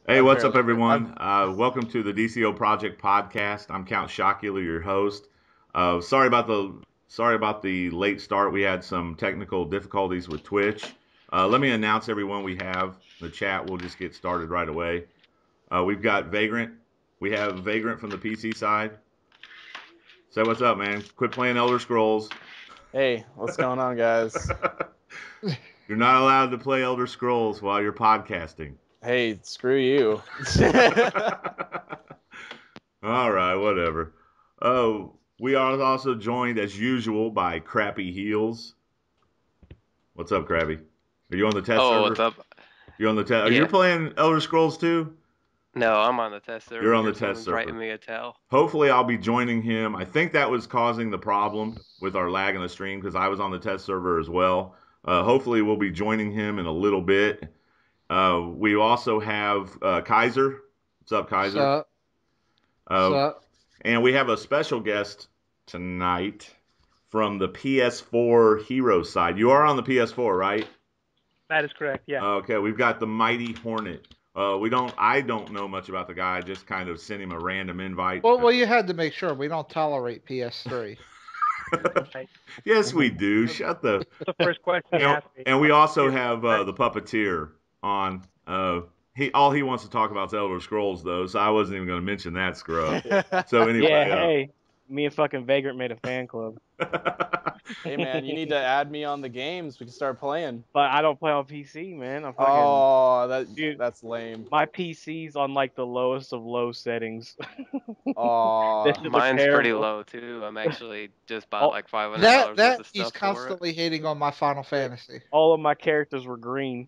Hey, I've what's up, barely heard. everyone? Welcome to the DCO Project Podcast. I'm Count Shockula, your host. Sorry about the late start. We had some technical difficulties with Twitch. Let me announce everyone we have in the chat. We'll just get started right away. We've got Vagrant. We have Vagrant from the PC side. Say what's up, man. Quit playing Elder Scrolls. Hey, what's going on, guys? You're not allowed to play Elder Scrolls while you're podcasting. Hey, screw you. All right, whatever. Oh, we are also joined as usual by Crappy Heels. What's up, Crappy? Are you on the test Oh, server? what's up? You on the test? Are you Yeah. playing Elder Scrolls too? No, I'm on the test server. You're on the Here, test someone's server. writing me a tell. Hopefully, I'll be joining him. I think that was causing the problem with our lag in the stream because I was on the test server as well. Hopefully, we'll be joining him in a little bit. We also have Kaiser. What's up, Kaiser? Sup? Uh, Sup? And we have a special guest tonight from the PS4 hero side. You are on the PS4, right? That is correct, yeah. Okay, we've got the Mighty Hornet. I don't know much about the guy. I just kind of sent him a random invite. Well, you had to make sure we don't tolerate PS3. Yes, we do. Shut the. That's the first question you asked me. And we also have the Puppeteer on. All he wants to talk about is Elder Scrolls, though, so I wasn't even going to mention that scrub. So anyway, Yeah, hey, me and fucking Vagrant made a fan club. Hey, man, you need to add me on the games. We can start playing. But I don't play on PC, man. I'm fucking, Oh, Dude. that's lame. my PC's on like the lowest of low settings. Oh, This is Mine's pretty terrible. low too. I'm actually just bought Oh, like $500 that worth that of he's stuff for it. constantly hating on my Final Fantasy. All of my characters were green.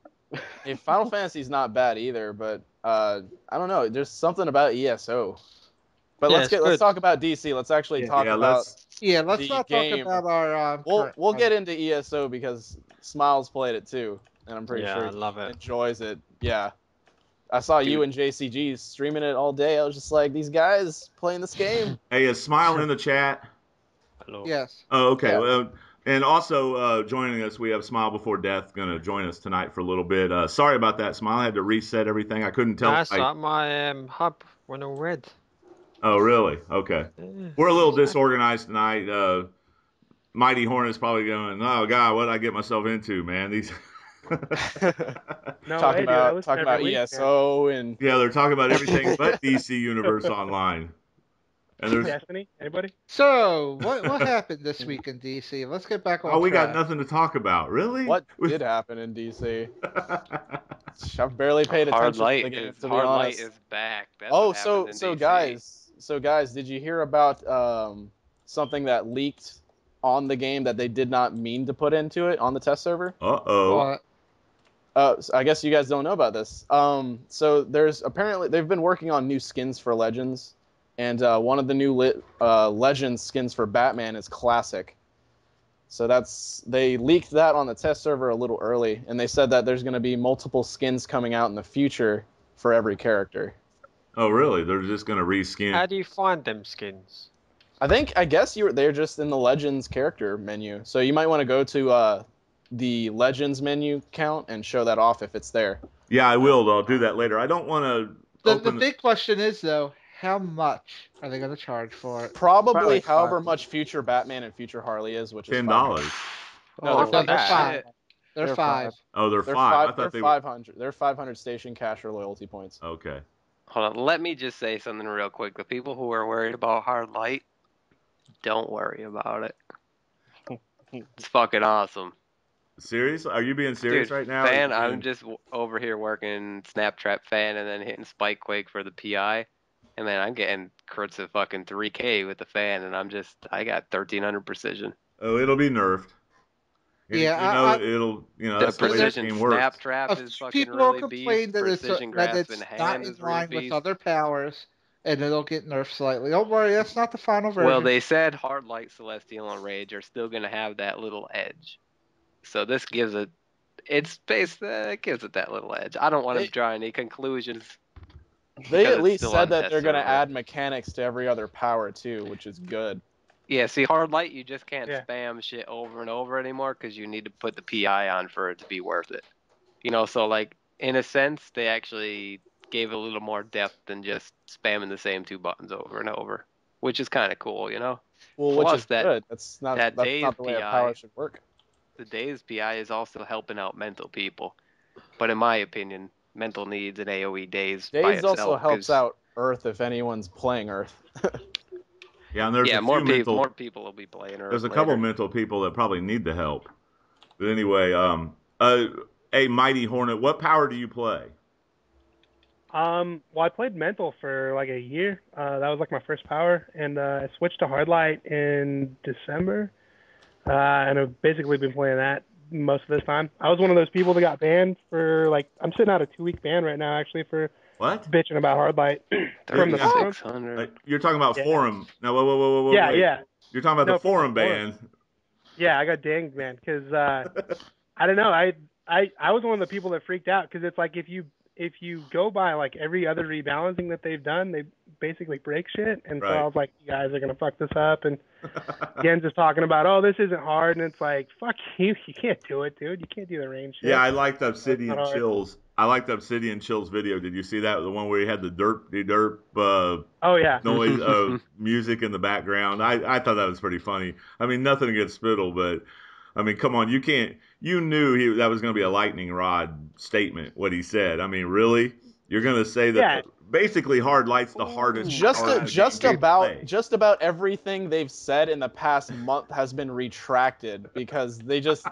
hey, Final Fantasy's not bad either, but I don't know. There's something about ESO. But Yeah, let's talk about DC. Let's actually talk about. Let's the not game. talk about our. We'll get into ESO because Smiles played it too, and I'm pretty sure I love he it. enjoys it. Yeah, I saw you and JCG streaming it all day. I was just like, these guys playing this game. Hey, is Smile in the chat? Hello. Yes. Oh, okay. Yeah. Well, and also joining us, we have Smile4death going to join us tonight for a little bit. Sorry about that, Smile. I had to reset everything. I couldn't tell. That's right. My hub went all red. Oh, really? Okay. We're a little disorganized tonight. Mighty Hornet's probably going, oh, God, what did I get myself into, man? These. No, talking hey, dude, I about was talking every about week, ESO and Yeah, they're talking about everything but DC Universe Online. And man. there's, Destiny? Anybody? So what happened this week in DC? Let's get back on. we got track. nothing to talk about, really? what did happen in DC. I've barely paid attention to the game, to be Hardlight honest. is back. That's Oh, what happened in DC. guys, did you hear about something that leaked on the game that they did not mean to put into it on the test server? Uh-oh. What? So I guess you guys don't know about this. So there's apparently they've been working on new skins for Legends, and one of the new Legends skins for Batman is Classic. So they leaked that on the test server a little early, and they said that there's going to be multiple skins coming out in the future for every character. Oh, really? They're just going to reskin. How do you find them skins? I guess they're just in the Legends character menu. So you might want to go to the Legends menu count and show that off if it's there. Yeah, I will. I'll do that later. I don't want to The big question is though, how much are they going to charge for it? Probably $5. however much future Batman and future Harley is, which is $10. $5. No, Oh, they're they're like five. They're They're five. Oh, they're They're five. I thought they were. 500. They're 500 station cash or loyalty points. Okay. Hold on, let me just say something real quick. The people who are worried about Hardlight, don't worry about it. It's fucking awesome. Serious? Are you being serious Dude, right now? Fan, I'm just over here working Snaptrap Fan and then hitting Spike Quake for the PI. And man, I'm getting crits at fucking 3K with the fan, and I got 1300 precision. Oh, it'll be nerfed. Yeah, it'll. The That's the way this precision game works. Snaptrap is fucking People will really complain beast. that Precision that grasp it's in not hand in is real line with beast. other powers, and it'll get nerfed slightly. Don't worry, that's not the final version. Well, they said Hardlight, Celestial, and Rage are still gonna have that little edge. So this gives it, it gives it that little edge. I don't want to draw any conclusions. They because at it's least still said on that test they're going to server. add mechanics to every other power too, which is good. Yeah, see, Hardlight, you just can't Yeah. spam shit over and over anymore because you need to put the PI on for it to be worth it. So like in a sense, they actually gave it a little more depth than just spamming the same 2 buttons over and over, which is kind of cool, you know. Well, Plus which is that good. That's not the way a power should work. The dazed PI is also helping out mental people, but in my opinion, mental needs an AOE daze by Daze itself. also helps out Earth if anyone's playing Earth. Yeah, and there's more people will be playing Earth. There's a later. couple mental people that probably need the help. But anyway, hey, Mighty Hornet, what power do you play? Well, I played mental for like a year. That was like my first power, and I switched to Hardlight in December, and I've basically been playing that most of this time. I was one of those people that got banned for like I'm sitting out a 2-week ban right now actually for What? bitching about Hardlight from the forum. 600. You're talking about Yeah. forum. No, whoa. Yeah, wait. yeah. You're talking about No, the from the forum forum. ban. Yeah, I got dinged, man, because I don't know. I was one of the people that freaked out because it's like if you go by like every other rebalancing that they've done, they basically break shit. And so Right. I was like, you guys are gonna fuck this up. And Gen's just talking about, oh, this isn't hard, and it's like, fuck you, you can't do it, dude. You can't do the range shit. Yeah, I liked Obsidian That's not hard. Chills. I liked Obsidian Chills video. Did you see that? The one where he had the derp Oh yeah. noise music in the background. I thought that was pretty funny. I mean, nothing against Spittle, but I mean, come on, you knew that was going to be a lightning rod statement, what he said. I mean, really? You're going to say that Yeah. basically Hardlight's the hardest Just about everything they've said in the past month has been retracted because they just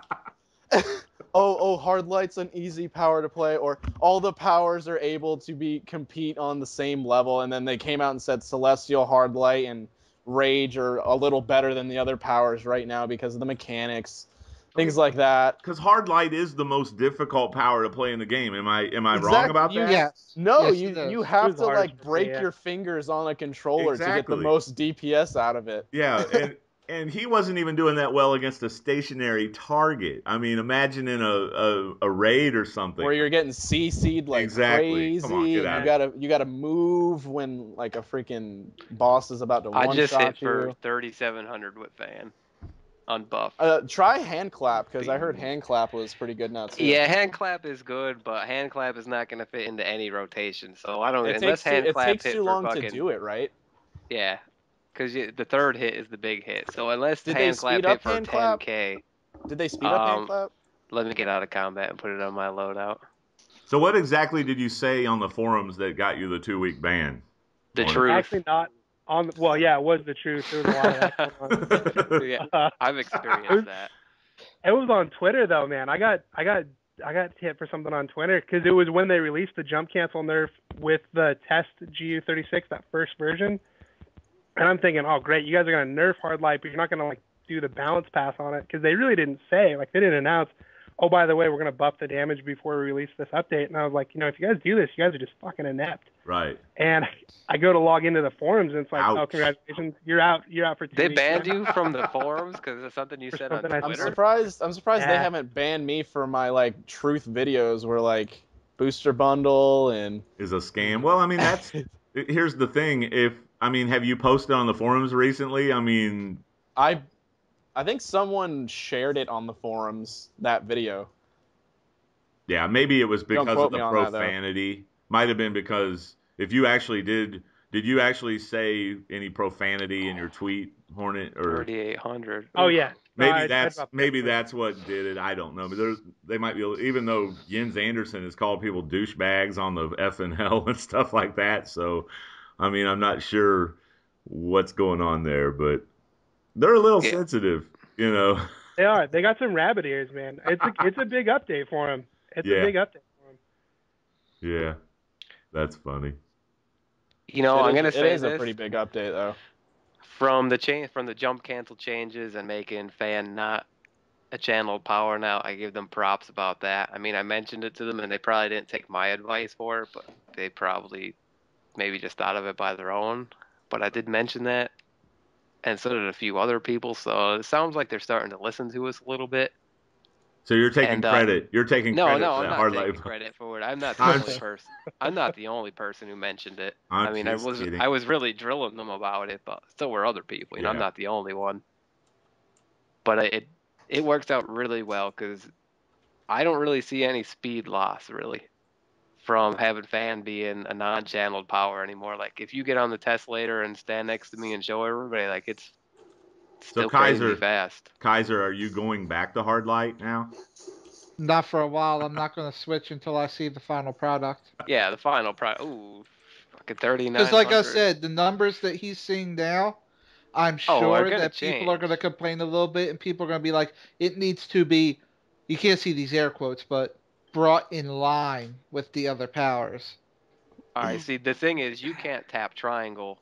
Hardlight's an easy power to play, or all the powers are able to compete on the same level, and then they came out and said Celestial, Hardlight, and Rage are a little better than the other powers right now because of the mechanics, things like that. Because Hardlight is the most difficult power to play in the game. Am I wrong about that? Yes. No, Yes, it is. you It have was to hard like for me, break yeah. your fingers on a controller to get the Exactly. most DPS out of it. Yeah, and he wasn't even doing that well against a stationary target. I mean, imagine in a raid or something. Where you're getting CC'd like Exactly. crazy. Come on, get out of You gotta move when like a freaking boss is about to I one just shot hit you. for 3,700 with Fan on buff. Try hand clap because I heard hand clap was pretty good now too. Yeah, hand clap is good, but hand clap is not going to fit into any rotation. So I don't It unless hand takes clap hit too for long fucking, to do it, right? Yeah, because the third hit is the big hit. So unless Did they hand clap speed hit up for hand clap? 10k, Did they speed up hand clap? let me get out of combat and put it on my loadout. So what exactly did you say on the forums that got you the 2-week ban? The Hornet? truth. Actually not on. Well, yeah, it was the truth. There was a lot of that going on. Yeah, I've experienced that. It was on Twitter though, man. I got hit for something on Twitter because it was when they released the jump cancel nerf with the test GU36, that first version. And I'm thinking, oh great, you guys are gonna nerf Hardlight, but you're not gonna like do the balance pass on it because they really didn't say, like they didn't announce, oh by the way, we're gonna buff the damage before we release this update. And I was like, if you guys do this, you guys are just fucking inept. Right. And I go to log into the forums and it's like, Ouch. oh congratulations, you're out for 2 They weeks. banned you from the forums because of something you said on something I Twitter? I'm surprised they Yeah. haven't banned me for my like truth videos where like booster bundle and Is a scam. Well, I mean, here's the thing. Have you posted on the forums recently? I mean, I think someone shared it on the forums, that video. yeah, maybe it was because quote of the me on that, though. profanity. Might have been because if you actually did you actually say any profanity in your tweet, Hornet? Or 3,800. Oh yeah. No, I maybe dropped that's what did it. I don't know. But they might be, even though Jens Anderson has called people douchebags on the FNL and stuff like that. So, I mean, I'm not sure what's going on there, but they're a little sensitive, you know. They are. They got some rabbit ears, man. It's a big update for them. It's Yeah. a big update for them. Yeah, that's funny. I'm gonna say it is this. a pretty big update though. From the jump cancel changes and making Fan not a channeled power now, I give them props about that. I mean, I mentioned it to them, and they probably didn't take my advice for it, but they probably maybe just thought of it by their own. But I did mention that, and so did a few other people. So it sounds like they're starting to listen to us a little bit. So you're taking credit. You're taking No, credit no, for I'm that not Hardlight. taking credit for it. I'm not the only person. I'm not the only person who mentioned it. I'm I mean, just kidding. I was really drilling them about it, but so were other people. I'm Yeah. not the only one. But it works out really well because I don't really see any speed loss really from having fan being a non-channeled power anymore. Like if you get on the test later and stand next to me and show everybody, like it's still crazy fast. Kaiser, are you going back to Hardlight now? Not for a while. I'm not going to switch until I see the final product. Yeah, the final product. Ooh, fucking 39. Because like I said, the numbers that he's seeing now, I'm sure that people are going to complain a little bit, and people are going to be like, it needs to be, you can't see these air quotes, but brought in line with the other powers. All right, see, the thing is, you can't tap triangle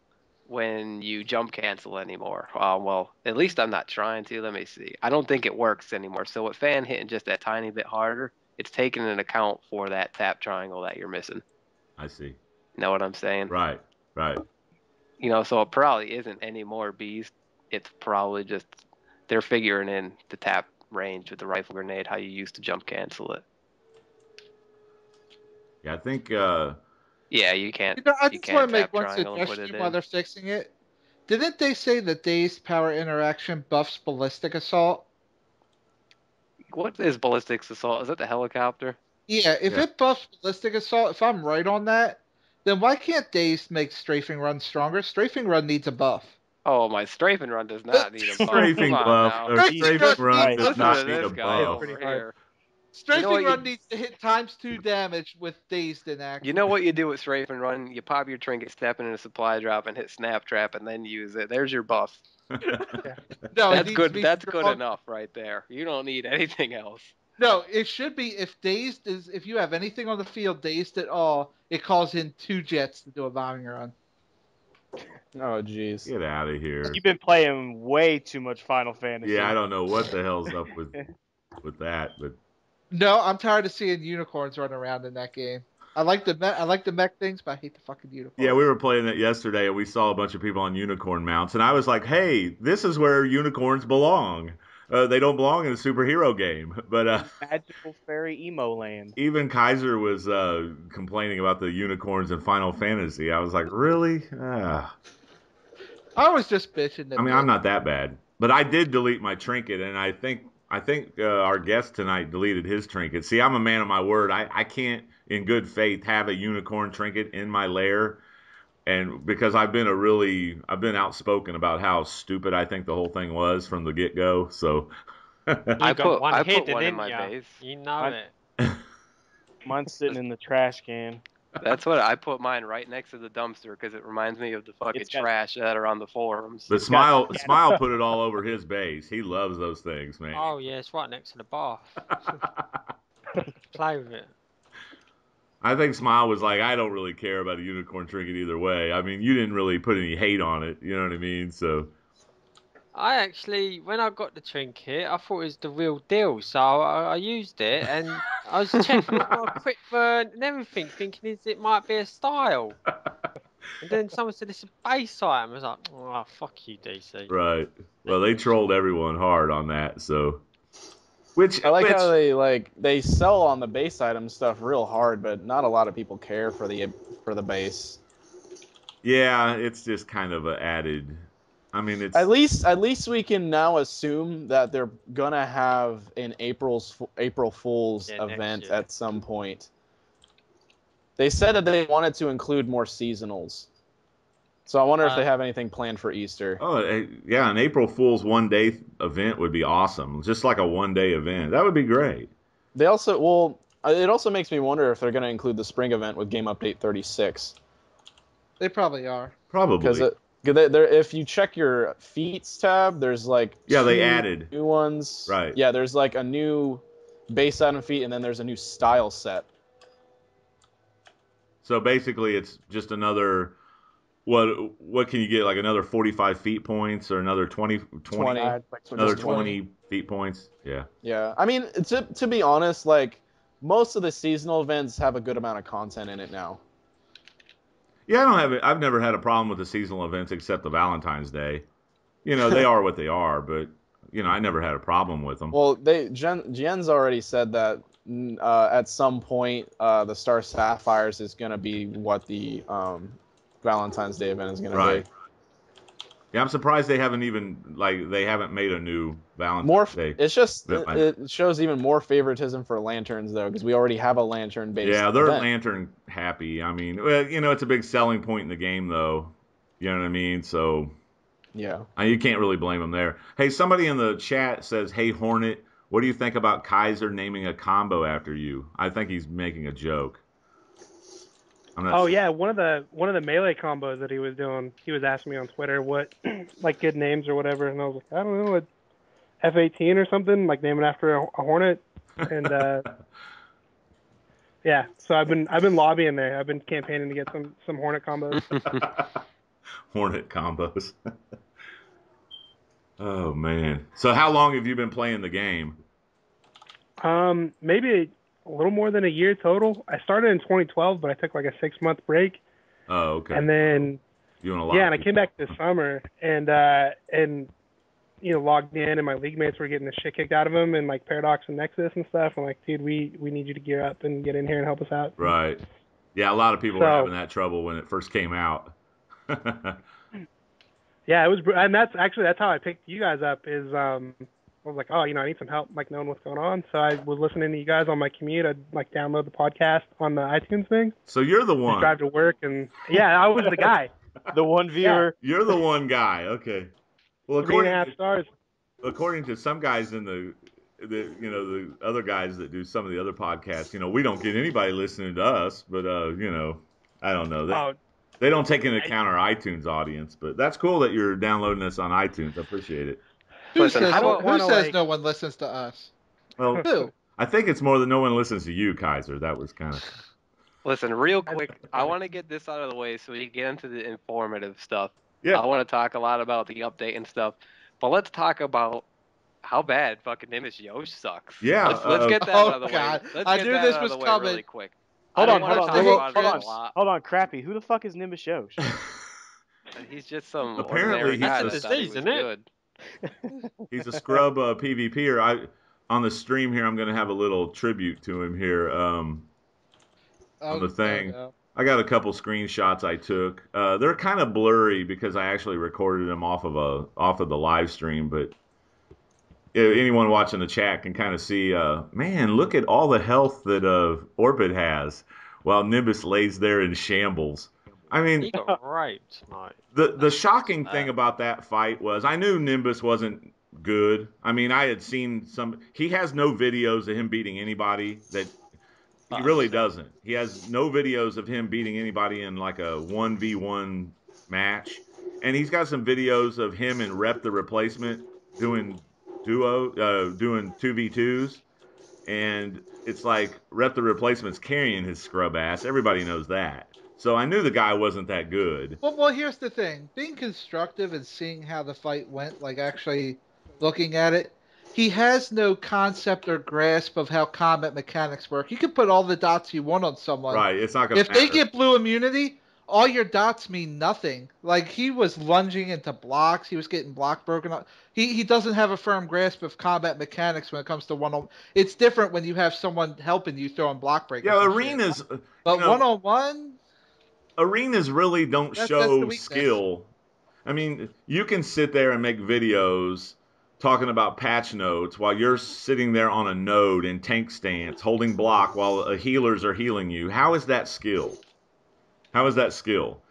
when you jump cancel anymore. Well, at least I'm not trying to. Let me see. I don't think it works anymore. So with fan hitting just that tiny bit harder, it's taking an account for that tap triangle that you're missing. I see. Know what I'm saying? Right. You know, so it probably isn't any more beast. It's probably just they're figuring in the tap range with the rifle grenade, how you used to jump cancel it. Yeah, I think. Yeah, you can't. I just want to make one suggestion while they're fixing it. Didn't they say that dazed power interaction buffs ballistic assault? What is ballistic assault? Is that the helicopter? Yeah, if it buffs ballistic assault, if I'm right on that, then why can't dazed make strafing run stronger? Strafing run needs a buff. Oh, my strafing run does not need a buff. Strafing buff. Or strafing run does not need a buff. Strafing run needs to hit ×2 damage with dazed in action. You know what you do with strafing run? You pop your trinket, step in a supply drop, and hit snap trap, and then use it. There's your buff. No, that's good. That's good enough right there. You don't need anything else. No, it should be if dazed is if you have anything on the field dazed at all, it calls in 2 jets to do a bombing run. Oh jeez. Get out of here. You've been playing way too much Final Fantasy. Yeah, I don't know what the hell's up with that, but no, I'm tired of seeing unicorns run around in that game. I like the mech things, but I hate the fucking unicorns. Yeah, we were playing that yesterday, and we saw a bunch of people on unicorn mounts, and I was like, "Hey, this is where unicorns belong. They don't belong in a superhero game." But magical fairy emo land. Even Kaiser was complaining about the unicorns in Final Fantasy. I was like, "Really?" I was just bitching. I mean, I'm not that bad, but I did delete my trinket, and I think our guest tonight deleted his trinket. See, I'm a man of my word. I can't, in good faith, have a unicorn trinket in my lair, and because I've been outspoken about how stupid I think the whole thing was from the get go. So I put one in my base. You know it. Mine's sitting in the trash can. That's what I put mine right next to the dumpster because it reminds me of the fucking trash that are on the forums. But Smile put it all over his base. He loves those things, man. Oh yeah, it's right next to the bath. Play with it. I think Smile was like, I don't really care about a unicorn trinket either way. I mean, you didn't really put any hate on it. You know what I mean? So. I actually, when I got the trinket, I thought it was the real deal, so I used it, and I was checking my quick burn and everything, thinking it might be a style. And then someone said it's a base item. I was like, oh, fuck you, DC. Right. Well, they trolled everyone hard on that, so. I like how they sell on the base item stuff real hard, but not a lot of people care for the base. Yeah, it's just kind of an added. I mean, it's at least we can now assume that they're gonna have an April Fool's event at some point. They said that they wanted to include more seasonals, so I wonder if they have anything planned for Easter. Oh yeah, an April Fool's one-day event would be awesome, just like a one-day event. That would be great. They also it also makes me wonder if they're gonna include the spring event with Game Update 36. They probably are. Probably. If you check your feats tab, there's like they added new ones. Right. Yeah, there's like a new base item feat, and then there's a new style set. So basically, it's just another. What can you get? Like another 45 feet points, or another 20 another 20 feet points. Yeah. Yeah, I mean, to be honest, like most of the seasonal events have a good amount of content in it now. Yeah, I've never had a problem with the seasonal events except the Valentine's Day. You know, they are what they are, but you know, I never had a problem with them. Well, Jen's already said that at some point the Star Sapphires is going to be what the Valentine's Day event is going to be. Yeah, I'm surprised they haven't made a new Valentine's Day. It's just it shows even more favoritism for lanterns though, because we already have a lantern based. Yeah, they're event. lantern happy. I mean, well, it's a big selling point in the game though. You know what I mean? So yeah, you can't really blame them there. Hey, somebody in the chat says, "Hey Hornet, what do you think about Kaiser naming a combo after you?" I think he's making a joke. Yeah, one of the melee combos that he was doing, he was asking me on Twitter what like good names or whatever, and I was like, I don't know, F-18 or something, like naming after a Hornet, and yeah. So I've been lobbying there. I've been campaigning to get some Hornet combos. Hornet combos. Oh man! So how long have you been playing the game? Maybe a little more than a year total. I started in 2012, but I took like a 6-month break. Oh, okay. And then and I came back this summer and logged in, and my league mates were getting the shit kicked out of them, and like Paradox and Nexus and stuff. I'm like, dude, we need you to gear up and get in here and help us out. Right. Yeah, a lot of people were having that trouble when it first came out. Yeah, it was, and that's how I picked you guys up. I was like, I need some help, like knowing what's going on. So I was listening to you guys on my commute. I'd like download the podcast on the iTunes thing. So you're the one. Just drive to work, and I was the guy, the one viewer. Yeah. You're the one guy. Okay. Well, 3.5 stars. According to some guys in the other guys that do some of the other podcasts, we don't get anybody listening to us, but I don't know. They don't take into account our iTunes audience, but that's cool that you're downloading us on iTunes. I appreciate it. Who says no one listens to us? Well, who? I think it's more that no one listens to you, Kaiser. That was kind of... Listen, real quick, I want to get this out of the way so we can get into the informative stuff. Yeah. I want to talk a lot about the update and stuff, but let's talk about how bad fucking Nimbus Yosh sucks. Yeah. Let's get that out of the God. way. I knew this was coming. Really quick. Hold on, Crappy. Who the fuck is Nimbus Yosh? He's just some apparently guy that's a disease, isn't it? Good. He's a scrub PvPer. On the stream here, I'm going to have a little tribute to him here on the thing. I got a couple screenshots I took. They're kind of blurry because I actually recorded them off of the live stream, but anyone watching the chat can kind of see, man, look at all the health that Orbit has while Nimbus lays there in shambles. I mean, he got raped, mate. The shocking thing about that fight was I knew Nimbus wasn't good. I mean, I had seen he has no videos of him beating anybody. That he really doesn't. He has no videos of him beating anybody in like a 1v1 match. And he's got some videos of him and Rep the Replacement doing 2v2s. And it's like Rep the Replacement's carrying his scrub ass. Everybody knows that. So I knew the guy wasn't that good. Well, here's the thing. Being constructive and seeing how the fight went, like actually looking at it, he has no concept or grasp of how combat mechanics work. You can put all the dots you want on someone. Right, it's not going to matter. If they get blue immunity, all your dots mean nothing. Like, he was lunging into blocks. He was getting block broken up. He doesn't have a firm grasp of combat mechanics when it comes to one-on-one. It's different when you have someone helping you throwing block breakers. Yeah, arenas... But one-on-one... Arenas really don't show skill. I mean, you can sit there and make videos talking about patch nodes while you're sitting there on a node in tank stance, holding block while healers are healing you. How is that skill? How is that skill?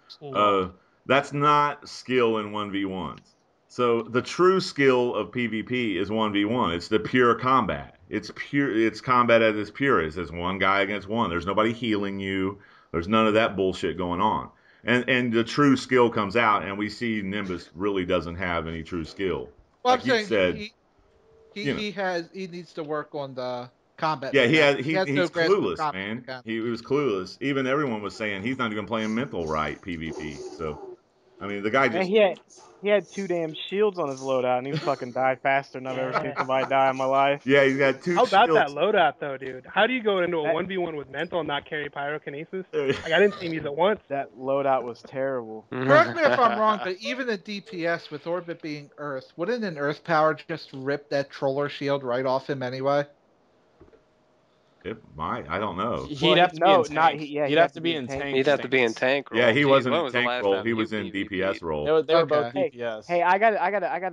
That's not skill in 1v1s. So the true skill of PvP is 1v1. It's the pure combat. It's combat at its purest. It's one guy against one. There's nobody healing you. There's none of that bullshit going on. And the true skill comes out, and we see Nimbus really doesn't have any true skill. Well, like I'm saying he needs to work on the combat. Yeah, he's clueless, man. He was clueless. Even everyone was saying he's not even playing mental right PvP. So, I mean, the guy just... Man, he had 2 damn shields on his loadout, and he fucking died faster than I've ever seen somebody die in my life. Yeah, he's got 2 shields. How about that loadout, though, dude? How do you go into a 1v1 with mental and not carry pyrokinesis? Like, I didn't see him use it once. That loadout was terrible. Correct me if I'm wrong, but even at DPS, with Orbit being Earth, wouldn't an Earth power just rip that Troller shield right off him anyway? It might. I don't know. He'd have to be in tank. Yeah, he'd have to be in tank. He'd have to be in tank role. Yeah, he Jeez, wasn't when in was the tank last role. time He you was in PvP'd? DPS role. They were both Okay. DPS. Hey, I got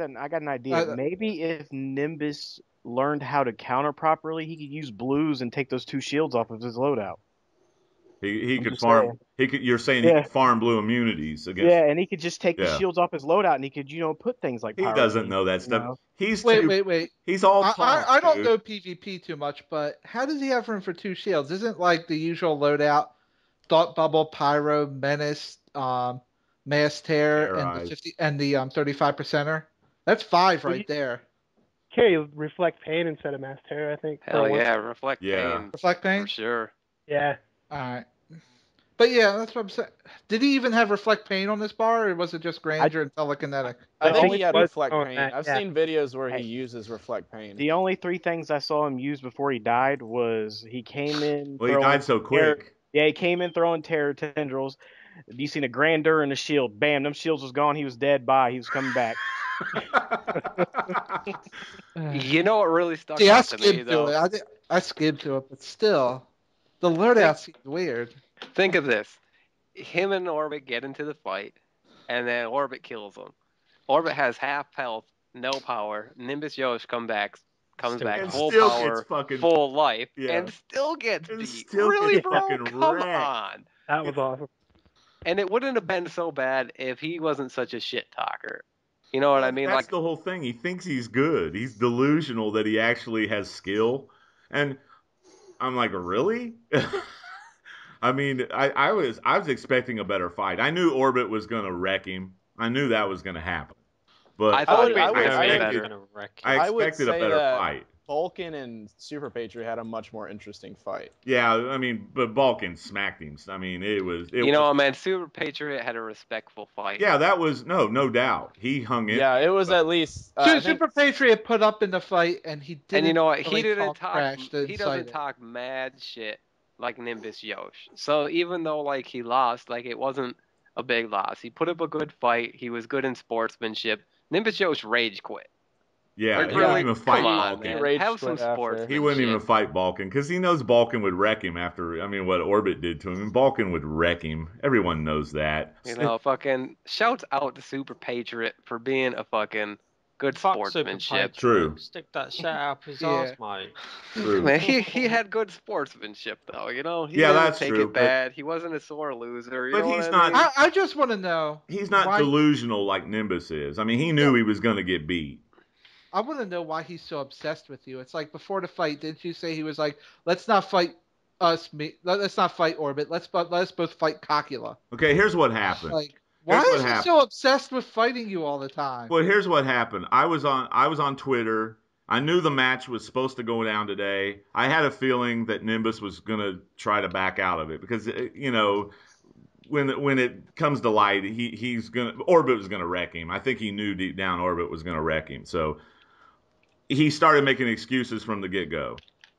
an idea. Maybe if Nimbus learned how to counter properly, he could use blues and take those 2 shields off of his loadout. He I'm could just farm. saying. He could. You're saying he Yeah. could farm blue immunities against. Yeah, and he could just take the Yeah. shields off his loadout, and he could, put things like. He Pyro doesn't Beam, know that stuff. know? He's Wait. He's all talk. I don't dude. know PvP too much, but how does he have room for 2 shields? Isn't like the usual loadout, Thought Bubble, Pyro, Menace, Mass Tear, and the Terrorize. 50 and the 35%er? That's 5 right there. Carry Reflect Pain instead of Mass Terror, I think. Hell for yeah, once. Reflect Yeah. Pain. Reflect Pain? For sure. Yeah. All right. But yeah, that's what I'm saying. Did he even have Reflect Pain on this bar, or was it just Grandeur and Telekinetic? I think only he had was Reflect on Pain. that, I've yeah. seen videos where he Hey. uses Reflect Pain. The only 3 things I saw him use before he died was he came in. Well, he throwing died so terror- quick. Yeah, he came in throwing terror tendrils. You seen a Grandeur and a shield. Bam, them shields was gone. He was dead. Bye. He was coming back. You know what really stuck See, I out to me skimmed though? through it. I skimmed through it, but still, the loadout seems weird. Think of this: him and Orbit get into the fight, and then Orbit kills him. Orbit has half health, no power. Nimbus Yosh comes back And full still power, gets fucking- full life, Yeah. and still gets And beat. still Really, gets bro? fucking Come wrecked. on. That was awesome. And it wouldn't have been so bad if he wasn't such a shit talker. You know what I mean? That's Like, the whole thing. He thinks he's good. He's delusional that he actually has skill. And I'm like, really? I mean, I was expecting a better fight. I knew Orbit was going to wreck him. I knew that was going to happen. But I thought he I was would- way I would- better. I I would expected a say better that- fight. Vulcan and Super Patriot had a much more interesting fight. Yeah, I mean, but Balkan smacked him. I mean, it was. You know, man, Super Patriot had a respectful fight. Yeah, that was no doubt. He hung in. Yeah, it was at least. So Super Patriot put up in the fight, and he didn't. And you know what? really He didn't talk trash to he incite doesn't it. talk mad shit like Nimbus Yosh. So even though like he lost, like it wasn't a big loss. He put up a good fight. He was good in sportsmanship. Nimbus Yosh rage quit. Yeah, Like, he really? wouldn't even fight Come on, Balkan. man. Rage Have some quit after. sportsmanship. He wouldn't even fight Balkan because he knows Balkan would wreck him after. I mean, what Orbit did to him, and Balkan would wreck him. Everyone knows that. You know, fucking shouts out to Super Patriot for being a fucking good Fuck sportsmanship. True. Stick that shit up his Yeah. arse, mate. True. Man, he had good sportsmanship though. You know, he Yeah, didn't that's take true, it bad. He wasn't a sore loser. You But know he's what not- I mean? I just want to know. He's not why, delusional like Nimbus is. I mean, he knew he was going to get beat. I want to know why he's so obsessed with you. It's like before the fight, didn't you say he was like, "Let's not fight let's not fight Orbit. Let's both fight Shockula." Okay, here's what happened. Like, why Here's what is he happened. so obsessed with fighting you all the time? Well, here's what happened. I was on Twitter. I knew the match was supposed to go down today. I had a feeling that Nimbus was going to try to back out of it because you know, when it comes to light, Orbit was going to wreck him. I think he knew deep down Orbit was going to wreck him. So he started making excuses from the get-go.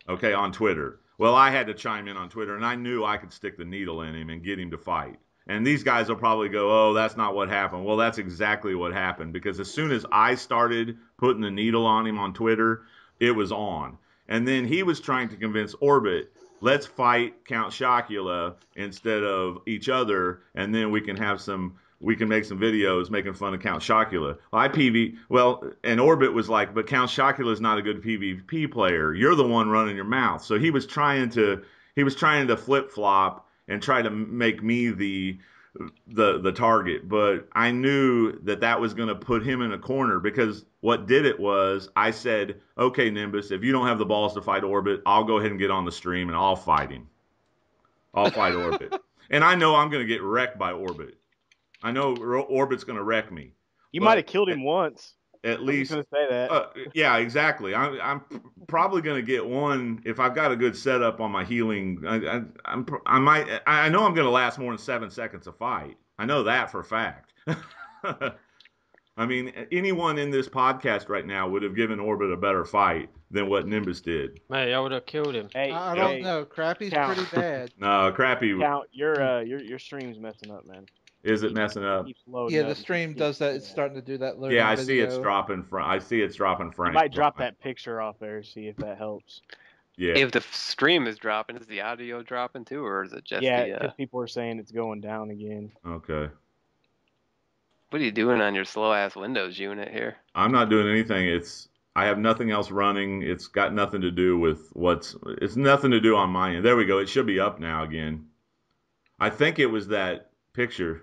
Okay, on Twitter. Well, I had to chime in on Twitter, and I knew I could stick the needle in him and get him to fight. And these guys will probably go, oh, that's not what happened. Well, that's exactly what happened, because as soon as I started putting the needle on him on Twitter, it was on. And then he was trying to convince Orbit, let's fight Count Shockula instead of each other, and then we can make some videos making fun of Count Shockula. And Orbit was like, but Count Shockula is not a good PvP player. You're the one running your mouth. So he was trying to flip-flop and try to make me the target. But I knew that was going to put him in a corner, because what did it was I said, okay, Nimbus, if you don't have the balls to fight Orbit, I'll go ahead and get on the stream and I'll fight him. I'll fight Orbit. And I know I'm going to get wrecked by Orbit. I know Orbit's going to wreck me. You might have killed him once. At least, I was going to say that. yeah, exactly. I'm probably going to get one if I've got a good setup on my healing. I know I'm going to last more than 7 seconds a fight. I know that for a fact. I mean, anyone in this podcast right now would have given Orbit a better fight than what Nimbus did. Mate, I would have killed him. Hey, I don't know. Crappy's Count. pretty bad. No, Crappy. Count, your stream's messing up, man. Is it messing up? Keeps loading Yeah, up. the stream does that. It's starting to do that. Yeah, I see it's video. dropping. I see it's dropping You frames. might drop that picture off there, see if that helps. Yeah. If the stream is dropping, is the audio dropping too, or is it just because people are saying it's going down again. Okay. What are you doing on your slow ass Windows unit here? I'm not doing anything. I have nothing else running. It's got nothing to do with it's nothing to do on my end. There we go. It should be up now again. I think it was that picture.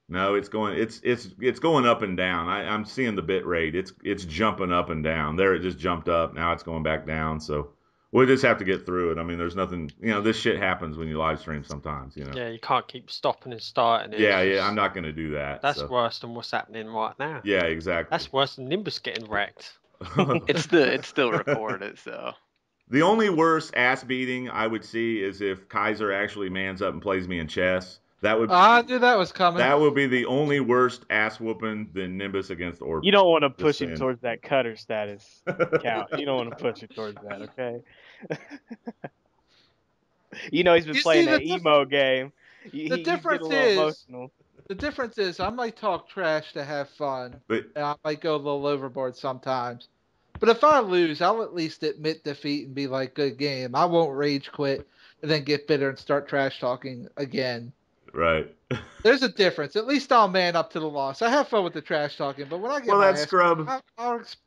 No, it's going up and down. I'm seeing the bit rate. It's jumping up and down. There it just jumped up. Now it's going back down. So we'll just have to get through it. I mean, there's nothing, this shit happens when you live stream sometimes, Yeah, you can't keep stopping and starting it. Yeah, I'm not going to do that. That's worse than what's happening right now. Yeah, exactly. That's worse than Nimbus getting wrecked. It's still recorded, so. The only worse ass beating I would see is if Kaiser actually mans up and plays me in chess. I knew that was coming. That would be the only worst ass whooping than Nimbus against Orbit. You don't want to push him towards that cutter status count. You don't want to push him towards that, okay? He's been playing that emo game. The difference is I might talk trash to have fun, and I might go a little overboard sometimes. But if I lose, I'll at least admit defeat and be like, good game. I won't rage quit and then get bitter and start trash talking again. Right. There's a difference. At least I'll man up to the loss. I have fun with the trash talking, but when I get scrub.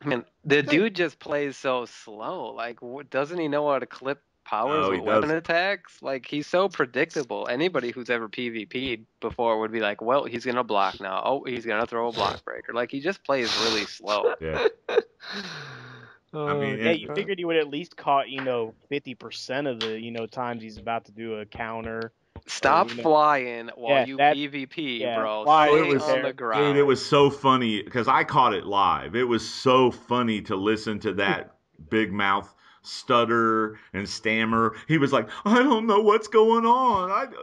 Man, the dude just plays so slow. Like, doesn't he know how to clip powers with weapon attacks? Like, he's so predictable. Anybody who's ever PvP'd before would be like, well, he's gonna block now. Oh, he's gonna throw a block breaker. Like, he just plays really slow. Yeah. You figured he would at least caught 50% of the times he's about to do a counter. Stop flying while you PvP, bro. Stay on the ground. Dude, it was so funny because I caught it live. It was so funny to listen to that big mouth stutter and stammer. He was like, I don't know what's going on.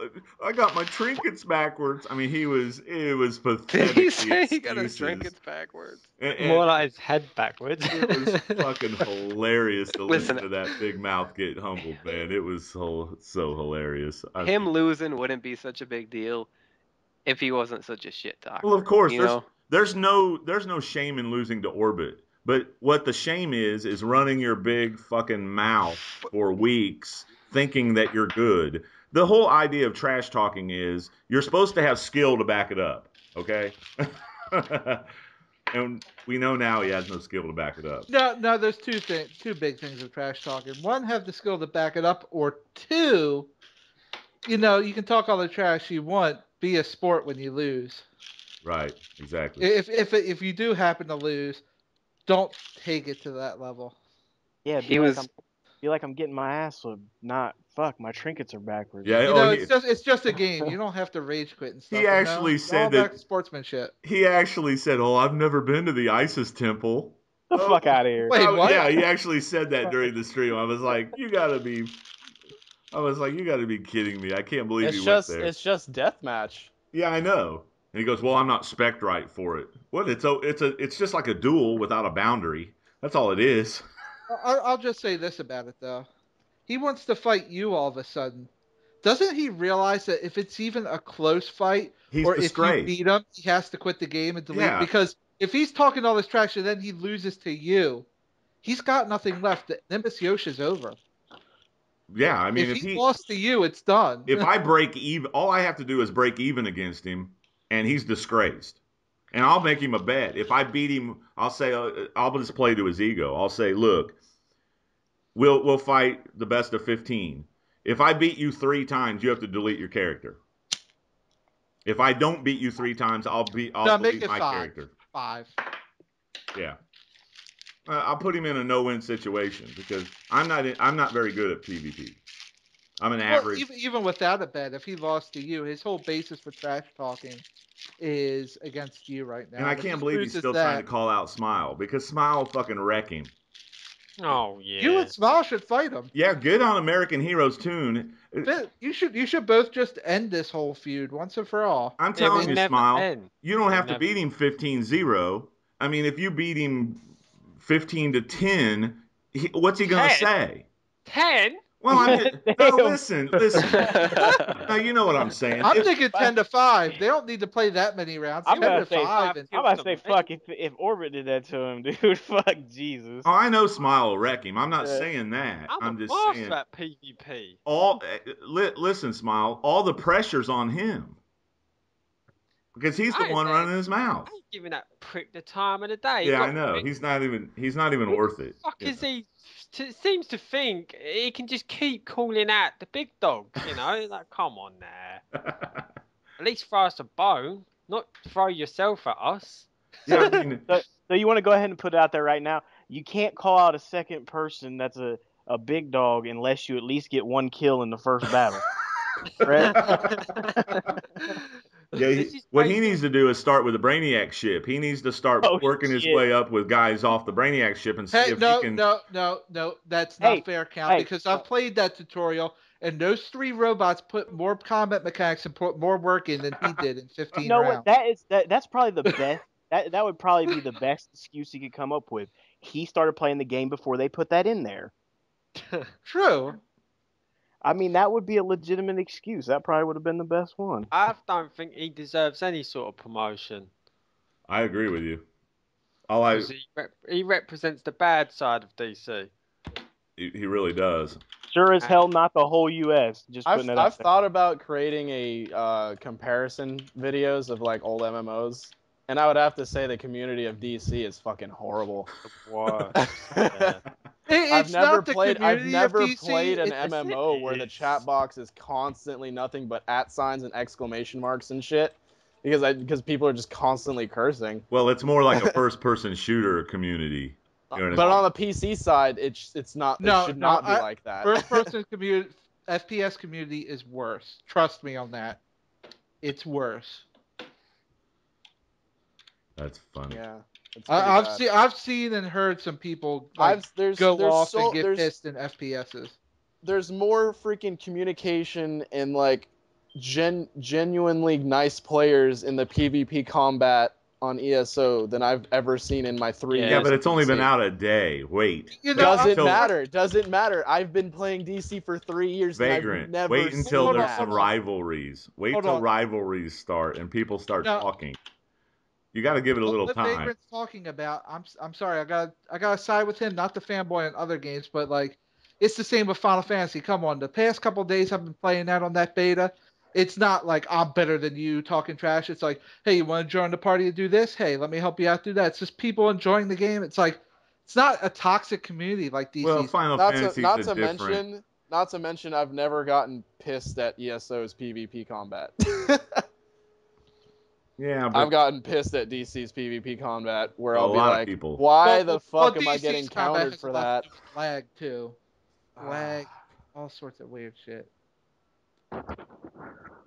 I got my trinkets backwards. I mean, it was pathetic. Did he say he got his trinkets backwards? More like his head backwards. It was fucking hilarious to listen to that big mouth get humbled, man. It was so hilarious. Him losing wouldn't be such a big deal if he wasn't such a shit talker. Well, of course, there's no shame in losing to Orbit. But what the shame is running your big fucking mouth for weeks thinking that you're good. The whole idea of trash talking is you're supposed to have skill to back it up, okay? And we know now he has no skill to back it up. No, there's two big things of trash talking. One, have the skill to back it up, or two, you can talk all the trash you want, be a sport when you lose. Right, exactly. If you do happen to lose, don't take it to that level. Yeah, feel like I'm getting my ass whipped. My trinkets are backwards. Yeah, it's just a game. You don't have to rage quit and stuff. He actually said that sportsmanship. He actually said, "Oh, I've never been to the ISIS temple." The fuck out of here! Wait, what? Yeah, he actually said that during the stream. I was like, you gotta be kidding me! I can't believe you went there. It's just deathmatch. Yeah, I know. And he goes, "Well, I'm not spec'd right for it." What? It's just like a duel without a boundary. That's all it is. I'll just say this about it though. He wants to fight you all of a sudden. Doesn't he realize that if it's even a close fight, or if you beat him, he has to quit the game and delete? Yeah. Because if he's talking all this trash and then he loses to you, he's got nothing left. Nimbus Yoshi's over. Yeah, I mean, if he lost to you, it's done. If I break even, all I have to do is break even against him, and he's disgraced. And I'll make him a bet. If I beat him, I'll say I'll just play to his ego. I'll say, look, we'll fight the best of 15. If I beat you 3 times, you have to delete your character. If I don't beat you 3 times, I'll delete my character. 5. Yeah. I'll put him in a no-win situation because I'm not very good at PvP. I'm an average. Even without a bet, if he lost to you, his whole basis for trash talking is against you right now. And I can't believe he's still trying to call out Smile because Smile will fucking wreck him. Oh yeah. You and Smile should fight him. Yeah, good on American Heroes Tune. You should both just end this whole feud once and for all. I'm telling you, Smile, you don't have to beat him 15-0. I mean, if you beat him 15-10, what's he gonna say? 10? Well, no, listen. Now you know what I'm saying. I'm thinking 10-5. They don't need to play that many rounds. I'm about to say, 5. I'm about to say, fuck if Orbit did that to him, dude. Fuck Jesus. Oh, I know Smile will wreck him. I'm not saying that. I'm just a master saying at PvP. listen, Smile. All the pressure's on him because he's the one running his mouth. I ain't giving that prick the time of the day. Yeah, I know. He's not even worth it. Fuck is he? Seems to think he can just keep calling out the big dogs. You know, like come on there. At least throw us a bone, not throw yourself at us. Yeah, I mean, so you want to go ahead and put it out there right now? You can't call out a second person that's a big dog unless you at least get 1 kill in the first battle. Right? Yeah, what he needs to do is start with the Brainiac ship. He needs to start working his way up with guys off the Brainiac ship and see if he can. No, that's not fair, Count, because I've played that tutorial, and those 3 robots put more combat mechanics and put more work in than he did in 15 rounds. That's probably the best. That would probably be the best excuse he could come up with. He started playing the game before they put that in there. True. I mean, that would be a legitimate excuse. That probably would have been the best one. I don't think he deserves any sort of promotion. I agree with you. He represents the bad side of DC. He really does. Sure as hell not the whole U.S. Just putting it I've thought about creating a comparison videos of like old MMOs, and I would have to say the community of DC is fucking horrible. What? I've never played an MMO where the chat box is constantly nothing but @ and exclamation marks and shit, because people are just constantly cursing. Well, it's more like a first-person shooter community. You know what I mean? On the PC side, it's not. It should not be like that. First-person community, FPS community is worse. Trust me on that. It's worse. That's funny. Yeah. I've seen and heard some people go off and get pissed in FPSs. There's more freaking communication and like genuinely nice players in the PvP combat on ESO than I've ever seen in my 3 years. Yeah, but it's only been out a day. Wait. Doesn't matter. I've been playing DC for 3 years. Vagrant. And I've never wait until there's some that. rivalries. Wait till rivalries start and people start talking. You got to give it a little time. Vagrant's talking about, I'm sorry, I got to side with him, not the fanboy in other games, but like it's the same with Final Fantasy. Come on, the past couple of days I've been playing that on that beta. It's not like I'm better than you talking trash. It's like, hey, you want to join the party to do this? Hey, let me help you out do that. It's just people enjoying the game. It's like it's not a toxic community like DC. Well, Final Fantasy not to mention, I've never gotten pissed at ESO's PvP combat. Yeah, but I've gotten pissed at DC's PvP combat where I'll be like, people. why the fuck am I getting countered for that? Lag too. Lag, all sorts of weird shit.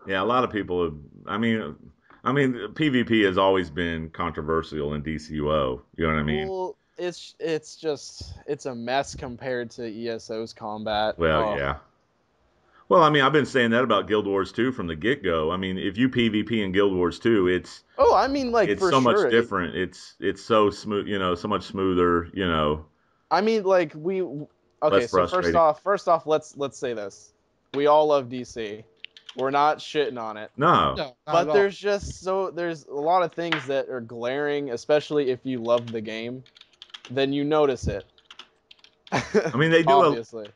Yeah, a lot of people have, I mean PvP has always been controversial in DCUO. You know what I mean? Well, it's a mess compared to ESO's combat. Well, yeah. Well, I mean, I've been saying that about Guild Wars 2 from the get-go. I mean, if you PvP in Guild Wars 2, it's so much different. It's so smooth, so much smoother, I mean, like so first off, let's say this. We all love DC. We're not shitting on it. No, but there's a lot of things that are glaring, especially if you love the game, then you notice it. I mean, they do. Obviously.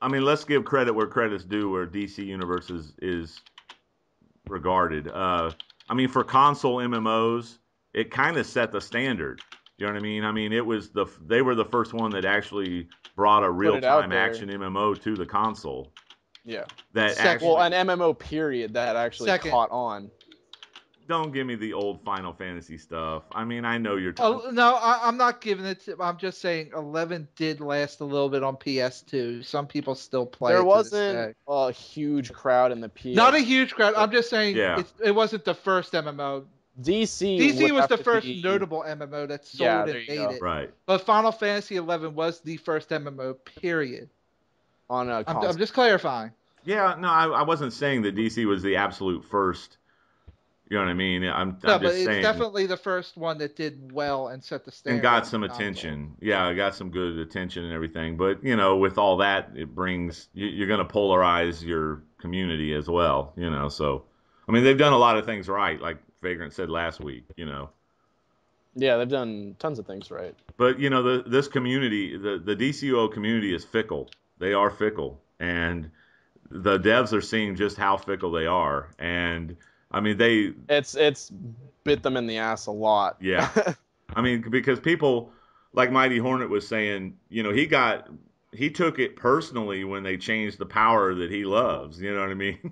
Let's give credit where credit's due, where DC Universe is regarded. For console MMOs, it kind of set the standard. You know what I mean? I mean, they were the first one that actually brought a real-time action MMO to the console. Yeah. An MMO period that actually caught on. Don't give me the old Final Fantasy stuff. I mean, I know you're talking. Oh, no, I'm not giving it to, I'm just saying 11 did last a little bit on PS2. Some people still play There wasn't a huge crowd in the PS. Not a huge crowd. I'm just saying it wasn't the first MMO. DC was the first notable MMO that sold and made it. Right. But Final Fantasy 11 was the first MMO, period. On a console. I'm just clarifying. Yeah, no, I wasn't saying that DC was the absolute first, You know what I mean? I'm but just it's saying, definitely the first one that did well and set the standard. and got some attention. Yeah, it got some good attention and everything. But with all that, it brings you're going to polarize your community as well. So I mean, they've done a lot of things right, like Vagrant said last week. Yeah, they've done tons of things right. But this community, the DCUO community is fickle. They are fickle, and the devs are seeing just how fickle they are. And I mean, it's bit them in the ass a lot. Yeah. I mean, because people like Mighty Hornet was saying, he took it personally when they changed the power that he loves. You know what I mean?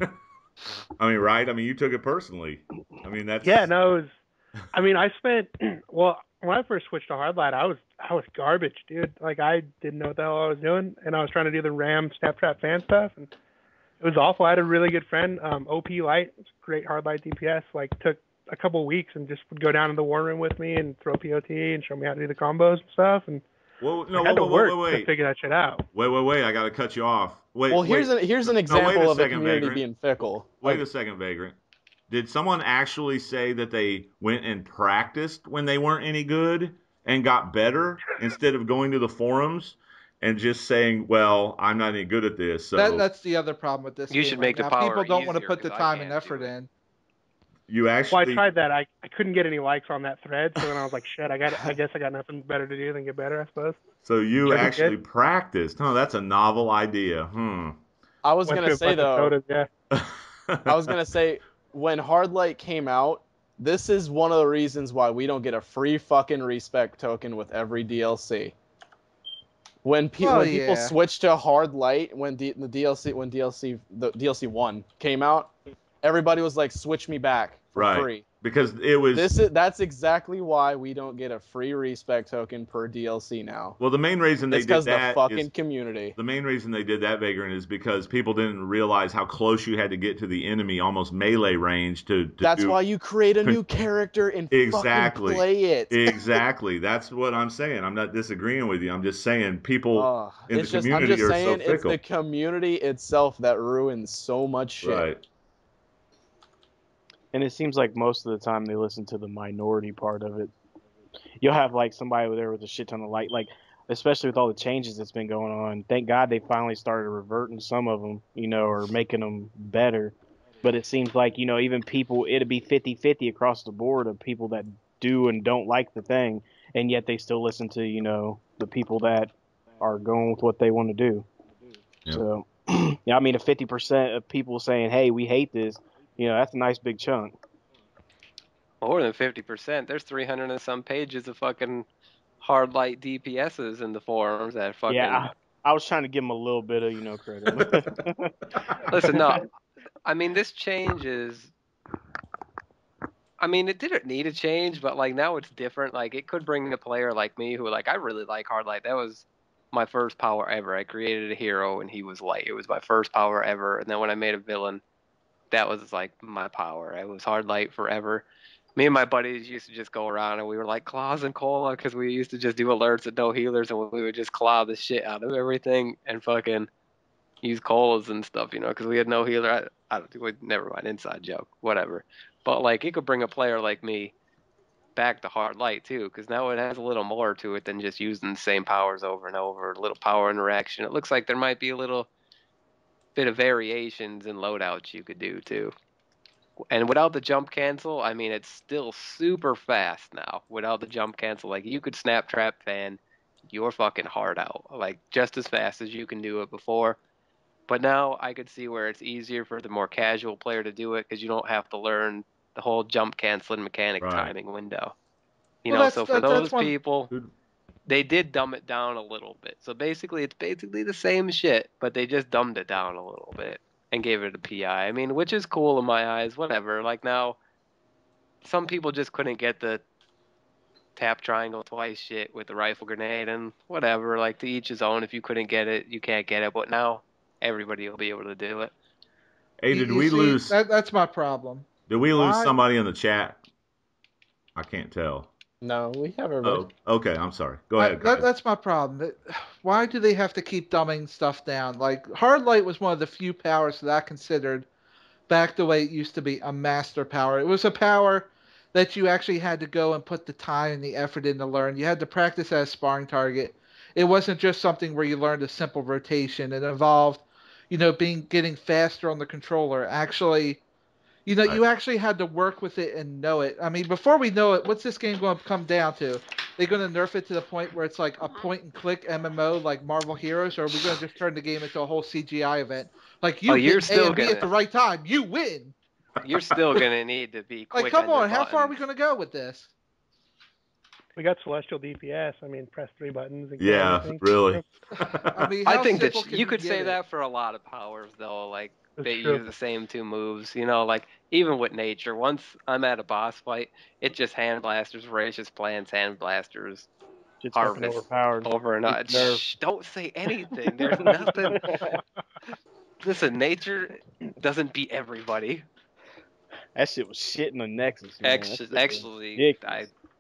I mean, right? I mean, you took it personally. I mean, that's I spent when I first switched to Hardlight, I was garbage, dude. Like, I didn't know what the hell I was doing, and I was trying to do the Ram Snaptrap fan stuff, and it was awful. I had a really good friend, OP Light, great Hardlight DPS. Like, took a couple weeks and just would go down to the war room with me and throw POT and show me how to do the combos and stuff. And I had to work to figure that shit out. Wait! I got to cut you off. Here's an example of a community being fickle. Wait a second, Vagrant. Did someone actually say that they went and practiced when they weren't any good and got better instead of going to the forums and just saying, "Well, I'm not any good at this"? So that's the other problem with this. You should make the power people don't want to easier, put the time and effort in. You actually? Well, I tried that. I couldn't get any likes on that thread, so then I was like, "Shit, I guess I got nothing better to do than get better, I suppose." So you actually practiced? Oh, that's a novel idea. I was gonna say though. Yeah. I was gonna say, when Hardlight came out, this is one of the reasons why we don't get a free fucking respect token with every DLC. When people switched to Hardlight, when the DLC 1 came out, everybody was like, "Switch me back for free." Because it was that's exactly why we don't get a free respect token per DLC now. Well, the main reason they did that the fucking community. The main reason they did that, Vagrant, is because people didn't realize how close you had to get to the enemy, almost melee range to That's why you create a new character and fucking play it. Exactly. That's what I'm saying. I'm not disagreeing with you. I'm just saying people in the community are so fickle. It's the community itself that ruins so much shit. Right. And it seems like most of the time they listen to the minority part of it. You'll have like somebody over there with a shit ton of like especially with all the changes that's been going on. Thank God they finally started reverting some of them, or making them better. But it seems like, even people, it'd be 50-50 across the board of people that do and don't like the thing, and yet they still listen to, the people that are going with what they want to do. Yep. So, yeah, I mean, if 50% of people saying, "Hey, we hate this," that's a nice big chunk. More than 50%. There's 300 and some pages of fucking Hardlight DPSs in the forums that fucking... Yeah, I was trying to give them a little bit of, credit. Listen, no. I mean, this change is... I mean, it didn't need a change, but, now it's different. It could bring a player like me who, I really like Hardlight. That was my first power ever. I created a hero, and he was light. It was my first power ever. And then when I made a villain, that was, my power. It was Hardlight forever. Me and my buddies used to just go around and we were like Claws and Cola because we used to just do alerts and no healers and we would just claw the shit out of everything and fucking use colas and stuff, because we had no healer. Never mind, inside joke, whatever. But it could bring a player like me back to Hardlight too, because now it has a little more to it than just using the same powers over and over. A little power interaction. It looks like there might be a little bit of variations in loadouts you could do too. And without the jump cancel, I mean, it's still super fast now. Without the jump cancel, you could snap trap fan your fucking heart out, just as fast as you can do it before. But now I could see where it's easier for the more casual player to do it because you don't have to learn the whole jump canceling mechanic timing window. So for those people, they did dumb it down a little bit. So basically, it's the same shit, but they just dumbed it down a little bit and gave it a PI. I mean, which is cool in my eyes, whatever. Now, some people just couldn't get the tap triangle twice shit with the rifle grenade and whatever. To each his own. If you couldn't get it, you can't get it. But now, everybody will be able to do it. Hey, did we lose... That's my problem. Did we lose somebody in the chat? I can't tell. No, we have everybody. Oh, okay, I'm sorry. Go ahead, guys. That's my problem. Why do they have to keep dumbing stuff down? Hardlight was one of the few powers that I considered back the way it used to be, a master power. It was a power that you actually had to go and put the time and the effort in to learn. You had to practice as a sparring target. It wasn't just something where you learned a simple rotation. It involved, getting faster on the controller. Actually, you actually had to work with it and know it. I mean, before we know it, what's this game going to come down to? They're going to nerf it to the point where it's like a point-and-click MMO like Marvel Heroes, or are we going to just turn the game into a whole CGI event? Like, you hit A and B at the right time, you win! You're still going to need to be quick. Like, come on, how far are we going to go with this? We got Celestial DPS. I mean, press 3 buttons. And yeah, really. I think that you could say that for a lot of powers, though. Like, they use the same 2 moves. Like, even with nature, once I'm at a boss fight, it just hand blasters, voracious plants, hand blasters, it's harvest overpowered. Over and out. Shh, don't say anything. There's nothing. Listen, nature doesn't beat everybody. That shit was shit in the Nexus, man. Actually,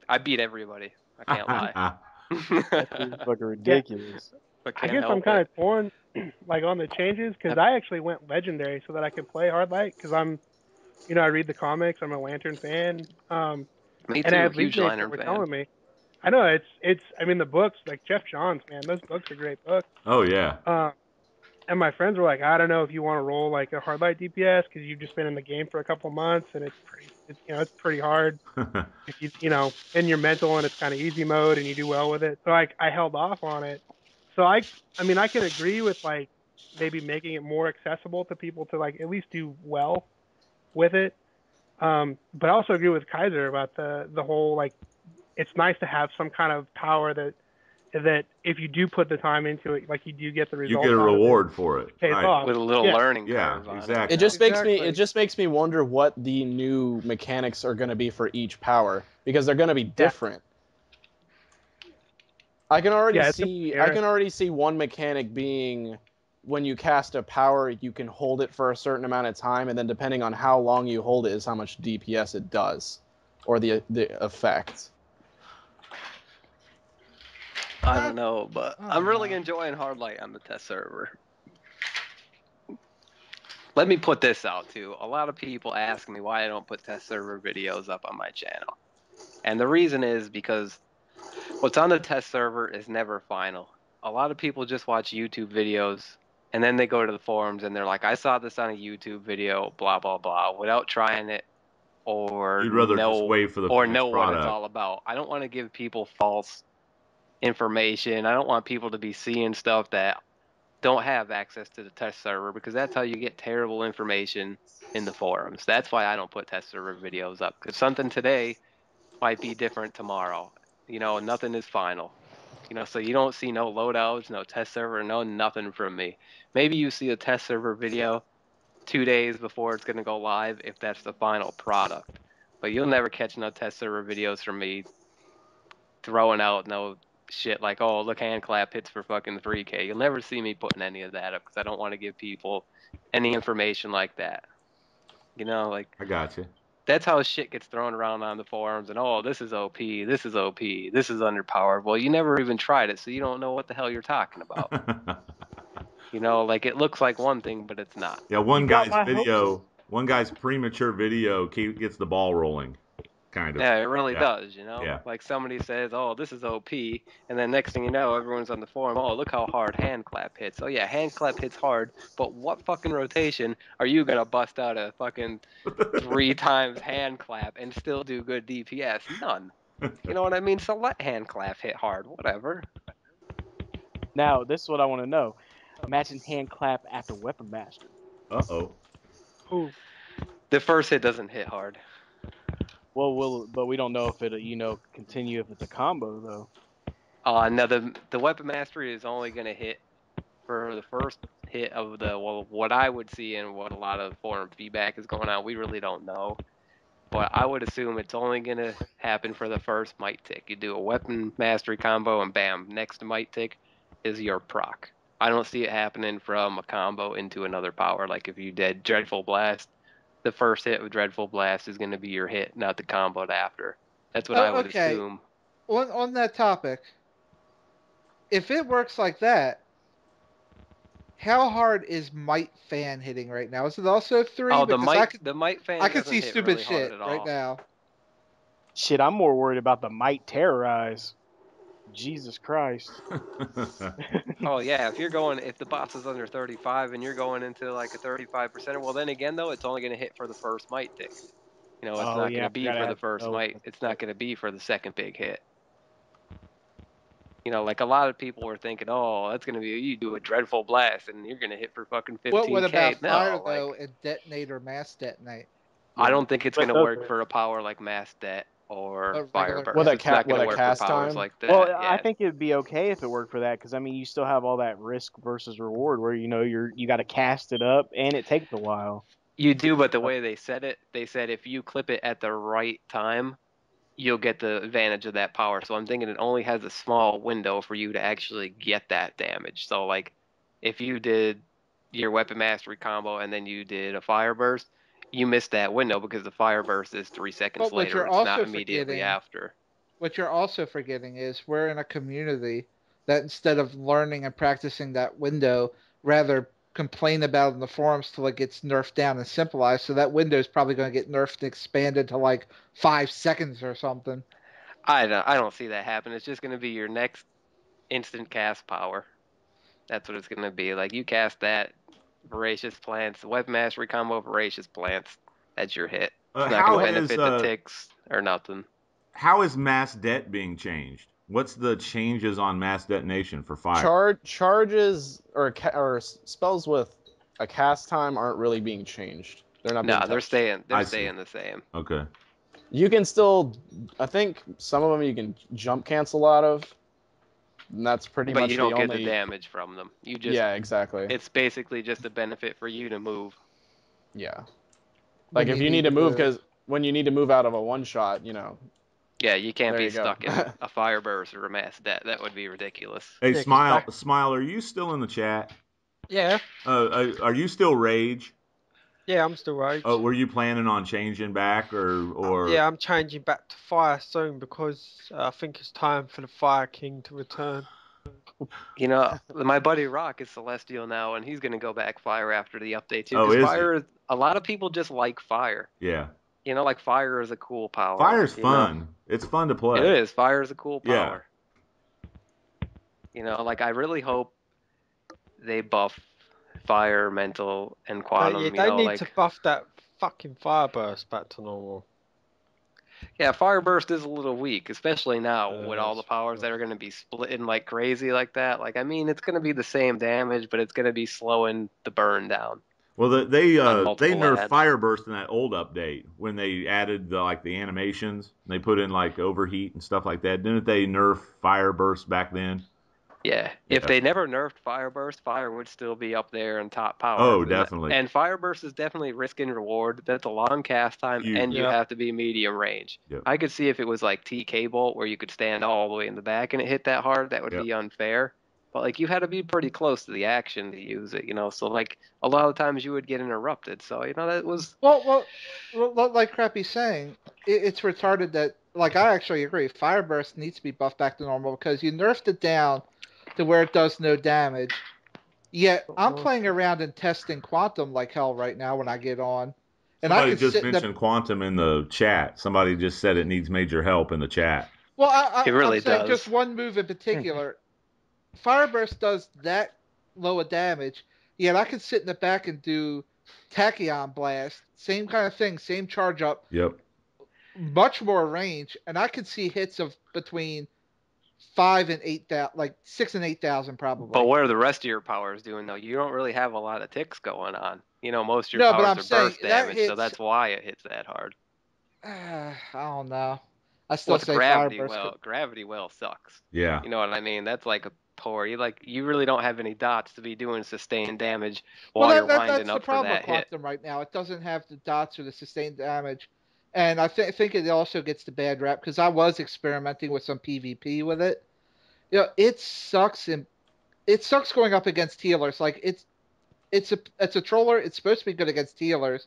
I beat everybody. I can't lie. That's fucking ridiculous. I guess I'm kind of torn, like, on the changes, because I actually went legendary so that I could play Hardlight, because I'm, I read the comics. I'm a Lantern fan. Me too, and I have huge legions Lantern that were fan. telling me. I know I mean, the books, like Jeff Johns, man, those books are great books. Oh yeah. And my friends were like, I don't know if you want to roll like a Hardlight DPS because you've just been in the game for a couple months and it's pretty hard. If in your mental and it's kind of easy mode and you do well with it. So I held off on it. So I mean, I can agree with like maybe making it more accessible to people to like at least do well with it. But I also agree with Kaiser about the whole like it's nice to have some kind of power that if you do put the time into it, like you do get the result. You get a reward for it. Right. With a little learning curve. Yeah, exactly. It just makes me wonder what the new mechanics are going to be for each power because they're going to be different. I can already see one mechanic being when you cast a power, you can hold it for a certain amount of time, and then depending on how long you hold it is how much DPS it does, or the effect. I don't know, but I'm really enjoying Hardlight on the test server. Let me put this out, too. A lot of people ask me why I don't put test server videos up on my channel. And the reason is because what's on the test server is never final. A lot of people just watch YouTube videos, and then they go to the forums, and they're like, I saw this on a YouTube video, blah, blah, blah, without trying it or You'd rather just wait for the what it's all about. I don't want to give people false information. I don't want people to be seeing stuff that don't have access to the test server because that's how you get terrible information in the forums. That's why I don't put test server videos up because something today might be different tomorrow. Nothing is final. So you don't see no loadouts, no test server, no nothing from me. Maybe you see a test server video 2 days before it's going to go live if that's the final product. But you'll never catch no test server videos from me throwing out no shit like, oh, look, hand clap hits for fucking 3K. You'll never see me putting any of that up because I don't want to give people any information like that. I got you. That's how shit gets thrown around on the forums and, oh, this is OP, this is OP, this is underpowered. Well, you never even tried it, so you don't know what the hell you're talking about. Like it looks like one thing, but it's not. Yeah, one guy's premature video gets the ball rolling. Kind of. Yeah, it really does, Yeah. Like somebody says, oh, this is OP, and then next thing you know, everyone's on the forum, oh, look how hard hand clap hits. Oh, yeah, hand clap hits hard, but what fucking rotation are you going to bust out a fucking 3 times hand clap and still do good DPS? None. You know what I mean? So let hand clap hit hard, whatever. Now, this is what I want to know. Imagine hand clap after Weapon Master. Uh-oh. Ooh. The first hit doesn't hit hard. Well, but we don't know if it'll, continue if it's a combo though. No, the weapon mastery is only going to hit for the first hit of what I would see and what a lot of forum feedback is going on. We really don't know, but I would assume it's only going to happen for the first might tick. You do a weapon mastery combo and bam, next to might tick is your proc. I don't see it happening from a combo into another power. Like if you did Dreadful Blast, the first hit of Dreadful Blast is going to be your hit, not the combo after. That's what I would assume. On that topic, if it works like that, how hard is Might fan hitting right now? Is it also 3? Oh, Because the Might fan I can doesn't see hit stupid really shit hard at right all. now. Shit, I'm more worried about the Might Terrorize. Jesus Christ. Oh yeah, if the boss is under 35 and you're going into like a 35%, well then again though, it's only going to hit for the first Might tick. You know, it's Oh not yeah, going I to be forgot for I the had. first Oh, Might. It's not going to be for the second big hit. You know, like a lot of people were thinking, oh, that's going to be, you do a dreadful blast and you're going to hit for fucking 15K. What about fire No, though, like, and detonate or mass detonate? I don't think it's going to But work for a power like Mass Det or A Fire regular Burst. It's not going to work for cast powers time? like that. well, Yeah. I think it'd be okay if it worked for that, because I mean, you still have all that risk versus reward, where you got to cast it up, and it takes a while. You do, but the way they said if you clip it at the right time, you'll get the advantage of that power. So I'm thinking it only has a small window for you to actually get that damage. So like, if you did your weapon mastery combo and then you did a fire burst, you missed that window because the fire burst is 3 seconds But what later. you're It's not also immediately forgetting, after. what you're also forgetting is we're in a community that instead of learning and practicing that window, rather complain about it in the forums till it gets nerfed down and simplified. So that window is probably going to get nerfed and expanded to like 5 seconds or something. I don't see that happen. It's just going to be your next instant cast power. That's what it's going to be. Like you cast that Voracious Plants, Weapon Mastery combo Voracious Plants. That's your hit. It's not going to benefit the ticks or nothing. How is mass det being changed? What's the changes on mass detonation for fire? Charges or spells with a cast time aren't really being changed. They're not being touched. They're staying I staying see. the same. Okay. You can still, I think some of them you can jump cancel out of. And that's pretty much But you don't the get only. the damage from them. You just Yeah, exactly. It's basically just a benefit for you to move. Yeah. Like if you need to move, because when you need to move out of a one shot, Yeah, you can't there be you go. stuck in a fire burst or a mass det. That would be ridiculous. Hey, Yeah, 'cause Smile, are you still in the chat? Yeah, Are you still Rage? yeah, I'm still Rage. Oh, were you planning on changing back or? Yeah, I'm changing back to Fire soon because I think it's time for the Fire King to return. You know, my buddy Rock is Celestial now, and he's going to go back fire after the update too. Oh, Because is fire, a lot of people just like fire. Yeah. You know, like fire is a cool power. Fire's fun. It's fun to play. It is. Fire is a cool power. Yeah. You know, like I really hope they buff fire, mental, and quantum. Yeah, they need to buff that fucking Fire Burst back to normal. Yeah, Fire Burst is a little weak, especially now with all the powers that are going to be splitting like crazy like that. Like, I mean, it's going to be the same damage, but it's going to be slowing the burn down. Well, they nerfed ads. Fire Burst in that old update when they added the animations. They put in like overheat and stuff like that. Didn't they nerf Fire Burst back then? Yeah. If they never nerfed Fire Burst, Fire would still be up there in top power. Oh, definitely. And Fire Burst is definitely risk and reward. That's a long cast time, and you have to be medium range. Yep. I could see if it was like TK Bolt, where you could stand all the way in the back and it hit that hard, that would be unfair. But like you had to be pretty close to the action to use it, So like a lot of times you would get interrupted. So that was well, like Crappy's saying, it's retarded that. Like I actually agree, Fire Burst needs to be buffed back to normal because you nerfed it down to where it does no damage. Yet I'm playing around and testing Quantum like hell right now when I get on. And Somebody just mentioned Quantum in the chat. Somebody just said it needs major help in the chat. Well, it really I'm saying does. Just one move in particular. Fire Burst does that low a damage, yet I can sit in the back and do Tachyon Blast. Same kind of thing, same charge up. Yep. Much more range, and I could see hits of between 5 and 8,000, like 6 and 8,000 probably. But what are the rest of your powers doing though? You don't really have a lot of ticks going on. Most of your powers are burst damage, so that's why it hits that hard. I don't know. I still say Gravity Fire Burst. Gravity Well sucks. Yeah. You know what I mean? That's like a poor. You really don't have any dots to be doing sustained damage while you're winding up for that hit. That's the problem with Quantum right now. It doesn't have the dots or the sustained damage. And I think it also gets the bad rap because I was experimenting with some PvP with it. It sucks going up against healers. Like it's a troller. It's supposed to be good against healers,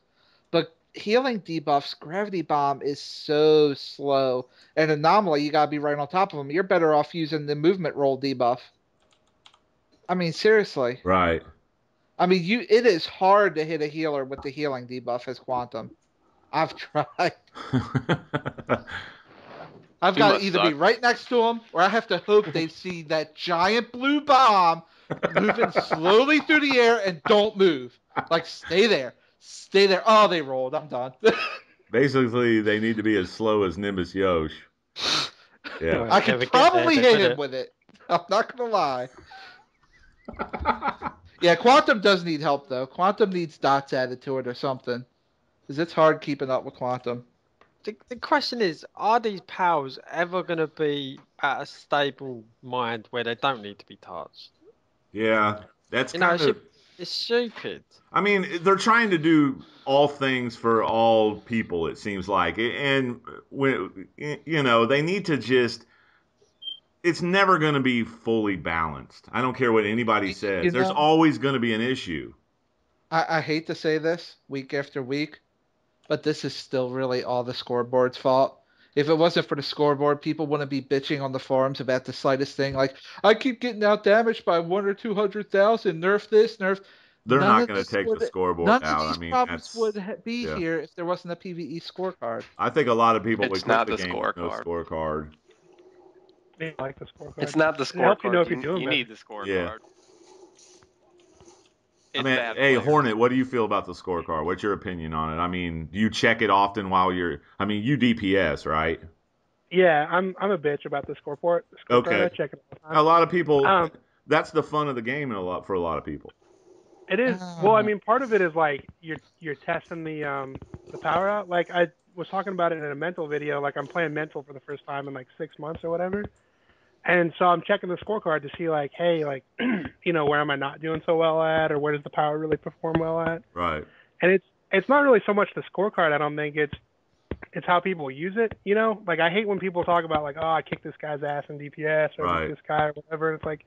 but healing debuffs, Gravity Bomb is so slow. And Anomaly, you gotta be right on top of them. You're better off using the movement roll debuff. I mean, seriously. Right. I mean, it is hard to hit a healer with the healing debuff as Quantum. I've tried. I've got to either be right next to them, or I have to hope they see that giant blue bomb moving slowly through the air and don't move. Like, stay there. Stay there. Oh, they rolled. I'm done. Basically, they need to be as slow as Nimbus Yosh. Yeah. I could probably hit him with it. I'm not going to lie. Yeah, Quantum does need help, though. Quantum needs dots added to it or something. Because it's hard keeping up with Quantum. The question is, are these pals ever going to be at a stable mind where they don't need to be touched? Yeah, that's kind of... It's stupid. I mean, they're trying to do all things for all people, it seems like. And, they need to just... It's never going to be fully balanced. I don't care what anybody says. There's always going to be an issue. I hate to say this week after week, but this is still really all the scoreboard's fault. If it wasn't for the scoreboard, people wouldn't be bitching on the forums about the slightest thing. Like, I keep getting out damaged by 100,000 or 200,000. Nerf this, nerf. They're not going to take the scoreboard out. None of these problems would be here if there wasn't a PvE scorecard. I think a lot of people would quit the game with scorecard. no scorecard. I like the scorecard. It's not the scorecard. You need the scorecard. Yeah. I mean, hey, Hornet, what do you feel about the scorecard? What's your opinion on it? I mean, do you check it often while you're... I mean, you DPS, right? Yeah, I'm a bitch about the scoreboard. Okay. I check it all the time. A lot of people... that's the fun of the game for a lot of people. It is. Well, I mean, part of it is like you're testing the power out. Like I was talking about it in a mental video. Like I'm playing mental for the first time in like 6 months or whatever. And so I'm checking the scorecard to see, like, hey, like, where am I not doing so well at, or where does the power really perform well at? Right. And it's not really so much the scorecard. I don't think it's how people use it. Like I hate when people talk about like, oh, I kicked this guy's ass in DPS or I beat this guy or whatever. And it's like,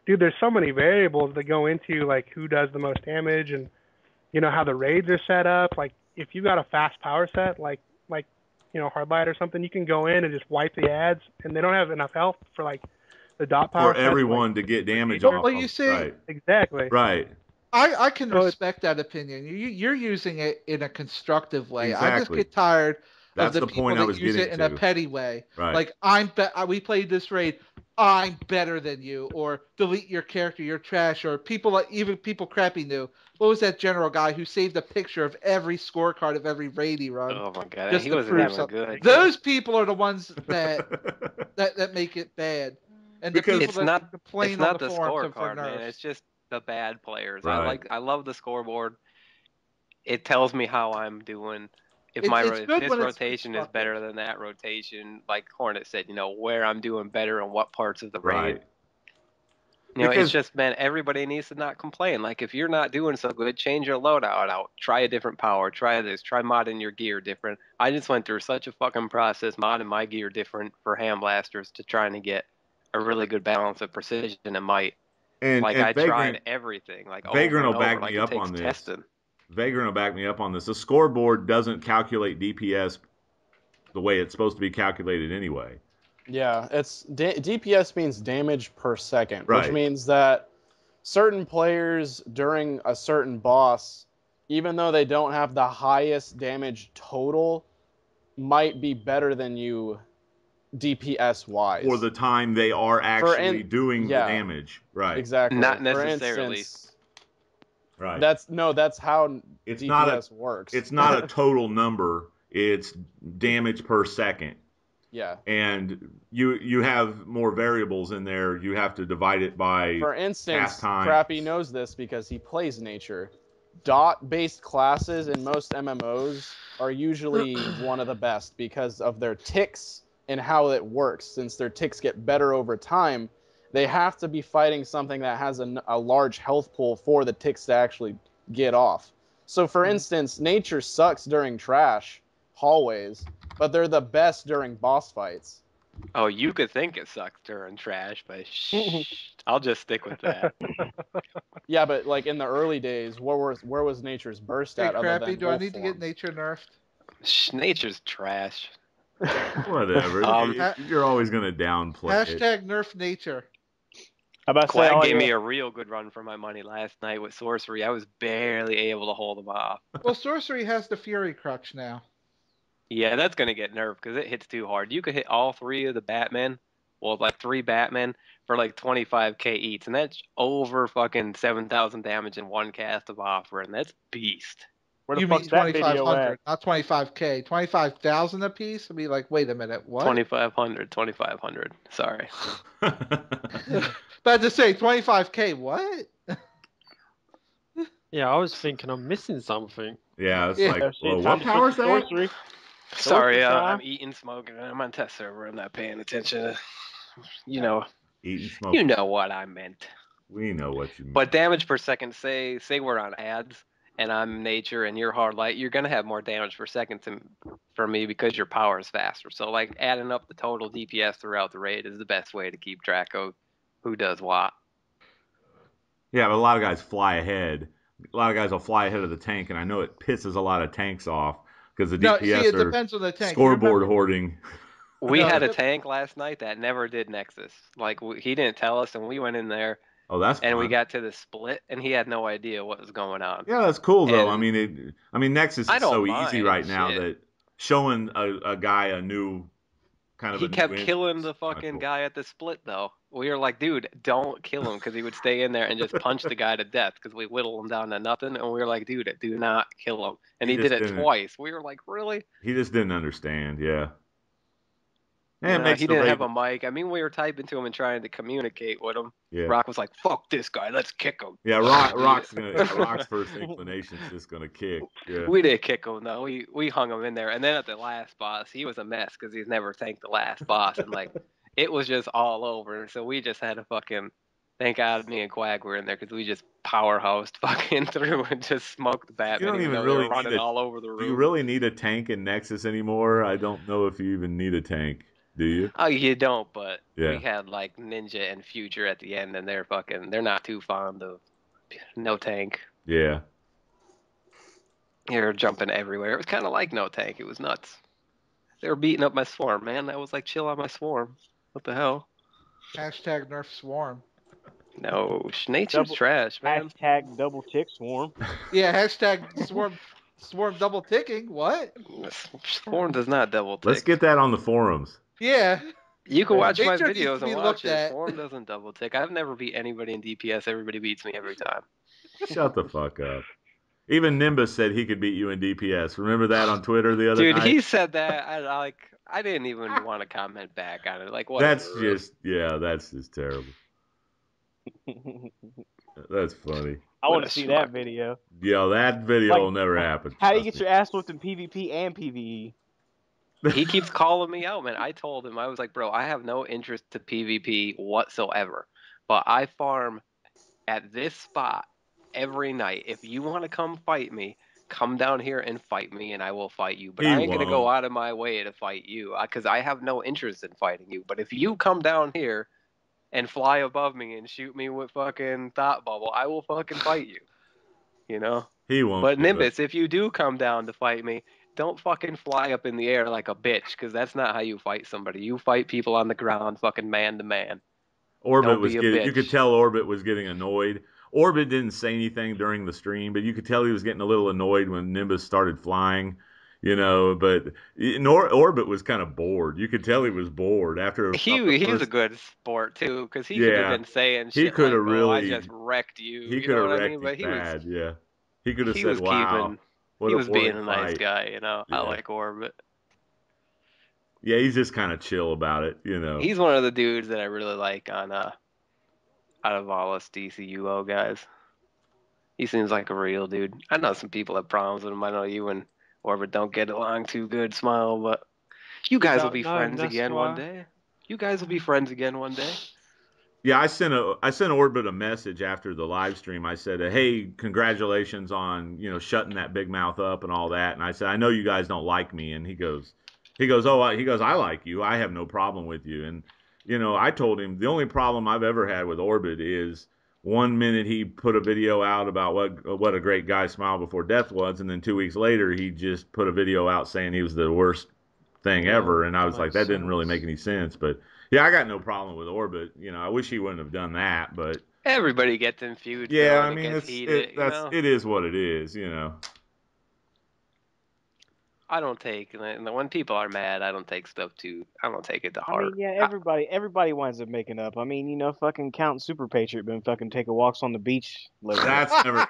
dude, there's so many variables that go into like who does the most damage and how the raids are set up. Like if you got a fast power set, like Hardlight or something, you can go in and just wipe the ads, and they don't have enough health for like the dot power for everyone to get damage off. Well, you see, right. Exactly. Right. I can respect that opinion. You're using it in a constructive way. Exactly. I just get tired of the people that use it in a petty way. Right. Like we played this raid. I'm better than you, or delete your character, you're trash, or even people crappy knew. What was that general guy who saved a picture of every scorecard of every raid he run? Oh my god, just he to wasn't prove even something. good. Those people are the ones that make it bad. And because the people that complain it's not on the the forums scorecard, for nerfs. man. It's just the bad players. Right. I love the scoreboard. It tells me how I'm doing. If this rotation is better than that rotation, like Hornet said, where I'm doing better and what parts of the raid. Right. It's just, man, everybody needs to not complain. Like, if you're not doing so good, change your loadout out. Try a different power. Try this. Try modding your gear different. I just went through such a fucking process modding my gear different for hand blasters to trying to get a really good balance of precision and might. And I tried everything. Like, Vagrant will back me up on this. Testing. Vagrant will back me up on this. The scoreboard doesn't calculate DPS the way it's supposed to be calculated anyway. Yeah, it's DPS means damage per second, right. Which means that certain players during a certain boss, even though they don't have the highest damage total, might be better than you DPS-wise. For the time they are actually doing the damage. Right. Exactly. Not necessarily. For instance, right. That's how DPS works. It's not a total number. It's damage per second. Yeah. And you have more variables in there. You have to divide it by For instance, pastime. Crappy knows this because he plays nature. Dot-based classes in most MMOs are usually one of the best because of their ticks and how it works. Since their ticks get better over time, they have to be fighting something that has a large health pool for the ticks to actually get off. So for instance, nature sucks during trash hallways, but they're the best during boss fights. Oh, you could think it sucks during trash, but I'll just stick with that. Yeah, but like in the early days, where was nature's burst at? Crappy, do I need to get nature nerfed? Nature's trash. Whatever. You're always going to downplay # nerf nature. Quag gave me a real good run for my money last night with Sorcery. I was barely able to hold him off. Well, Sorcery has the Fury Crutch now. Yeah, that's going to get nerfed because it hits too hard. You could hit all 3 of the Batmen, well, like 3 Batmen, for like 25k each, and that's over fucking 7,000 damage in one cast of Offer, and that's beast. Where the fuck's that video at? Not 25k, 25,000 a piece? I'd be like, wait a minute, what? 2,500. Sorry. About to say 25k. What? Yeah, I was thinking I'm missing something. Yeah, it's like, well, what power's that? Sorry, I'm eating, smoking. I'm on test server. I'm not paying attention. You know. Eating, smoking. You know what I meant. We know what you mean. But damage per second, say we're on ads, and I'm nature, and you're Hardlight, you're gonna have more damage per second for me because your power is faster. So like adding up the total DPS throughout the raid is the best way to keep track of who does what. Yeah, but a lot of guys fly ahead. A lot of guys will fly ahead of the tank, and I know it pisses a lot of tanks off because the DPS it depends on the tank. Scoreboard hoarding. We had a tank last night that never did Nexus. Like he didn't tell us, and we went in there. Oh, that's fun. And we got to the split, and he had no idea what was going on. Yeah, that's cool though. I mean, Nexus is so easy right now that showing a guy a new kind of. He kept killing the fucking guy at the split though. We were like, dude, don't kill him because he would stay in there and just punch the guy to death because we whittled him down to nothing. And we were like, dude, do not kill him. And he did it twice. We were like, really? He just didn't understand. Yeah. Yeah, he didn't have a mic. I mean, we were typing to him and trying to communicate with him. Yeah. Rock was like, "Fuck this guy, let's kick him." Yeah, Rock's first inclination is just gonna kick. Yeah. We didn't kick him though. We hung him in there, and then at the last boss, he was a mess because he's never tanked the last boss, and like it was just all over. So we just had to fucking thank God me and Quag were in there because we just powerhoused fucking through and just smoked the Batman. You don't even really running all over the room. Do you really need a tank in Nexus anymore? I don't know if you even need a tank. Do you? Oh, you don't, but we had like Ninja and Future at the end, and they're not too fond of no tank. Yeah. You're jumping everywhere. It was kind of like no tank. It was nuts. They were beating up my swarm, man. I was like, chill on my swarm. What the hell? Hashtag nerf swarm. No, nature's trash, man. Hashtag double tick swarm. Yeah, hashtag swarm double ticking. What? Swarm does not double tick. Let's get that on the forums. Yeah. You can watch my videos and watch it. Swarm doesn't double tick. I've never beat anybody in DPS. Everybody beats me every time. Shut the fuck up. Even Nimbus said he could beat you in DPS. Remember that on Twitter the other night? Dude, he said that. I didn't even want to comment back on it. Like, what? That's just terrible. That's funny. I want to see that video. Yo, that video will never happen. How do you get your ass whooped in PvP and PvE? He keeps calling me out, man. I told him, I was like, bro, I have no interest to PvP whatsoever. But I farm at this spot every night. If you want to come fight me, come down here and fight me, and I will fight you. But I ain't going to go out of my way to fight you, because I have no interest in fighting you. But if you come down here and fly above me and shoot me with fucking Thought Bubble, I will fucking fight you. You know? He won't. But Nimbus, if you do come down to fight me, don't fucking fly up in the air like a bitch, because that's not how you fight somebody. You fight people on the ground, fucking man to man. Orbit was getting. You could tell Orbit was getting annoyed. Orbit didn't say anything during the stream, but you could tell he was getting a little annoyed when Nimbus started flying. You know, but Orbit was kind of bored. You could tell he was bored after. He's a good sport too, because he could have been saying shit. He could have really. I just wrecked you. He could have wrecked you bad. Yeah. He could have said, "Wow." He was being a nice guy, you know. Yeah. I like Orbit. Yeah, he's just kind of chill about it, you know. He's one of the dudes that I really like on out of all us DCUO guys. He seems like a real dude. I know some people have problems with him. I know you and Orbit don't get along too good, Smile, but you guys will be friends again one day. You guys will be friends again one day. Yeah, I sent Orbit a message after the live stream. I said, "Hey, congratulations on shutting that big mouth up and all that." And I said, "I know you guys don't like me." And he goes, "I like you. I have no problem with you." And I told him the only problem I've ever had with Orbit is 1 minute he put a video out about what a great guy Smile4death was, and then 2 weeks later he just put a video out saying he was the worst thing ever. And I was like, that didn't really make any sense, but. Yeah, I got no problem with Orbit. I wish he wouldn't have done that, but everybody gets in feuds. yeah, though, I and mean, it gets heated, it is what it is. I don't take when people are mad. I don't take stuff I don't take it to heart. I mean, yeah, everybody winds up making up. I mean, fucking Count Super Patriot been fucking taking walks on the beach lately. That's never.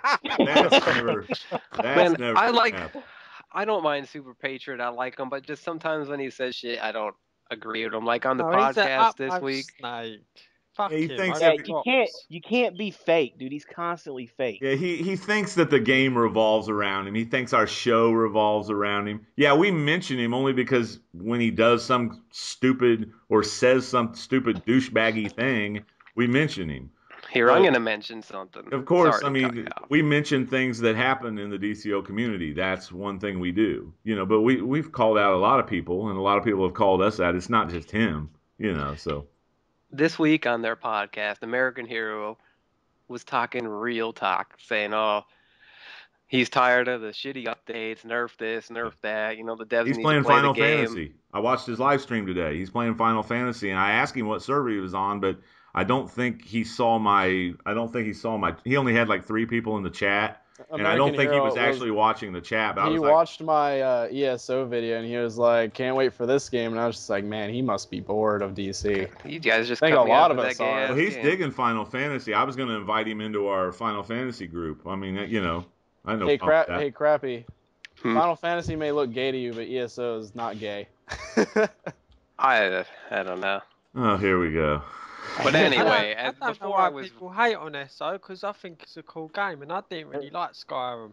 Man, I don't mind Super Patriot. I like him, but just sometimes when he says shit, I don't agree with him. Like on the podcast this week. Snake. Fuck he him. thinks you can't be fake, dude. He's constantly fake. Yeah, he thinks that the game revolves around him. He thinks our show revolves around him. Yeah, we mention him only because when he does some stupid or says some stupid douchebaggy thing, we mention him. Here, I'm going to mention something. Of course, we mention things that happen in the DCO community. That's one thing we do. But we've called out a lot of people, and a lot of people have called us out. It's not just him, so. This week on their podcast, American Hero was talking real talk, saying, "Oh, he's tired of the shitty updates, nerf this, nerf that. The devs He's need playing to play Final the game." Fantasy. I watched his live stream today. He's playing Final Fantasy, and I asked him what server he was on, but I don't think he saw my. He only had like 3 people in the chat. And I don't think he was actually watching the chat. But he watched my ESO video, and he was like, "Can't wait for this game." And I was just like, "Man, he must be bored of DC." You guys just I think a lot of us are. Well, he's digging Final Fantasy. I was going to invite him into our Final Fantasy group. I mean, I know. Hey, Crappy. Final Fantasy may look gay to you, but ESO is not gay. I don't know. Oh, here we go. But anyway, I don't know why people hate on SO, because I think it's a cool game, and I didn't really like Skyrim.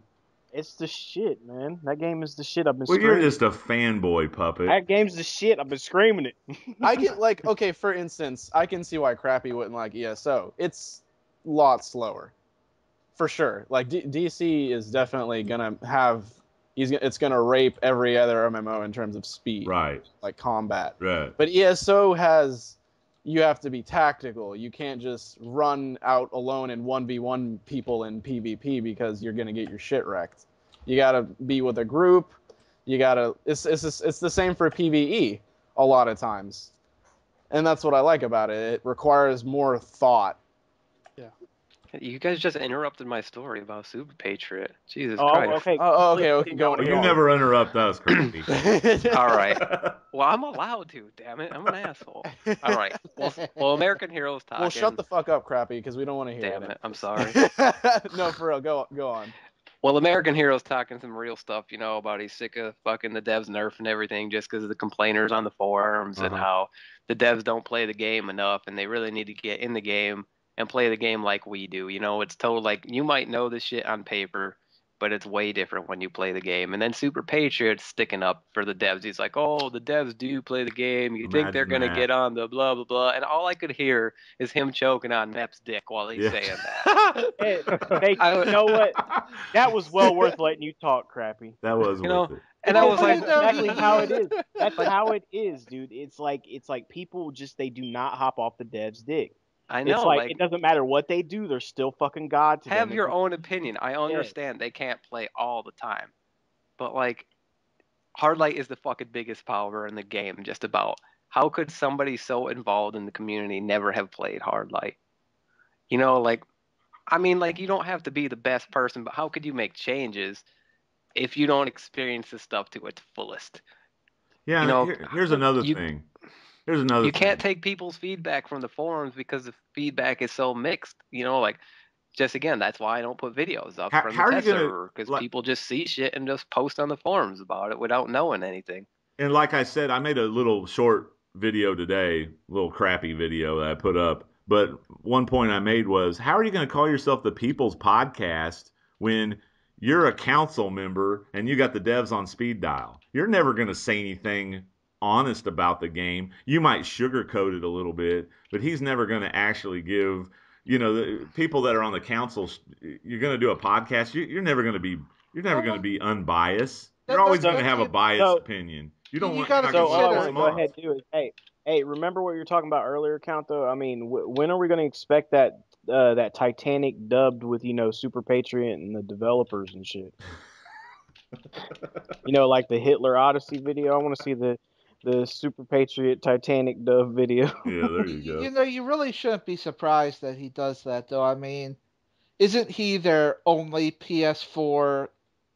It's the shit, man. That game is the shit. I've been screaming. Well, you're just a fanboy, Puppet. That game's the shit. I've been screaming it. I get okay, for instance, I can see why Crappy wouldn't like ESO. It's a lot slower, for sure. Like DC is definitely gonna have. It's gonna rape every other MMO in terms of speed, right? Like combat, right? But ESO has. You have to be tactical. You can't just run out alone and 1v1 people in PvP because you're gonna get your shit wrecked. You gotta be with a group. You gotta. It's the same for PvE a lot of times, and that's what I like about it. It requires more thought. Yeah. You guys just interrupted my story about Super Patriot. Jesus Christ. Okay. Okay. Go on. You never interrupt us, Crappy. All right. Well, I'm allowed to. Damn it, I'm an asshole. All right. Well, American Heroes talking. Well, shut the fuck up, Crappy, because we don't want to hear it. Damn it. I'm sorry. No, for real. Go on. Well, American Heroes talking some real stuff, about he's sick of fucking the devs nerfing everything just because of the complainers on the forums and how the devs don't play the game enough and they really need to get in the game and play the game like we do. It's told like you might know this shit on paper, but it's way different when you play the game. And then Super Patriot's sticking up for the devs. He's like, "Oh, the devs do play the game. You think they're going to get on the blah, blah, blah." And all I could hear is him choking on Mep's dick while he's saying that. You know what? That was well worth letting you talk, Crappy. That was worth it. And I was like, exactly how it is. That's how it is, dude. It's like people they do not hop off the devs' dick. I know. It's like it doesn't matter what they do, they're still fucking God to them. Have your own opinion. I understand they can't play all the time. But Hardlight is the fucking biggest power in the game, just about. How could somebody so involved in the community never have played Hardlight? You don't have to be the best person, but how could you make changes if you don't experience this stuff to its fullest? Yeah, here's another thing. You can't take people's feedback from the forums because the feedback is so mixed. Just again, that's why I don't put videos up from the test server, because people just see shit and just post on the forums about it without knowing anything. And like I said, I made a little short video today, a little crappy video that I put up. But one point I made was, how are you going to call yourself the People's Podcast when you're a council member and you got the devs on speed dial? You're never going to say anything honest about the game. You might sugarcoat it a little bit, but he's never going to actually give, the people that are on the council. You're going to do a podcast. You're never going to be unbiased. You're always going to have a biased opinion. You don't want to go ahead do it. Hey, remember what you were talking about earlier, Count? Though, I mean, when are we going to expect that Titanic dubbed with Super Patriot and the developers and shit? Like the Hitler Odyssey video. I want to see the The Super Patriot Titanic Dove video. Yeah, there you go. You know, you really shouldn't be surprised that he does that, though. I mean, isn't he their only PS4,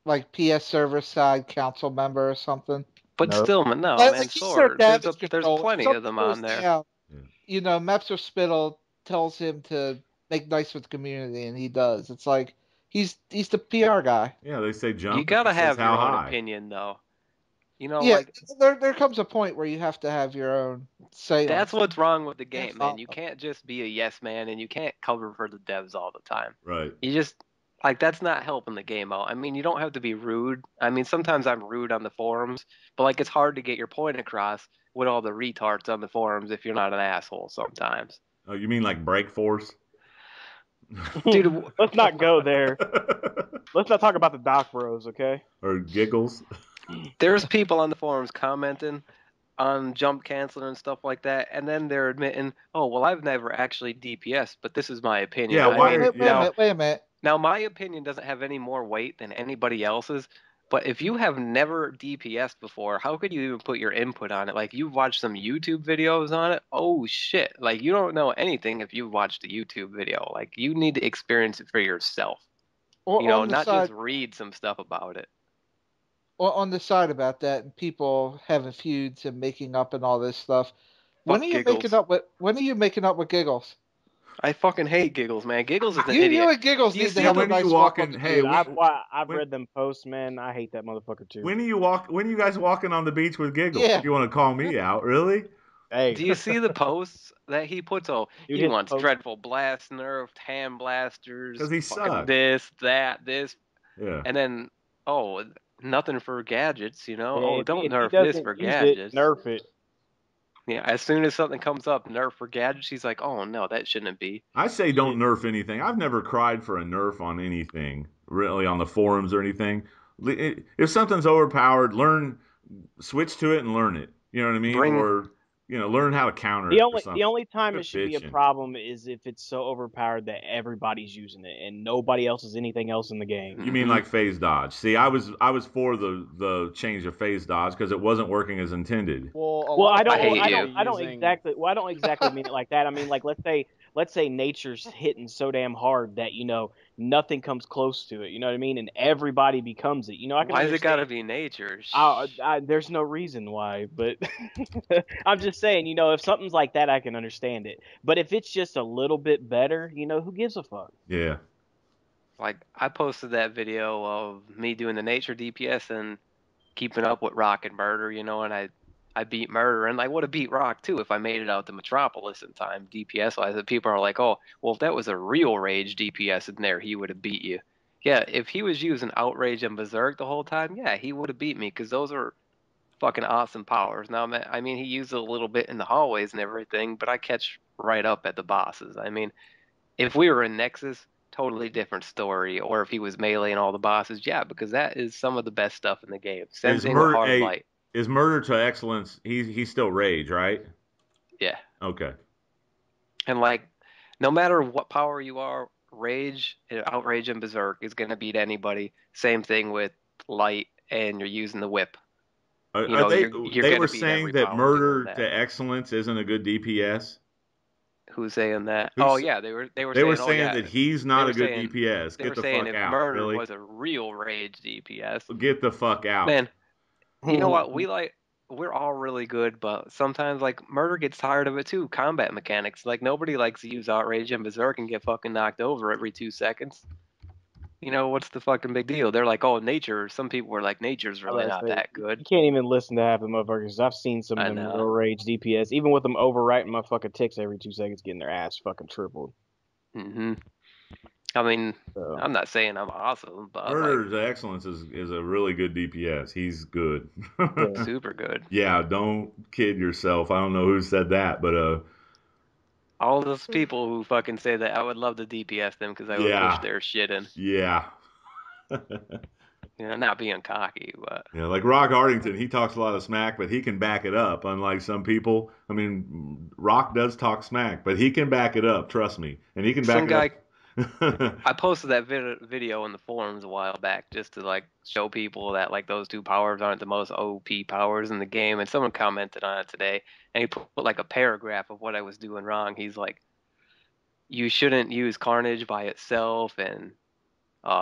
like PS server side council member or something? But Nope. still, no, Like, man, he's their Sword. damage There's control. plenty of them on there. Down, Yeah. you know, Mepser Spittle tells him to make nice with the community, and he does. It's like he's the PR guy. Yeah, they say jump. You gotta and he says have your how own high. opinion, though. You know, Yeah, like there comes a point where you have to have your own say. that's what's wrong with the game, Yes, man. You can't just be a yes man, and you can't cover for the devs all the time. Right. You just like that's not helping the game out. I mean, you don't have to be rude. I mean, sometimes I'm rude on the forums, but like it's hard to get your point across with all the retards on the forums if you're not an asshole sometimes. Oh, you mean like Break Force? Dude, let's not go there. Let's not talk about the Doc Bros, okay? Or Giggles? There's people on the forums commenting on jump canceling and stuff like that, and then they're admitting, oh, well, I've never actually DPS, but this is my opinion. Yeah, why? Wait a minute. Now, my opinion doesn't have any more weight than anybody else's, but if you have never DPS'd before, how could you even put your input on it? Like, you've watched some YouTube videos on it? Oh, shit. Like, you don't know anything if you've watched a YouTube video. Like, you need to experience it for yourself. You know, not just read some stuff about it. Well, on the side about that, and people having feuds and making up and all this stuff. When are you making up with Giggles? I fucking hate Giggles, man. Giggles is an idiot. You and Giggles need to have a nice walk on the Hey, dude, I've read them posts, man. I hate that motherfucker too. When are you guys walking on the beach with Giggles? Yeah. You want to call me out, really? Hey, do you see the posts that he puts? Oh, Dude, he wants post. Dreadful Blast nerfed, hand blasters, 'Cause he fucking sucks. this, that, this, Yeah. and then nothing for gadgets, you know. Yeah, oh, if don't he nerf doesn't this for use gadgets. it, nerf it. Yeah, as soon as something comes up, nerf for gadgets, he's like, oh no, that shouldn't be. I say don't nerf anything. I've never cried for a nerf on anything, really, on the forums or anything. If something's overpowered, switch to it and learn it. You know what I mean? Or learn how to counter it. The only time it should be a problem is if it's so overpowered that everybody's using it and nobody else is anything else in the game. You mean like phase dodge? See, I was for the change of phase dodge because it wasn't working as intended. Well, I don't exactly mean it like that. I mean, like let's say nature's hitting so damn hard that nothing comes close to it. You know what I mean? And everybody becomes it. I can. Why has it got to be nature? There's no reason why, but I'm just saying. If something's like that, I can understand it. But if it's just a little bit better, who gives a fuck? Yeah. Like, I posted that video of me doing the nature DPS and keeping up with Rock and Murder, and I beat Murder, and I would have beat Rock too if I made it out to Metropolis in time, DPS-wise. And people are like, oh, well, if that was a real Rage DPS in there, he would have beat you. Yeah, if he was using Outrage and Berserk the whole time, yeah, he would have beat me, because those are fucking awesome powers. Now, I mean, he used it a little bit in the hallways and everything, but I catch right up at the bosses. I mean, if we were in Nexus, totally different story. Or if he was meleeing all the bosses, yeah, because that is some of the best stuff in the game. Same thing with Hardlight. Is Murder to Excellence, he's still Rage, right? Yeah. Okay. And like, no matter what power you are, Rage, Outrage, and Berserk is going to beat anybody. Same thing with Light, and you're using the whip. They were saying that Murder to Excellence isn't a good DPS. Who's saying that? Yeah, they were saying that he's not a good DPS. Get the fuck out. If Murder was a real Rage DPS, get the fuck out. Man, you know what? We're all really good, but sometimes like Murder gets tired of it too. Combat mechanics, like nobody likes to use Outrage and Berserk and get fucking knocked over every 2 seconds. What's the fucking big deal? They're like, oh, nature. Some people were like, nature's really not that good. You can't even listen to half the motherfuckers. I've seen some of them real Rage DPS, even with them overwriting motherfucking ticks every 2 seconds, getting their ass fucking tripled. Mm-hmm. I mean, I'm not saying I'm awesome, but Murder to Excellence is a really good DPS. He's good. Super good. Yeah, don't kid yourself. I don't know who said that, but all those people who fucking say that, I would love to DPS them because I would push their shit in. Yeah. Not being cocky, but yeah, like Rock Ardington, he talks a lot of smack, but he can back it up. Unlike some people, I mean, Rock does talk smack, but he can back it up. Trust me, and he can back it up. I posted that video in the forums a while back just to like show people that like those two powers aren't the most OP powers in the game, and someone commented on it today, and he put like a paragraph of what I was doing wrong. He's like, you shouldn't use Carnage by itself, and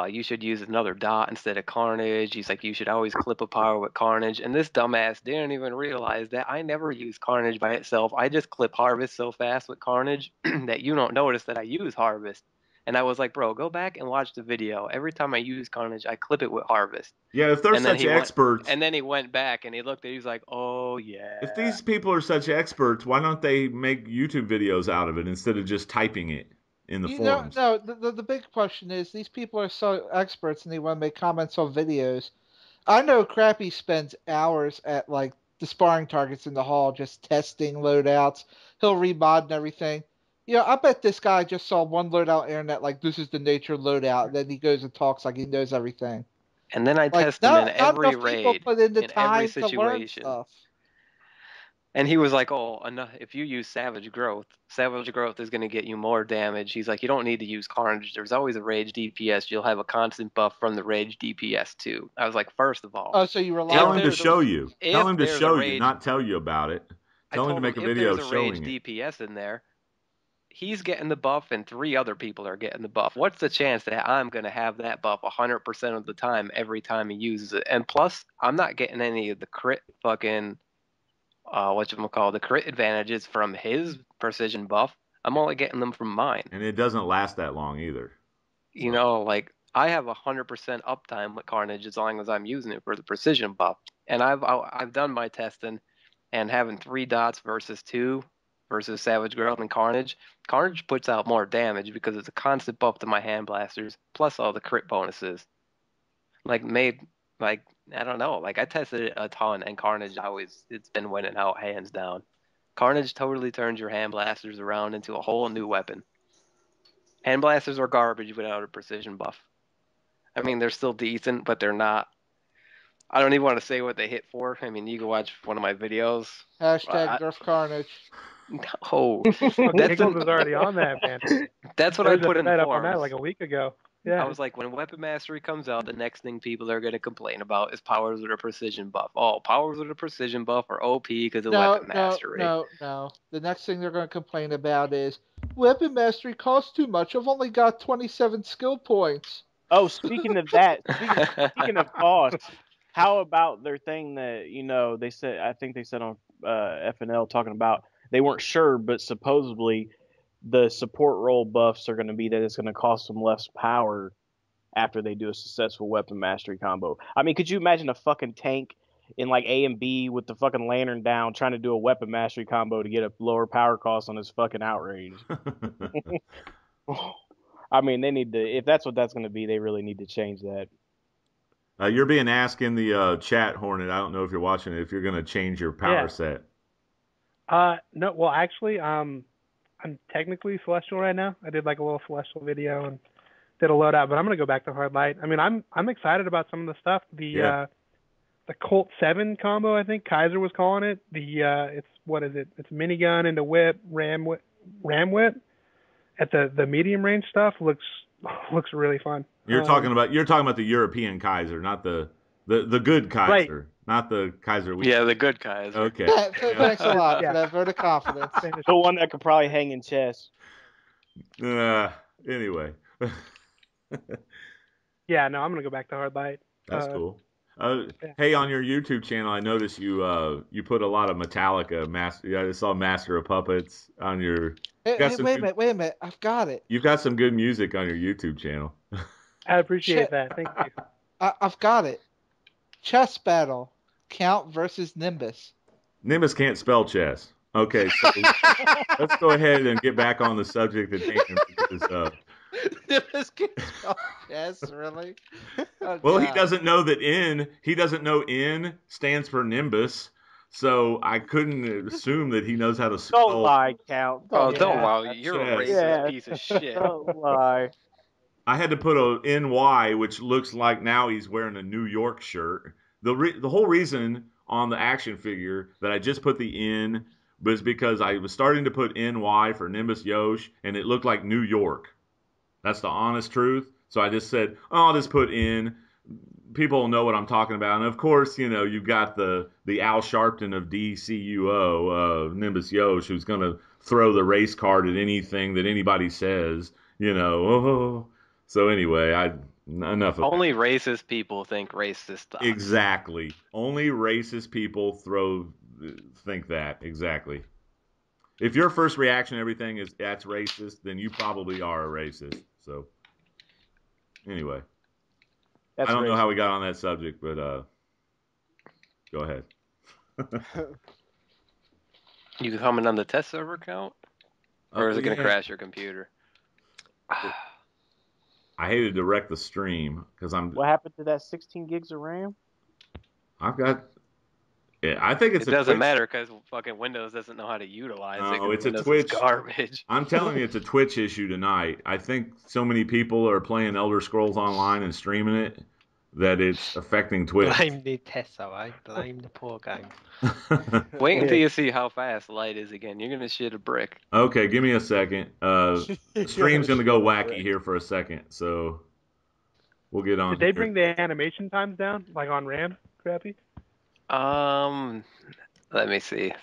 you should use another dot instead of Carnage. He's like, you should always clip a power with Carnage. And this dumbass didn't even realize that I never use Carnage by itself. I just clip Harvest so fast with Carnage that you don't notice that I use Harvest. And I was like, bro, go back and watch the video. Every time I use Carnage, I clip it with Harvest. Yeah, if they're such experts. And then he went back and he looked at it. He was like, oh, yeah. If these people are such experts, why don't they make YouTube videos out of it instead of just typing it in the forums? No, the big question is, these people are so experts and they want to make comments on videos. I know Crappy spends hours at, like, the sparring targets in the hall just testing loadouts. He'll remod and everything. I bet this guy just saw one loadout internet, like, this is the nature loadout, and then he goes and talks like he knows everything. And then I test him in every raid, in every situation. And he was like, oh, if you use Savage Growth is going to get you more damage. He's like, you don't need to use Carnage. There's always a Rage DPS. You'll have a constant buff from the Rage DPS too. I was like, first of all. Oh, so you rely Tell him to show you. Tell him to show you, not tell you about it. Tell him to make a video showing it. If there's a Rage DPS in there, he's getting the buff and 3 other people are getting the buff. What's the chance that I'm going to have that buff 100% of the time every time he uses it? And plus, I'm not getting any of the crit fucking... the crit advantages from his precision buff. I'm only getting them from mine. And it doesn't last that long either. Like I have 100% uptime with Carnage as long as I'm using it for the precision buff. And I've done my testing, and having 3 dots versus 2 versus Savage Growth and Carnage. Carnage puts out more damage because it's a constant buff to my hand blasters plus all the crit bonuses. I don't know. Like, I tested it a ton, and Carnage it's been winning out hands down. Carnage totally turns your hand blasters around into a whole new weapon. Hand blasters are garbage without a precision buff. I mean, they're still decent, but they're not. I don't even want to say what they hit for. I mean, you can watch one of my videos. Hashtag Nerf Carnage. No. Giggles was already on that, man. That's what I put in the forums. Up on that like a week ago. Yeah. I was like, when Weapon Mastery comes out, the next thing people are going to complain about is powers with a precision buff. Oh, powers with a precision buff are OP because of Weapon Mastery. No. The next thing they're going to complain about is Weapon Mastery costs too much. I've only got 27 skill points. Oh, speaking of that, speaking of cost, how about their thing that, they said, I think they said on FNL talking about, they weren't sure, but supposedly the support role buffs are going to be that it's going to cost them less power after they do a successful weapon mastery combo. I mean, could you imagine a fucking tank in like A and B with the fucking lantern down trying to do a weapon mastery combo to get a lower power cost on his fucking outrage? I mean, they need to, if that's what that's going to be, they really need to change that. You're being asked in the chat, Hornet, I don't know if you're watching it, if you're going to change your power set. No, well, actually, I'm technically Celestial right now. I did like a little Celestial video and did a loadout, but I'm gonna go back to Hardlight. I mean, I'm excited about some of the stuff. The Colt 7 combo, I think Kaiser was calling it. It's It's minigun into whip, ram whip. At the medium range stuff looks really fun. You're talking about the European Kaiser, not the good Kaiser. Right. Not the Kaiser. The good Kaiser. Okay. Thanks a lot for that vote of confidence. The one that could probably hang in chess. Anyway. Yeah, no, I'm going to go back to Hardlight. That's cool. Hey, on your YouTube channel, I noticed you put a lot of Metallica. I saw Master of Puppets on your... Wait a minute. I've got it. You've got some good music on your YouTube channel. I appreciate that. Thank you. I've got it. Chess battle. Count versus Nimbus. Nimbus can't spell chess. Okay, so let's go ahead and get back on the subject at hand because Nimbus can't spell chess, really? Oh, well, God. He doesn't know N stands for Nimbus, so I couldn't assume that he knows how to spell. Don't lie, Count. Don't lie. You're a racist piece of shit. Don't lie. I had to put a NY, which looks like now he's wearing a New York shirt. The whole reason on the action figure that I just put the N was because I was starting to put NY for Nimbus Yosh, and it looked like New York. That's the honest truth. So I just said, oh, I'll just put in. People know what I'm talking about. And of course, you've got the Al Sharpton of DCUO, Nimbus Yosh, who's going to throw the race card at anything that anybody says, Oh. So anyway, enough of Only that. racist people think racist thoughts. Exactly. Only racist people think that. Exactly. If your first reaction to everything is that's racist, then you probably are a racist. So anyway. That's I don't know how we racist. got on that subject, but go ahead. You coming on the test server account? Or is it going to crash your computer? I hated to wreck the stream because What happened to that 16 gigs of RAM? I've got. Yeah, I think it's. It doesn't matter because fucking Windows doesn't know how to utilize it. No, it's Windows a Twitch. is garbage. I'm telling you, it's a Twitch issue tonight. I think so many people are playing Elder Scrolls Online and streaming it that it's affecting Twitch. Blame the Tesla, eh? Blame the poor game. Wait until you see how fast light is again. You're gonna shit a brick. Okay, give me a second. The stream's gonna go wacky here for a second, so we'll get on. Did they bring the animation times down, like on RAM, Crappy? Let me see.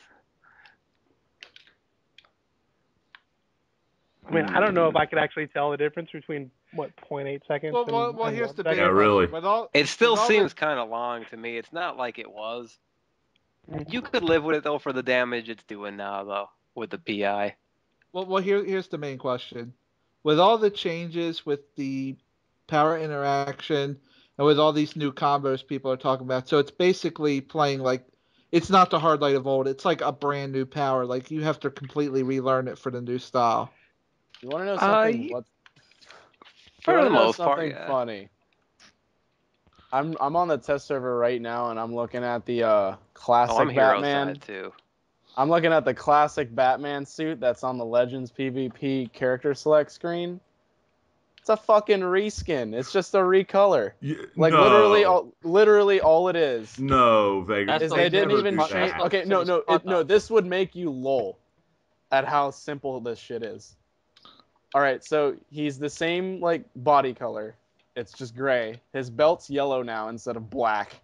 I mean, I don't know if I could actually tell the difference between 0.8 seconds. Well, and here's the 1 big second. Yeah, really. question. It still seems kind of long to me. It's not like it was. You could live with it though for the damage it's doing now though with the PI. Well, here's the main question. With all the changes with the power interaction and with all these new combos people are talking about, so it's basically playing like it's not the Hardlight of old. It's like a brand new power. Like you have to completely relearn it for the new style. You want to know something? For the most part, something funny. I'm on the test server right now, and I'm looking at the classic I'm hero Batman. side too. I'm looking at the classic Batman suit that's on the Legends PvP character select screen. It's a fucking reskin. It's just a recolor. Like no. literally all it is. No, Vegas. Is they didn't even change. Okay, no. This would make you lol at how simple this shit is. All right, so he's the same like body color. It's just gray. His belt's yellow now instead of black.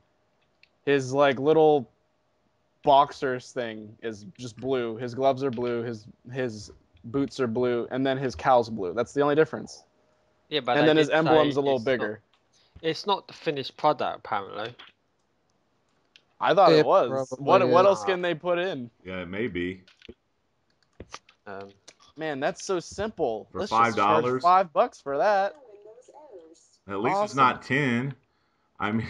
His like little boxers thing is just blue. His gloves are blue. His boots are blue, and then his cow's blue. That's the only difference. Yeah, but and then his emblem's a little bigger. It's not the finished product, apparently. I thought it was. What else can they put in? Yeah, it may be. Man, that's so simple. For Let's $5? just charge $5 for that. At least it's not 10. I mean,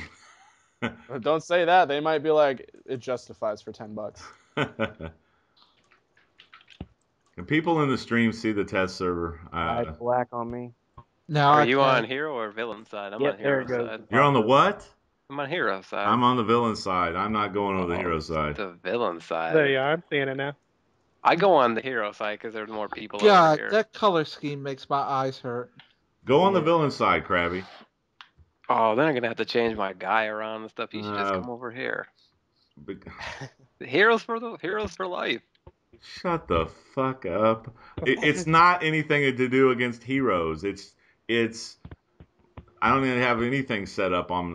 don't say that. They might be like, it justifies for $10. Can people in the stream see the test server? I have black on me. Now Are you on hero or villain side? I'm on hero side. You're on the what? I'm on hero side. I'm on the villain side. I'm not going over the hero side. The villain side. There you are. I'm seeing it now. I go on the hero side because there's more people over here. That color scheme makes my eyes hurt. Go on the villain side, Krabby. Oh, then I'm gonna have to change my guy around and stuff. You should just come over here. Heroes for life. Shut the fuck up. It's not anything to do against heroes. It's. I don't even have anything set up on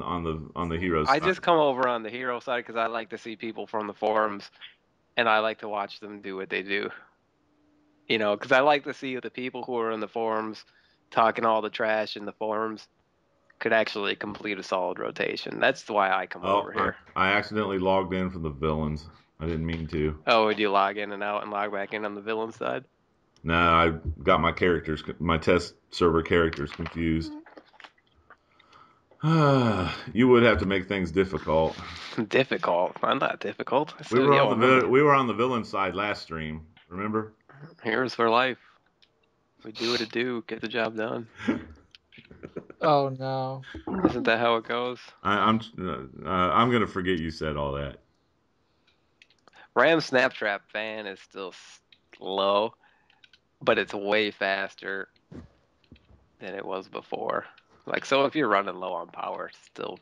the heroes side. I just come over on the hero side because I like to see people from the forums, and I like to watch them do what they do. Because I like to see the people who are in the forums talking all the trash in the forums could actually complete a solid rotation. That's why I come over here. I accidentally logged in from the villains. I didn't mean to. Oh, would you log in and out and log back in on the villain side? No, I got my test server characters confused. You would have to make things difficult. Difficult? I'm not difficult. We were on the villain side last stream. Remember? Heroes for life. We do what it do. Get the job done. Oh no! Isn't that how it goes? I'm gonna forget you said all that. Ram Snaptrap fan is still slow, but it's way faster than it was before. Like, so if you're running low on power, it's still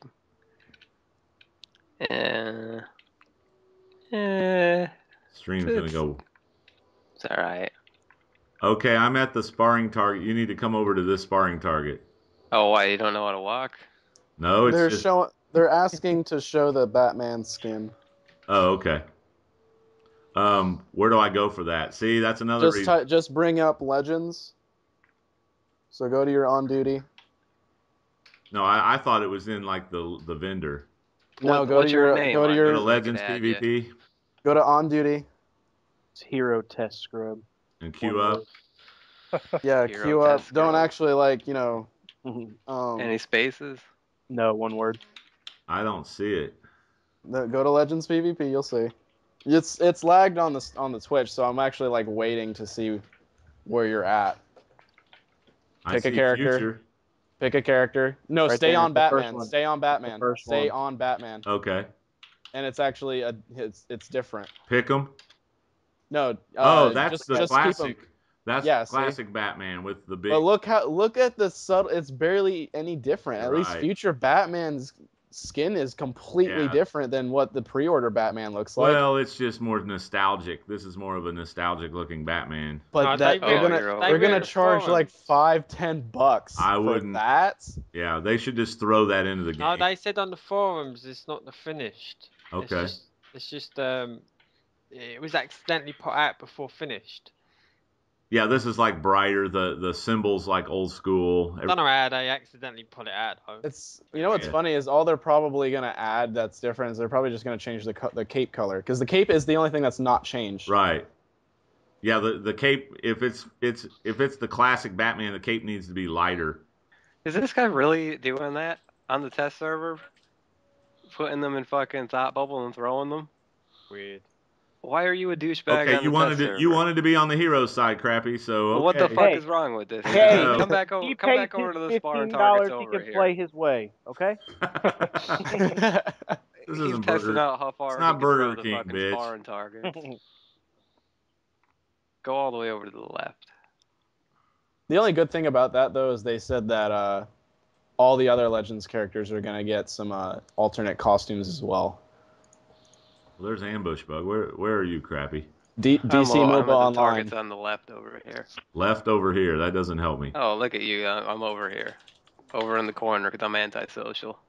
Stream's gonna go. It's alright. Okay, I'm at the sparring target. You need to come over to this sparring target. Oh, why? You don't know how to walk? No, it's just... They're asking to show the Batman skin. Oh, okay. Where do I go for that? See, that's another reason. Just bring up Legends. So go to your on duty. No, I thought it was in like the vendor. No, What's your name? Go to Legends PvP. Go to on duty. It's hero test scrub. And queue up. Yeah, Hero queue up. test Don't scrub. actually Any spaces? No, one word. I don't see it. Go to Legends PvP. You'll see. It's lagged on the Twitch, so I'm actually like waiting to see where you're at. Pick a character. Future. Pick a character. No, Right stay there, on the first Batman. one. Stay on Batman. first Stay one. on Batman. Okay. And it's actually it's different. Pick them. No. That's just the keep 'em. classic. That's Yeah, classic Batman with the big. But look at the subtle. It's barely any different. At least Right. future Batman's skin is completely different than what the pre-order Batman looks like. Well, it's just more nostalgic. This is more of a nostalgic looking Batman. But they're gonna charge like $5-10 for that. Yeah, they should just throw that into the game. No, they said on the forums it's not the finished. Okay. It's just it was accidentally put out before finished. Yeah, this is like brighter. The symbols like old school. I don't know how they accidentally put it out though. It's what's funny is all they're probably gonna add that's different is they're probably just gonna change the cape color because the cape is the only thing that's not changed. Right. Yeah, the cape if it's the classic Batman, the cape needs to be lighter. Is this guy really doing that on the test server? Putting them in fucking thought bubble and throwing them? Weird. Why are you a douchebag? Okay, on the test server? you wanted to be on the hero side, Crappy. So okay. What the fuck is wrong with this? Hey, come back over to the sparring targets over he can here. play his way, okay? This He's isn't testing out how far it's he not can Burger throw King, the fucking bitch. sparring targets. Go all the way over to the left. The only good thing about that though is they said that all the other Legends characters are gonna get some alternate costumes as well. Well, there's Ambush Bug. Where are you, Crappy? DC Mobile I'm at Online. the targets on the left over here. Left over here. That doesn't help me. Oh, look at you. I'm over here. Over in the corner because I'm antisocial.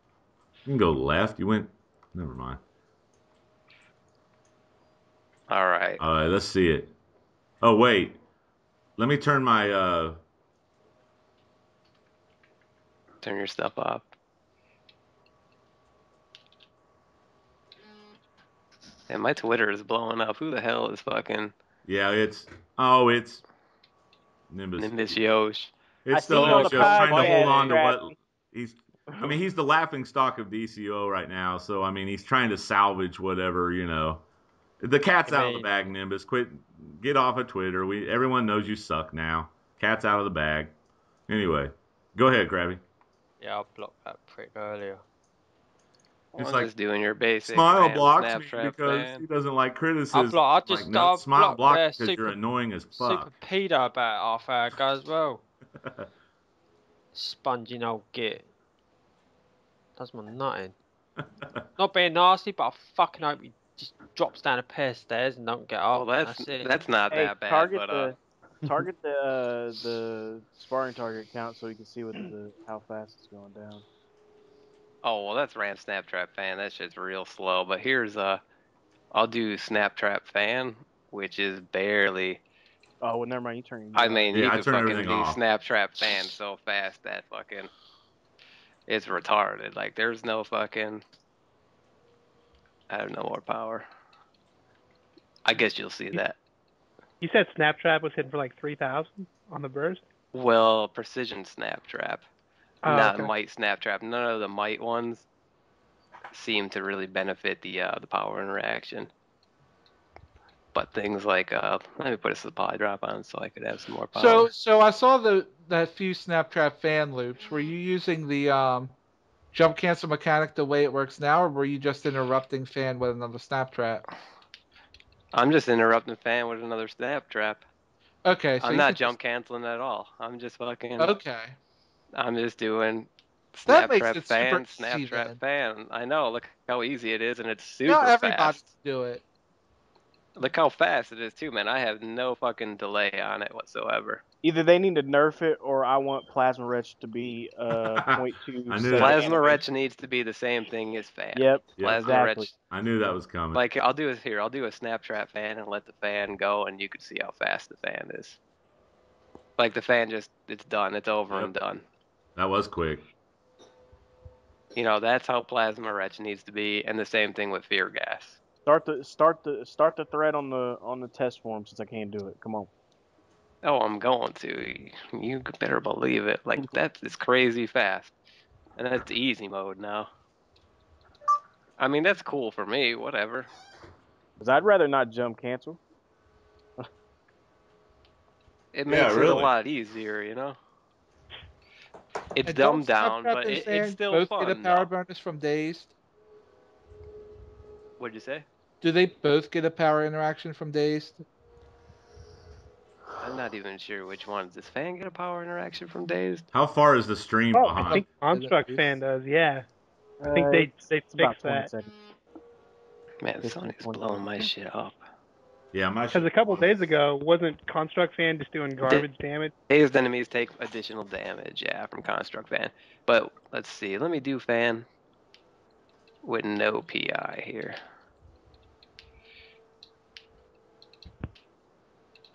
You can go left. You went... Never mind. All right. Let's see it. Oh, wait. Let me turn my... Turn your stuff off. And my Twitter is blowing up. Who the hell is fucking... Yeah, it's... Oh, it's... Nimbus Yosh. It's still Yosh trying to hold on to what... I mean, he's the laughing stock of DCUO right now, so, I mean, he's trying to salvage whatever, you know. The cat's out of the bag, Nimbus. Get off of Twitter. Everyone knows you suck now. Cat's out of the bag. Anyway, go ahead, Krabby. Yeah, I blocked that prick earlier. It's like just doing your basic. Smile blocks me because he doesn't like criticism. I just Smile block because you're annoying as fuck. Super pedo about half hour ago as well. Sponging old git. Does my nutting. Not being nasty, but I fucking hope he just drops down a pair of stairs and don't get up. Well, that's not that bad. Target the sparring target count so you can see how fast it's going down. Oh well, that's Ram Snaptrap Fan. That shit's real slow. But here's I'll do Snaptrap Fan, which is barely. Oh well, never mind. You turn. I mean, you can fucking do off. Snaptrap Fan so fast that fucking it's retarded. Like there's no fucking. I have no more power. I guess you'll see that. You said Snaptrap was hitting for like 3,000 on the burst? Well, Precision Snaptrap. Oh, Not okay. Might Snaptrap. None of the Might ones seem to really benefit the power interaction. But things like let me put a supply drop on so I could have some more power. So I saw that few Snaptrap fan loops. Were you using the jump cancel mechanic the way it works now, or were you just interrupting fan with another Snaptrap? I'm just interrupting fan with another Snaptrap. Okay, so I'm not jump canceling at all. I'm just fucking. Okay. I'm just doing Snaptrap fan, Snaptrap fan. I know. Look how easy it is, and it's super Not everybody fast. can do it. Look how fast it is too, man. I have no fucking delay on it whatsoever. Either they need to nerf it, or I want Plasma Wretch to be 0.2 I knew second that. Plasma animation. Wretch needs to be the same thing as fan. Yep, Plasma exactly. Wretch. I knew that was coming. Like I'll do a snap trap fan and let the fan go, and you can see how fast the fan is. Like the fan it's done, it's over and done. That was quick. You know, that's how Plasma Wretch needs to be, and the same thing with Fear Gas. Start the thread on the test form since I can't do it. Come on. Oh, I'm going to. You better believe it. Like it's crazy fast, and that's easy mode now. I mean, that's cool for me. Whatever. Because I'd rather not jump cancel. It makes it really. a lot easier, you know. It's And dumbed don't down, Snapchat but and it's Sand still both fun. get a power though. bonus from Dazed? What'd you say? Do they both get a power interaction from Dazed? I'm not even sure which one. Does Fan get a power interaction from Dazed? How far is the stream I behind? think Construct Fan does. Yeah, I think they It's about fixed 20 that. seconds. Man, Sony's blowing my shit up. Yeah, my Because a couple days ago, wasn't Construct Fan just doing garbage damage? Dazed enemies take additional damage, yeah, from Construct Fan. But let's see. Let me do Fan with no PI here.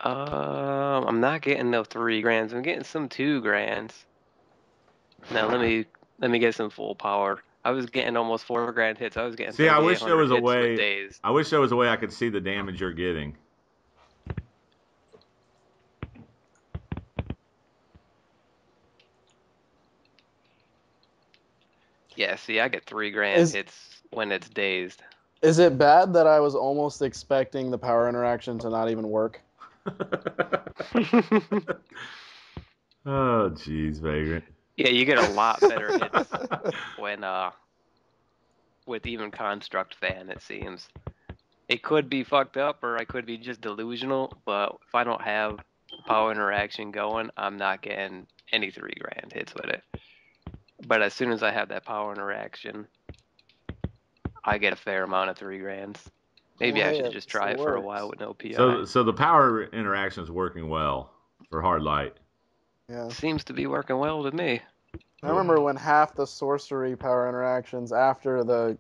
I'm not getting no 3 grands. I'm getting some 2 grands. Now let me get some full power. I was getting almost 4 grand hits. I was getting. See, I wish there was a hits way. with Dazed. I wish there was a way I could see the damage you're getting. Yeah, see, I get 3 grand hits when it's Dazed. Is it bad that I was almost expecting the power interaction to not even work? Oh, jeez, Vagrant. Yeah, you get a lot better hits when with even Construct Fan, it seems. It could be fucked up, or I could be just delusional, but if I don't have power interaction going, I'm not getting any 3 grand hits with it. But as soon as I have that power interaction, I get a fair amount of 3 grands. Maybe I should just try it for a while with no PI. So the power interaction is working well for Hardlight. Yeah. Seems to be working well to me. I remember when half the sorcery power interactions after the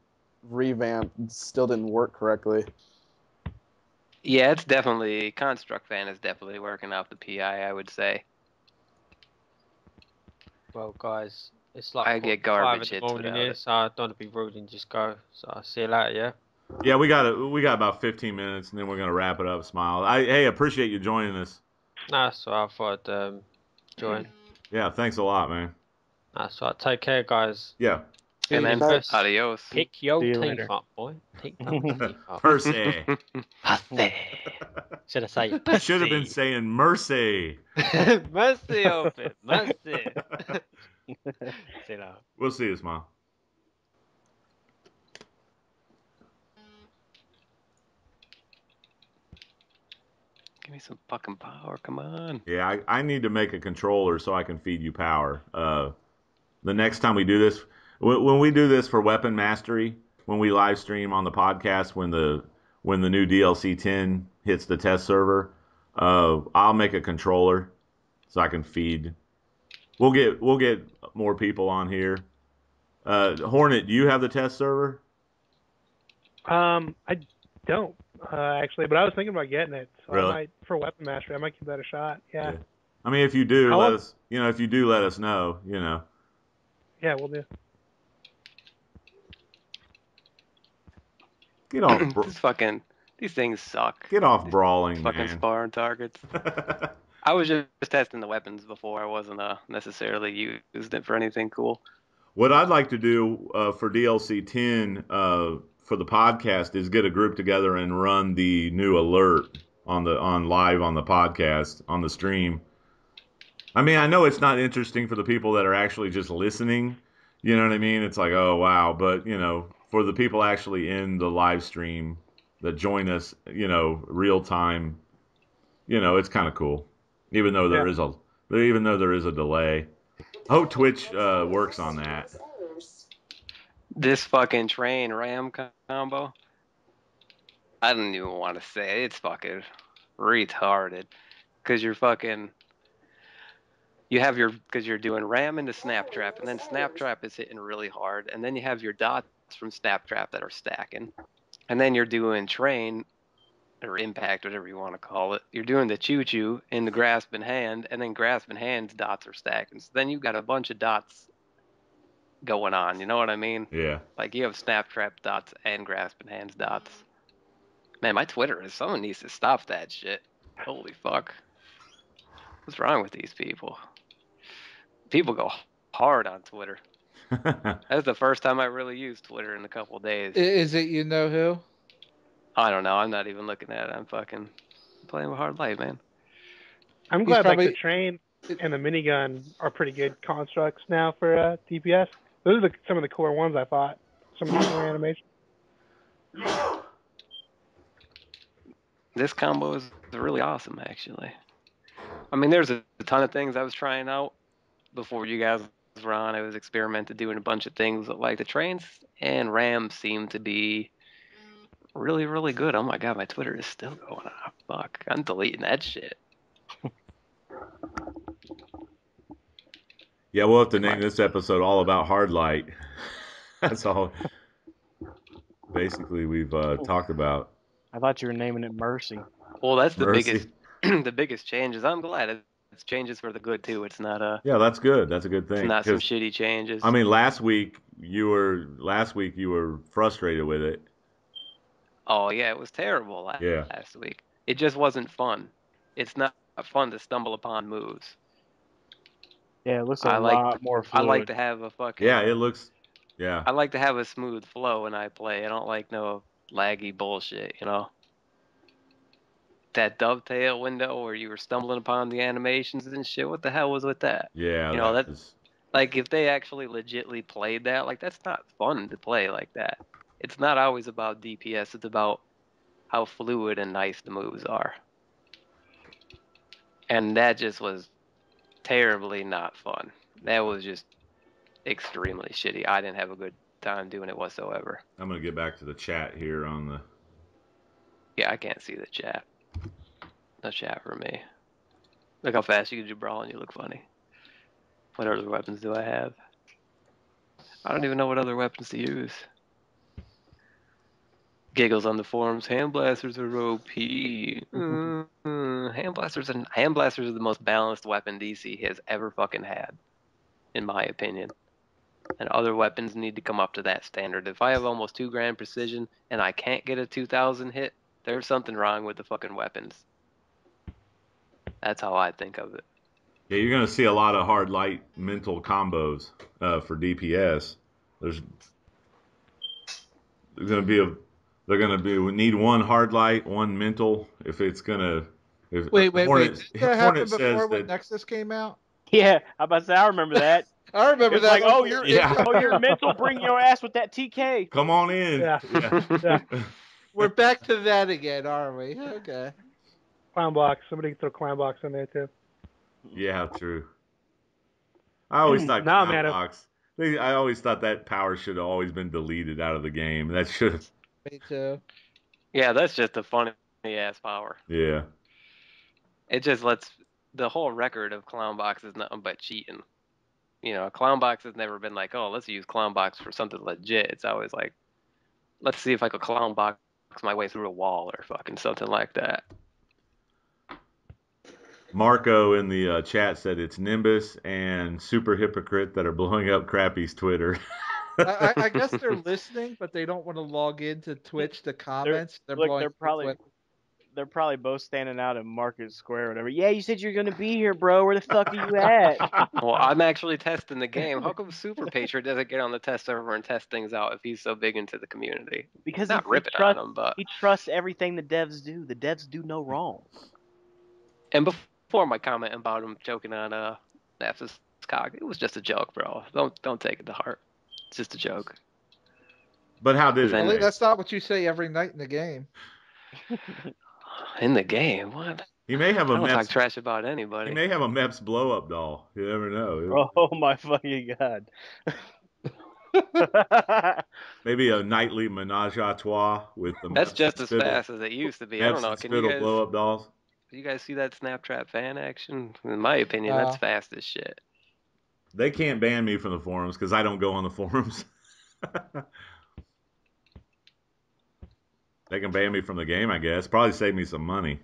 revamp still didn't work correctly. Yeah, it's definitely Construct Fan is definitely working off the PI, I would say. Well, guys, it's like I get garbage 5 in hits the morning without here, it. so I don't want to be rude and just go. So I'll see you later, yeah? Yeah, we got about 15 minutes, and then we're gonna wrap it up. Smile. Hey, appreciate you joining us. That's all right, I thought I'd join. Yeah, thanks a lot, man. That's all right. Take care, guys. Yeah. And then Best. adios. Pick your See you teeth later. up, boy. Pick your teeth up. Percy. Pussy. Should I say pussy? Should have been saying mercy. Mercy open. Mercy. See you later. We'll see you, Smile. Give me some fucking power, come on. Yeah, I need to make a controller so I can feed you power. The next time we do this, when we do this for Weapon Mastery, when we live stream on the podcast, when the new DLC 10 hits the test server, I'll make a controller so I can feed. We'll get more people on here. Hornet, do you have the test server? I don't actually, but I was thinking about getting it. So Really? I might, for Weapon Mastery, I might give that a shot. Yeah. I mean, if you do, How let long- us. If you do, let us know. Yeah, we'll do. Get off. These things suck. Get off brawling, Fucking man. sparring targets. I was just testing the weapons before. I wasn't necessarily used it for anything cool. What I'd like to do for DLC 10 for the podcast is get a group together and run the new alert on live on the podcast on the stream. I mean, I know it's not interesting for the people that are actually just listening. You know what I mean? It's like, oh wow, but for the people actually in the live stream that join us, real time, it's kind of cool. Even though there is a delay. I hope Twitch works on that. This fucking train ram combo. I don't even want to say it. It's fucking retarded. Because you're doing ram into snap trap, and then snap trap is hitting really hard, and then you have your dots from snap trap that are stacking, and then you're doing train or impact, whatever you want to call it. You're doing the choo choo in the grasp in hand, and then grasp in hand's dots are stacking. So then you've got a bunch of dots going on. You know what I mean? Yeah. Like you have snap trap dots and grasp in hand's dots. Man, my Twitter is someone needs to stop that shit. Holy fuck. What's wrong with these people? People go hard on Twitter. That's the first time I really used Twitter in a couple of days. Is it you know who? I don't know. I'm not even looking at it. I'm fucking playing with Hardlight, man. I'm glad like the train and the minigun are pretty good constructs now for DPS. Those are some of the core ones I thought. Some of the core animations. This combo is really awesome, actually. I mean, there's a ton of things I was trying out before you guys were on. I was experimenting doing a bunch of things, like the trains and rams seem to be really, really good. Oh my god, my Twitter is still going off. Fuck, I'm deleting that shit. Yeah, we'll have to name this episode all about Hardlight. That's all. Basically, we've talked about. I thought you were naming it Mercy. Well, that's the biggest, the biggest changes. I'm glad it's changes for the good too. It's not Yeah, that's good. That's a good thing. It's not some shitty changes. I mean, last week you were frustrated with it. Oh yeah, it was terrible last week. It just wasn't fun. It's not fun to stumble upon moves. Yeah, it looks a lot more fluid. I like to have a fucking. Yeah, it looks. Yeah. I like to have a smooth flow when I play. I don't like no laggy bullshit, you know. That dovetail window where you were stumbling upon the animations and shit. What the hell was with that? Yeah, you know that's like if they actually legitly played that, like that's not fun to play like that. It's not always about DPS. It's about how fluid and nice the moves are. And that just was terribly not fun. That was just extremely shitty. I didn't have a good time doing it whatsoever. I'm gonna get back to the chat here on the. Yeah, I can't see the chat. No chat for me. Look how fast you can do brawl and you look funny. What other weapons do I have? I don't even know what other weapons to use. Giggles on the forums. Hand blasters are OP. Hand blasters are the most balanced weapon DC has ever fucking had, in my opinion. And other weapons need to come up to that standard. If I have almost 2 grand precision and I can't get a 2,000 hit, there's something wrong with the fucking weapons. That's how I think of it. Yeah, you're gonna see a lot of Hardlight mental combos for DPS. They're gonna be. We need one Hardlight, one mental. If it's gonna. Wait. Did that happen before when Nexus came out? Yeah, I about to say I remember that. I remember that. Like, oh, you're mental. Bring your ass with that TK. Come on in. Yeah. We're back to that again, aren't we? Okay. Clown blocks. Somebody can throw clown blocks in there too. Yeah, true. I always thought clown blocks. I always thought that power should have always been deleted out of the game. That should have. Me too. Yeah, that's just a funny ass power. Yeah. It just lets the whole record of clown box is nothing but cheating. You know, clown box has never been like, oh, let's use clown box for something legit. It's always like, let's see if I could clown box my way through a wall or fucking something like that. Marco in the chat said it's Nimbus and Super Hypocrite that are blowing up Crappy's Twitter. I guess they're listening, but they don't want to log into Twitch to comment. They're probably both standing out in Market Square or whatever. Yeah, you said you're going to be here, bro. Where the fuck are you at? Well, I'm actually testing the game. How come Super Patriot doesn't get on the test server and test things out if he's so big into the community? Because not ripping on him, but he trusts everything the devs do. The devs do no wrong. And before my comment about him choking on Naf's cock, it was just a joke, bro. Don't take it to heart. It's just a joke. But how did it? That's not what you say every night in the game. In the game, what? He may have I don't talk trash about anybody. He may have a Meps blow-up doll. You never know. Oh my fucking god! Maybe a nightly menage a trois with the That's just as fast as it used to be. I don't know. Can you guys blow up dolls? Do you guys see that Snapchat fan action? In my opinion, that's fast as shit. They can't ban me from the forums because I don't go on the forums. They can ban me from the game, I guess. Probably save me some money.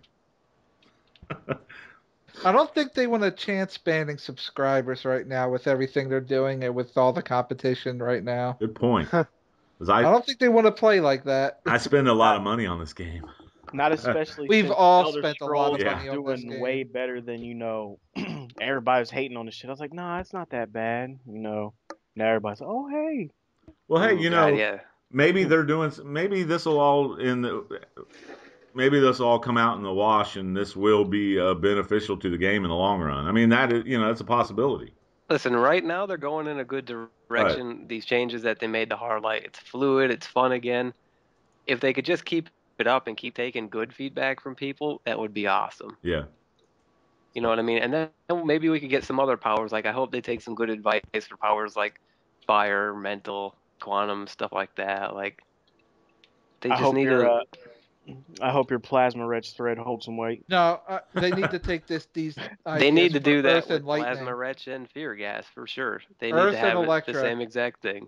I don't think they want to chance banning subscribers right now with everything they're doing and with all the competition right now. Good point. I don't think they want to play like that. I spend a lot of money on this game. Not especially. We've all spent a lot of money on this doing game. way better than everybody's hating on this shit. I was like, nah, it's not that bad. Now everybody's like, oh hey. Well, hey, maybe they're doing. Maybe this will all maybe this will all come out in the wash, and this will be beneficial to the game in the long run. I mean, that is, that's a possibility. Listen, right now they're going in a good direction. Right. These changes that they made to Hardlight, it's fluid, it's fun again. If they could just keep it up and keep taking good feedback from people, that would be awesome. Yeah. You know what I mean? And then maybe we could get some other powers. Like, I hope they take some good advice for powers like fire, mental, quantum, stuff like that. Like, they just need to... I hope your plasma wretch thread holds some weight. No, they need to take these They need to do that with Lightning. plasma wretch and fear gas for sure. They need to have the same exact thing.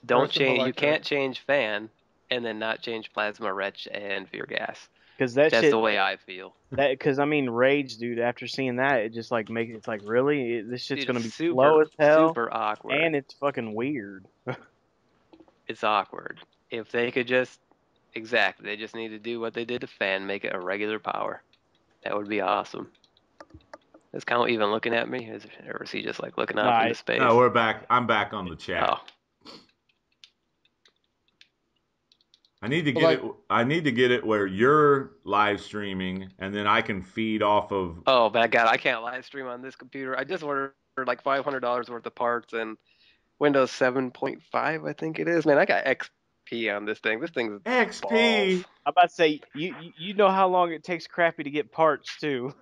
Don't change. You can't change fan and then not change plasma wretch and fear gas. Because that's the way I feel. Because I mean, rage, dude. After seeing that, it just like makes it's like really this shit's gonna be slow as hell, super awkward, and it's fucking weird. It's awkward. If they could just they just need to do what they did to fan, make it a regular power. That would be awesome. Is Count even looking at me? Or is he just like looking out into space? No, we're back. I'm back on the chat. Oh. I need to get it. I need to get it where you're live streaming, and then I can feed off of. Oh, bad God! I can't live stream on this computer. I just ordered like $500 worth of parts and Windows 7.5, I think it is. Man, I got XP on this thing. This thing's XP. balls. I'm about to say you know how long it takes Crappy to get parts too.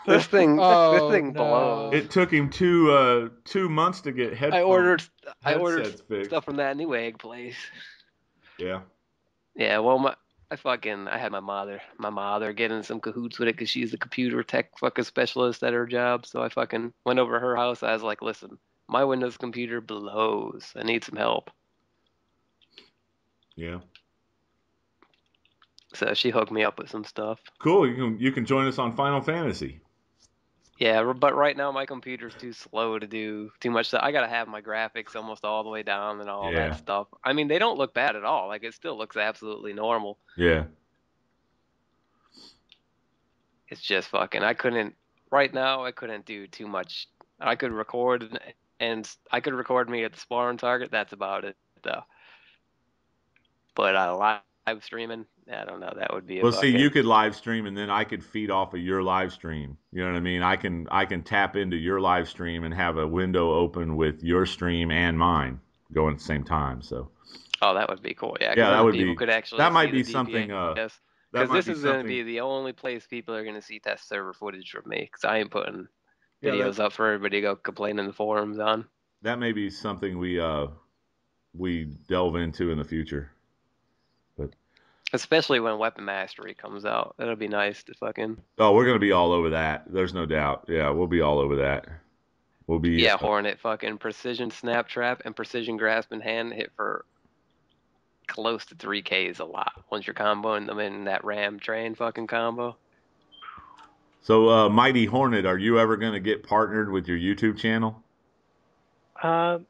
This thing blows. It took him two months to get headphones. I ordered stuff from that Newegg place. Yeah. Yeah, well, I had my mother get in some cahoots with it because she's the computer tech fucking specialist at her job. So I fucking went over to her house. I was like, listen, my Windows computer blows. I need some help. Yeah. So she hooked me up with some stuff. Cool. You can join us on Final Fantasy. Yeah, but right now my computer's too slow to do too much stuff. I gotta have my graphics almost all the way down and all that stuff. I mean, they don't look bad at all. Like, it still looks absolutely normal. Yeah. It's just fucking. Right now I couldn't do too much. I could record and I could record me at the spawn target. That's about it, though. But live streaming, I don't know. That would be. See, you could live stream, and then I could feed off of your live stream. You know what I mean? I can tap into your live stream and have a window open with your stream and mine going at the same time. So. Oh, that would be cool. Yeah, that would people be. Could actually that might be something. Because this is going to be the only place people are going to see test server footage from me. Because I ain't putting videos up for everybody to go complain in the forums on. That may be something we delve into in the future. Especially when Weapon Mastery comes out. That'll be nice to fucking... Oh, we're going to be all over that. There's no doubt. Yeah, we'll be all over that. We'll be... Yeah, Hornet fucking precision snap trap and precision grasp in hand hit for close to 3Ks a lot. Once you're comboing them in that ram train fucking combo. So, Mighty Hornet, are you ever going to get partnered with your YouTube channel? I'd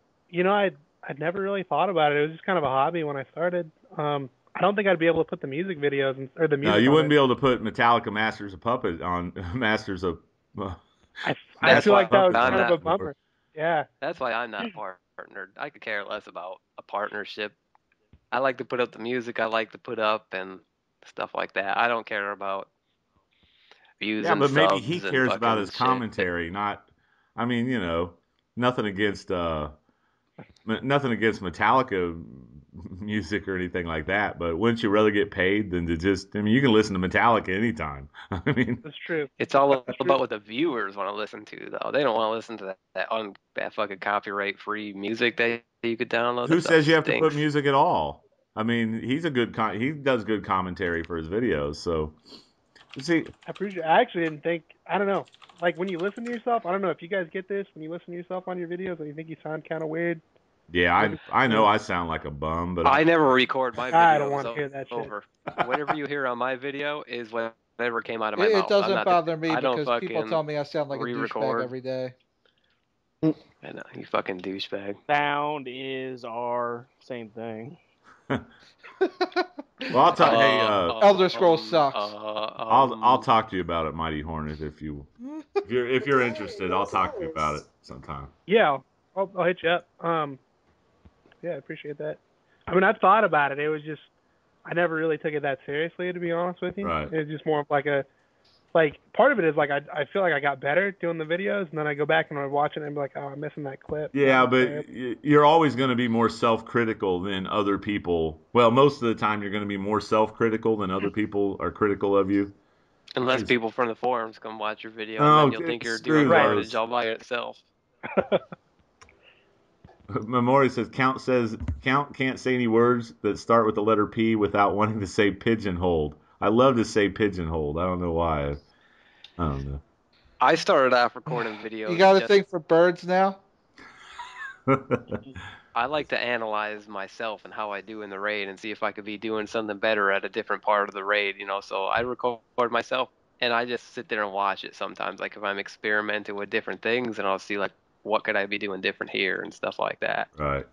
never really thought about it. It was just kind of a hobby when I started. I don't think I'd be able to put the music videos or the music. No, you wouldn't be able to put Metallica Masters of Puppet on Masters of. I feel like that was kind of a bummer. Yeah. That's why I'm not partnered. I could care less about a partnership. I like to put up the music I like to put up and stuff like that. I don't care about views and subs. Yeah, but maybe he cares about his commentary, not. I mean, nothing against nothing against Metallica music or anything like that, but wouldn't you rather get paid than to just? I mean, you can listen to Metallica anytime. I mean, That's true. It's all about what the viewers want to listen to, though. They don't want to listen to that fucking copyright-free music that you could download. who That says you have stinks. to put music at all? I mean, he does good commentary for his videos. So, see, I actually didn't think. I don't know. Like when you listen to yourself, I don't know if you guys get this when you listen to yourself on your videos and you think you sound kind of weird. yeah, I know I sound like a bum, but I never record my videos. I don't want to hear that shit. Over. Whatever you hear on my video is whatever came out of my mouth. It doesn't bother me because people tell me I sound like a douchebag every day. I know, you fucking douchebag. Sound is our same thing. well, I'll talk. Hey, Elder Scrolls sucks. I'll talk to you about it, Mighty Hornet, if you're interested. I'll talk to you about it sometime. Yeah, I'll hit you up. Yeah, I appreciate that. I mean, I've thought about it. It was just I never really took it that seriously, to be honest with you. Right. It was just more of like part of it is like I feel like I got better doing the videos, and then I go back and I watch it and I'm like, oh, I'm missing that clip. Yeah, but you're always going to be more self-critical than other people. Well, most of the time you're going to be more self-critical than other people are critical of you. Unless people from the forums come watch your video, Oh, and then you'll think you're doing garbage all by itself. Memori says Count can't say any words that start with the letter P without wanting to say pigeonholed. I love to say pigeonholed. I don't know why. I don't know. I started off recording videos. You got a thing for birds now? I like to analyze myself and how I do in the raid and see if I could be doing something better at a different part of the raid, So I record myself and I just sit there and watch it sometimes. Like if I'm experimenting with different things, and I'll see like what could I be doing different here and stuff like that. Right.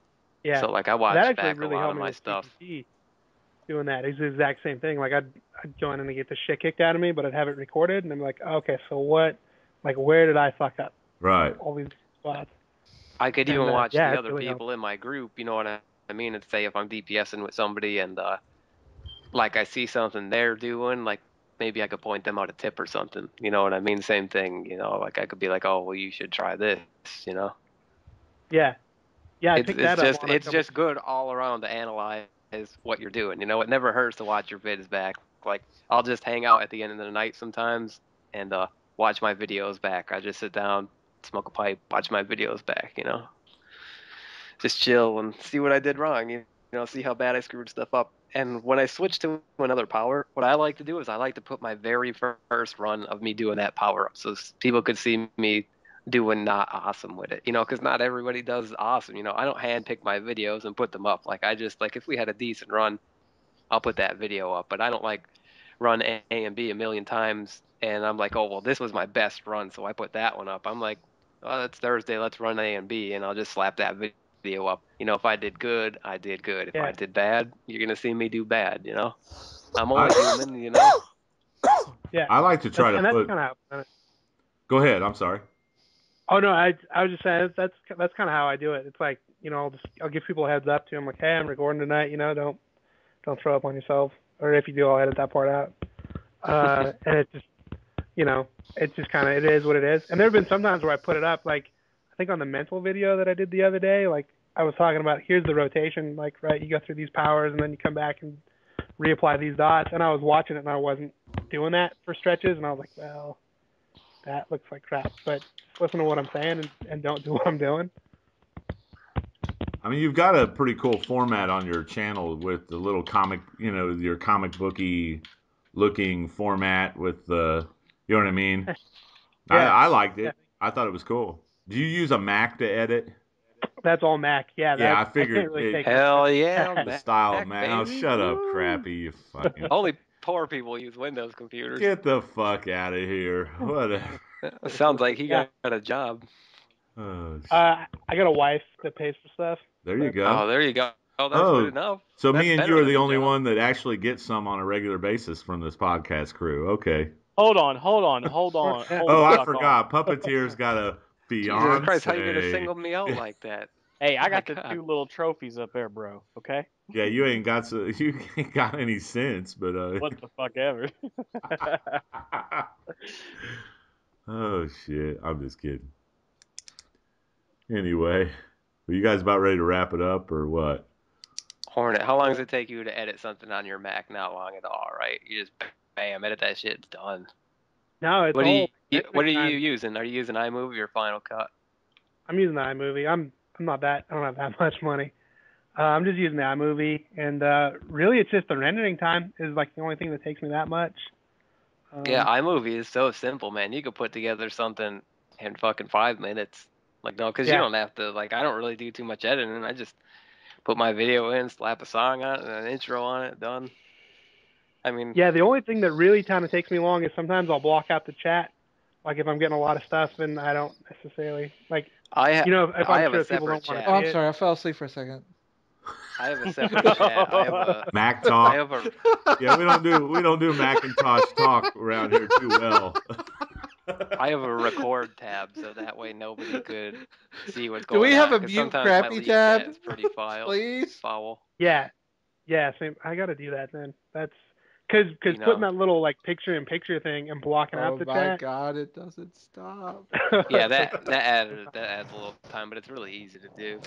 Yeah. So like I watch back a lot of my stuff. Doing that. It's the exact same thing. Like I'd go in and get the shit kicked out of me, but I'd have it recorded, and I'm like, okay, so what? Like, where did I fuck up? Right. All these spots. I could even watch the other really people in my group, you know what I mean? And say if I'm DPSing with somebody and like I see something they're doing, like maybe I could point them out a tip or something. You know what I mean? Same thing, like I could be like, oh, well, you should try this, Yeah. Yeah, I picked that up. It's just good all around to analyze what you're doing. It never hurts to watch your vids back. Like I'll just hang out at the end of the night sometimes and watch my videos back. I just sit down, smoke a pipe, watch my videos back, just chill and see what I did wrong, see how bad I screwed stuff up. And when I switch to another power, what I like to do is I like to put my very first run of me doing that power up so people could see me doing not awesome with it, because not everybody does awesome. I don't handpick my videos and put them up. Like I just if we had a decent run, I'll put that video up, but I don't like run A and B a million times and I'm like, oh, well, this was my best run, so I put that one up. I'm like, oh, it's Thursday, let's run A and B, and I'll just slap that video up. If I did good, I did good. If I did bad, you're going to see me do bad, I'm only human, Yeah. I like to try to put... Go ahead, I'm sorry. Oh no, I was just saying that's kind of how I do it. It's like I'll give people a heads up too. I'm like, hey, I'm recording tonight. Don't throw up on yourself. Or if you do, I'll edit that part out. And it's just it's just kind of it is what it is. And there have been some times where I put it up, like I think on the mental video that I did the other day, like I was talking about here's the rotation, like right, you go through these powers and then you come back and reapply these dots. And I was watching it and I wasn't doing that for stretches, and I was like, well, that looks like crap. But listen to what I'm saying and don't do what I'm doing. I mean, you've got a pretty cool format on your channel with the little comic, your comic booky looking format with the, you know what I mean? Yeah. I liked it. Yeah. I thought it was cool. Do you use a Mac to edit? That's all Mac. Yeah. Yeah, I figured. Hell yeah. The style of Mac. Oh, shut up, Crappy. You fucking. Only poor people use Windows computers. Get the fuck out of here. Whatever. Sounds like he got a job. I got a wife that pays for stuff. There you go. Oh, there you go. Oh, that's good enough. So that's me and you are the only one that actually gets some on a regular basis from this podcast crew. Okay. Hold on. Oh, I forgot. Puppeteer's got a fiance. Jesus Christ, how you gonna single me out like that? Hey, I got the 2 little trophies up there, bro. Okay. Yeah, you ain't got any sense, but what the fuck ever. Oh shit! I'm just kidding. Anyway, Are you guys about ready to wrap it up or what? Hornet, how long does it take you to edit something on your Mac? Not long at all, right? You just bam, edit that shit, it's done. No, it's What all. are you using? Are you using iMovie or Final Cut? I'm using the iMovie. I don't have that much money. I'm just using the iMovie, and really, it's just the rendering time is like the only thing that takes me that much. Yeah, iMovie is so simple, man. You could put together something in fucking 5 minutes. Like, no, because you don't have to, like, I don't really do too much editing. I just put my video in, slap a song on it, and an intro on it, done. I mean... Yeah, the only thing that really kind of takes me long is sometimes I'll block out the chat, like if I'm getting a lot of stuff and I don't necessarily, like, if I'm sure people don't want to I'm sorry, I fell asleep for a second. I have a separate chat. I have a Mac talk. I have a... Yeah, we don't do Macintosh talk around here too well. I have a record tab, so that way nobody could see what's going on. Do we have a mute crappy tab? It's pretty Please? foul. Yeah, same. I got to do that then. That's because putting that little like picture-in-picture thing and blocking out the chat. Oh my God, it doesn't stop. Yeah, that adds a little time, but it's really easy to do.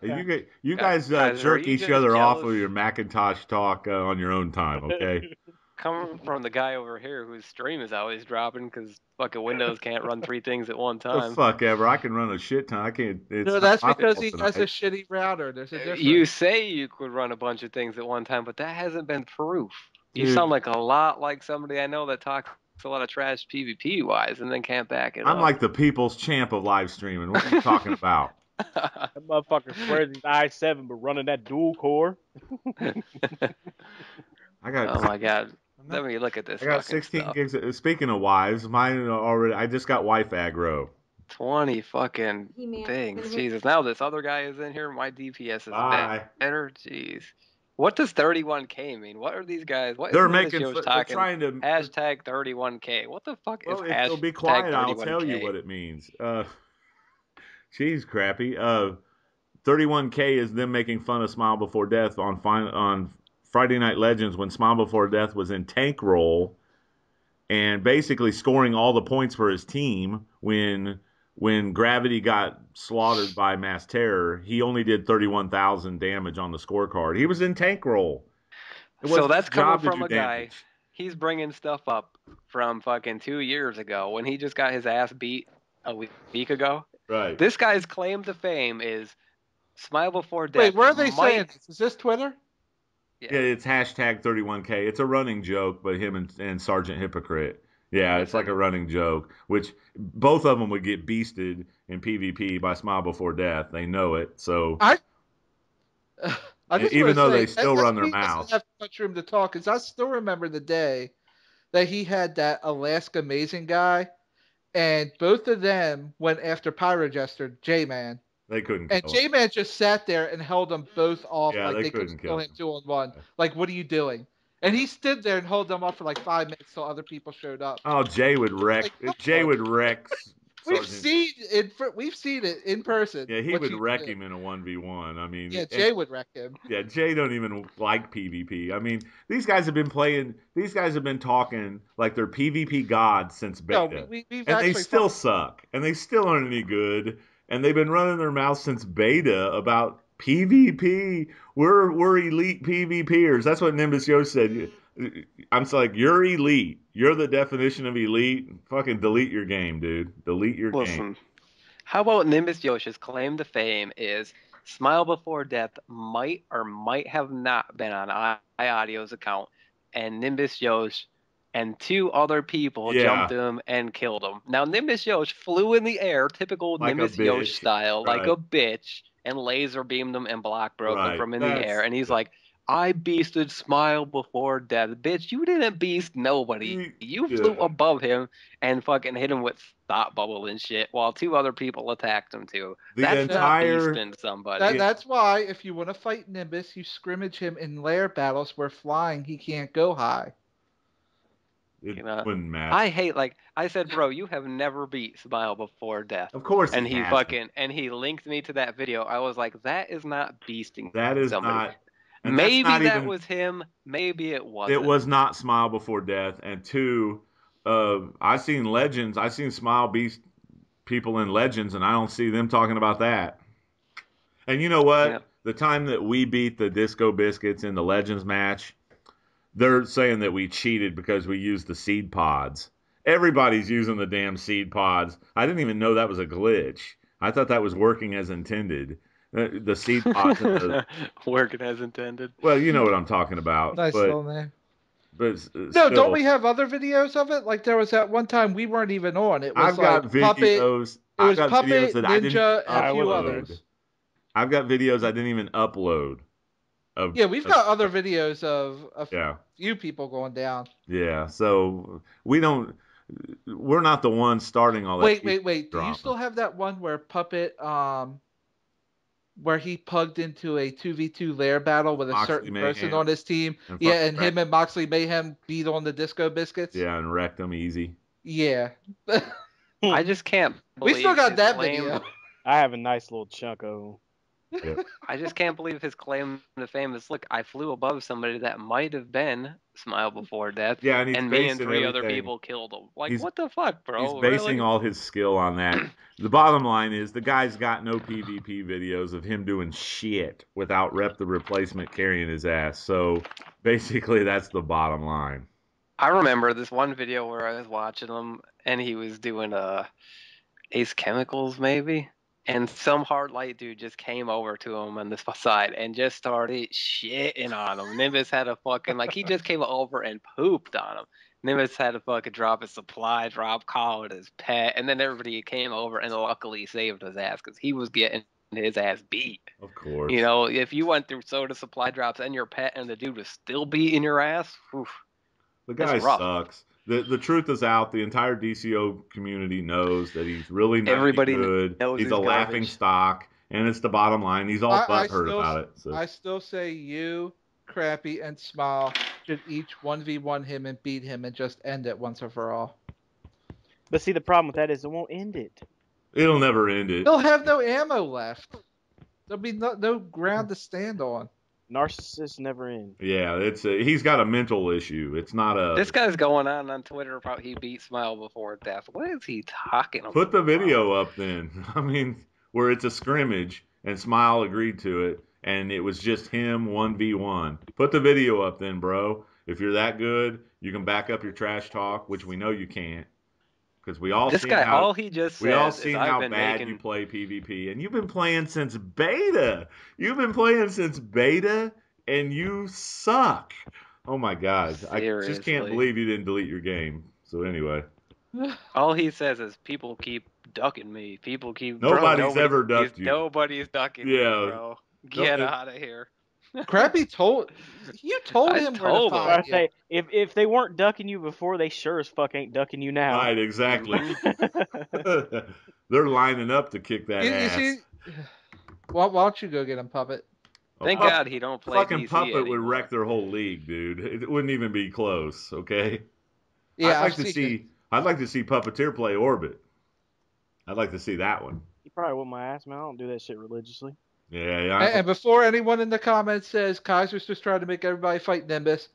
Hey, you guys jerk each other off with your Macintosh talk on your own time, okay? Coming from the guy over here whose stream is always dropping because fucking Windows can't run 3 things at one time. The fuck ever. I can run a shit ton. I can't. No, that's because he has a shitty router. There's a difference. You say you could run a bunch of things at one time, but that hasn't been proof. You Dude. sound like a lot like somebody I know that talks a lot of trash PvP-wise and then can't back it up. I'm like the people's champ of live streaming. What are you talking about? That motherfucker swears he's i7, but running that dual core. I got. Oh my God. Let me look at this. I got 16 stuff. gigs. Speaking of wives, mine are already. I just got wife aggro. 20 fucking things. Jesus. Now this other guy is in here. My DPS is better. Jeez. What does 31K mean? What are these guys? What they're is making. They're trying to hashtag 31K. What the fuck is hashtag 31K? Well, be quiet. I'll tell you what it means. Jeez, crappy. 31K is them making fun of Smile Before Death on Friday Night Legends when Smile Before Death was in tank role and basically scoring all the points for his team when Gravity got slaughtered by Mass Terror. He only did 31,000 damage on the scorecard. He was in tank role. So that's coming from a guy. He's bringing stuff up from fucking 2 years ago when he just got his ass beat a week ago. Right. This guy's claim to fame is Smile Before Death. Wait, where are they saying this? Is this Twitter? Yeah, it's hashtag 31K. It's a running joke, but him and Sergeant Hypocrite. Yeah, it's like a running joke, which both of them would get beasted in PvP by Smile Before Death. They know it, so... even though they still run their mouth. Doesn't have much room to talk, because I still remember the day that he had that Alaska Amazing guy, and both of them went after Pyrojester, J-Man. They couldn't kill him. And J-Man just sat there and held them both off like they couldn't kill him 2-on-1. Like, what are you doing? And he stood there and held them up for like 5 minutes till other people showed up. Oh, Jay would wreck. Jay would wreck. We've seen it in person. Yeah, he would wreck him in a 1v1. I mean, yeah, Jay would wreck him. Yeah, Jay don't even like PvP. I mean, these guys have been playing. These guys have been talking like they're PvP gods since beta, and they still suck, and they still aren't any good. And they've been running their mouths since beta about PvP. We're elite PvPers. That's what Nimbus Yo said. I'm like, you're elite. You're the definition of elite. Fucking delete your game, dude. Delete your game. How about Nimbus Yosh's claim to fame is Smile Before Death might or might have not been on iAudio's account, and Nimbus Yosh and 2 other people jumped him and killed him. Now, Nimbus Yosh flew in the air, typical like Nimbus Yosh style, like a bitch, and laser beamed him and block broke him from in the air. And he's like, I beasted Smile Before Death. Bitch, you didn't beast nobody. You flew above him and fucking hit him with thought bubble and shit while 2 other people attacked him too. That's not beasting somebody. That's why if you want to fight Nimbus, you scrimmage him in lair battles where flying he can't go high. It wouldn't matter. I hate, like I said, bro, you have never beat Smile Before Death. Of course. And he linked me to that video. I was like, that is not beasting. That is somebody. Not. Maybe that was him. Maybe it wasn't. It was not Smile Before Death. And 2, I've seen Legends. I've seen Smile beast people in Legends, and I don't see them talking about that. And you know what? Yeah. The time that we beat the Disco Biscuits in the Legends match, they're saying that we cheated because we used the seed pods. Everybody's using the damn seed pods. I didn't even know that was a glitch. I thought that was working as intended. The seed pods. Working as intended. Well, you know what I'm talking about. Nice little name. But No, still, don't we have other videos of it? Like there was that one time we weren't even on. It was I've got videos. Puppet. It was got Puppet, videos that I didn't Ninja, and a few upload. others. I've got videos I didn't even upload. Yeah, we've got other videos of yeah. few people going down. Yeah, so we're not the ones starting all that. Wait. Do you still have that one where Puppet, where he plugged into a 2v2 lair battle with a Moxley certain Mayhem person on his team? and him and Moxley Mayhem beat on the Disco Biscuits? Yeah, and wrecked them easy. Yeah. I just can't believe We still got that claim... video. I have a nice little chunk of them. Yeah. I just can't believe his claim to fame is, look, I flew above somebody that might have been Smile4death, Yeah, and me and three other people killed him. Like, what the fuck, bro? He's basing really? all his skill on that. The bottom line is the guy's got no PvP videos of him doing shit without Rep the Replacement carrying his ass. So basically, that's the bottom line. I remember this one video where I was watching him, and he was doing Ace Chemicals, maybe? And some Hardlight dude just came over to him on this side and just started shitting on him. Nimbus had a fucking, like, he just came over and pooped on him. Nimbus had to fucking drop his supply drop, call it his pet, and then everybody came over and luckily saved his ass because he was getting his ass beat. Of course. You know, if you went through soda supply drops and your pet and the dude was still beating your ass, oof, the guy sucks. The truth is out. The entire DCO community knows that he's really not good. He's a laughing stock, and it's the bottom line. He's all butthurt about it. So. I still say you, Crappy, and Smile should each 1v1 him and beat him and just end it once and for all. But see, the problem with that is it won't end it. It'll never end it. He'll have no ammo left. There'll be no ground to stand on. Narcissists never end. Yeah, he's got a mental issue. It's not a. This guy's going on Twitter about he beat Smile4death. What is he talking about? Put the video up then. I mean, where it's a scrimmage and Smile agreed to it, and it was just him 1v1. Put the video up then, bro. If you're that good, you can back up your trash talk, which we know you can't. Because we all seen how bad you play PvP, and you've been playing since beta. And you suck. Oh my god! Seriously. I just can't believe you didn't delete your game. So anyway, all he says is people keep ducking me. Nobody's ever ducked you. Nobody's ducking me, bro. Get out of here. Crappy told him where to find you. Say, if they weren't ducking you before, they sure as fuck ain't ducking you now. Right, exactly. They're lining up to kick that ass. You see, why don't you go get him, Puppet? Thank God he don't play fucking DC Puppet anymore. would wreck their whole league, dude. It wouldn't even be close. Okay. Yeah, I'd like to see Puppeteer play Orbit. I'd like to see that one. You probably whoop my ass, man. I don't do that shit religiously. Yeah. And before anyone in the comments says Kaiser's just trying to make everybody fight Nimbus,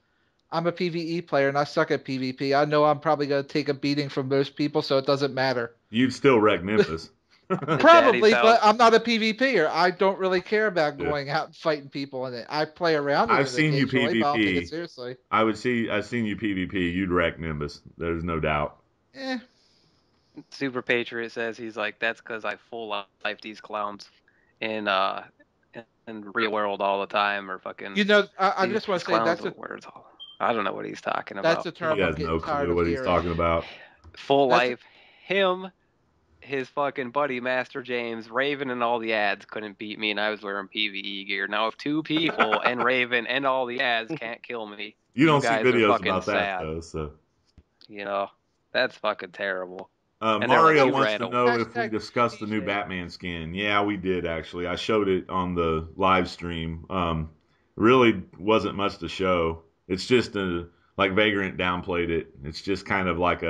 I'm a PvE player and I suck at PvP. I know I'm probably going to take a beating from most people, so it doesn't matter. You'd still wreck Nimbus. Probably, but I'm not a PvPer. I don't really care about going out and fighting people in it. I play around with it. I've seen you PvP. But I don't take it seriously. I've seen you PvP. You'd wreck Nimbus. There's no doubt. Super Patriot says he's like, that's because I full life these clowns in real world all the time, or fucking. You know, I just want to say that's I don't know what he's talking about. That's a term. He has no clue what he's talking about. Full life, him, his fucking buddy Master James, Raven, and all the ads couldn't beat me, and I was wearing PvE gear. Now if two people and Raven and all the ads can't kill me, you don't see videos about that though. So you know that's fucking terrible. Mario wants to know if we discussed the new Batman skin. Yeah, we did actually. I showed it on the live stream. Really wasn't much to show. It's just like Vagrant downplayed it. It's just kind of like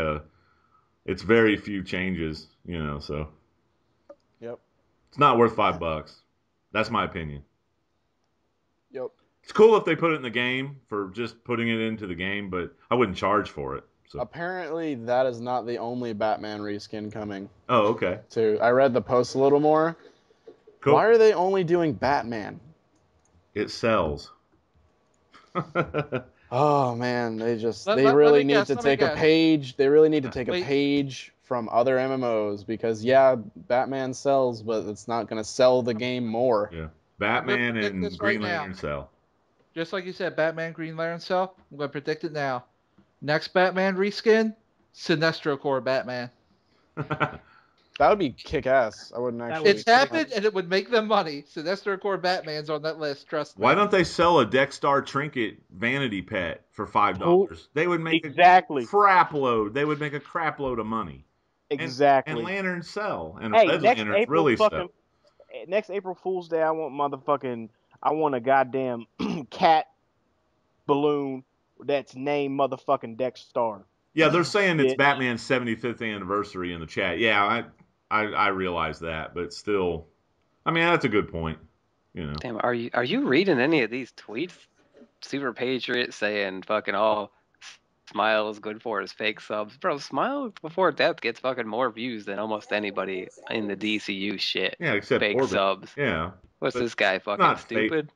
it's very few changes, you know. So yep, it's not worth $5. That's my opinion. Yep, it's cool if they put it in the game for just putting it into the game, but I wouldn't charge for it. So. Apparently, that is not the only Batman reskin coming. Oh, okay. I read the post a little more. Cool. Why are they only doing Batman? It sells. Oh man, they Let really me need guess, to let me take a guess. page. They really need to take a Wait. page from other MMOs because yeah, Batman sells, but it's not going to sell the game more. Yeah. Batman predict and this Green right now. Lantern sell. Just like you said, Batman, Green Lantern sell. I'm going to predict it now. Next Batman reskin, Sinestro Corps Batman. That would be kick-ass. I wouldn't actually. It's happened, and it would make them money. Sinestro Corps Batman's on that list. Trust me. Why don't they sell a Dexstar trinket vanity pet for $5? They would make Exactly. a crap load. They would make a crap load of money. Exactly. And lanterns sell. And Hey, red next lanterns April really fucking sell. next April Fool's Day, I want a goddamn cat balloon that's named motherfucking Dexstar. Yeah, they're saying it's Bitch. Batman's 75th anniversary in the chat. Yeah, I realize that, but still, I mean, that's a good point. You know. Damn, are you reading any of these tweets? Super Patriot saying fucking Smile is good for his fake subs. Bro, Smile Before Death gets fucking more views than almost anybody in the DCU shit. Yeah, except fake Orbit. subs. Yeah. What's But this guy fucking not stupid?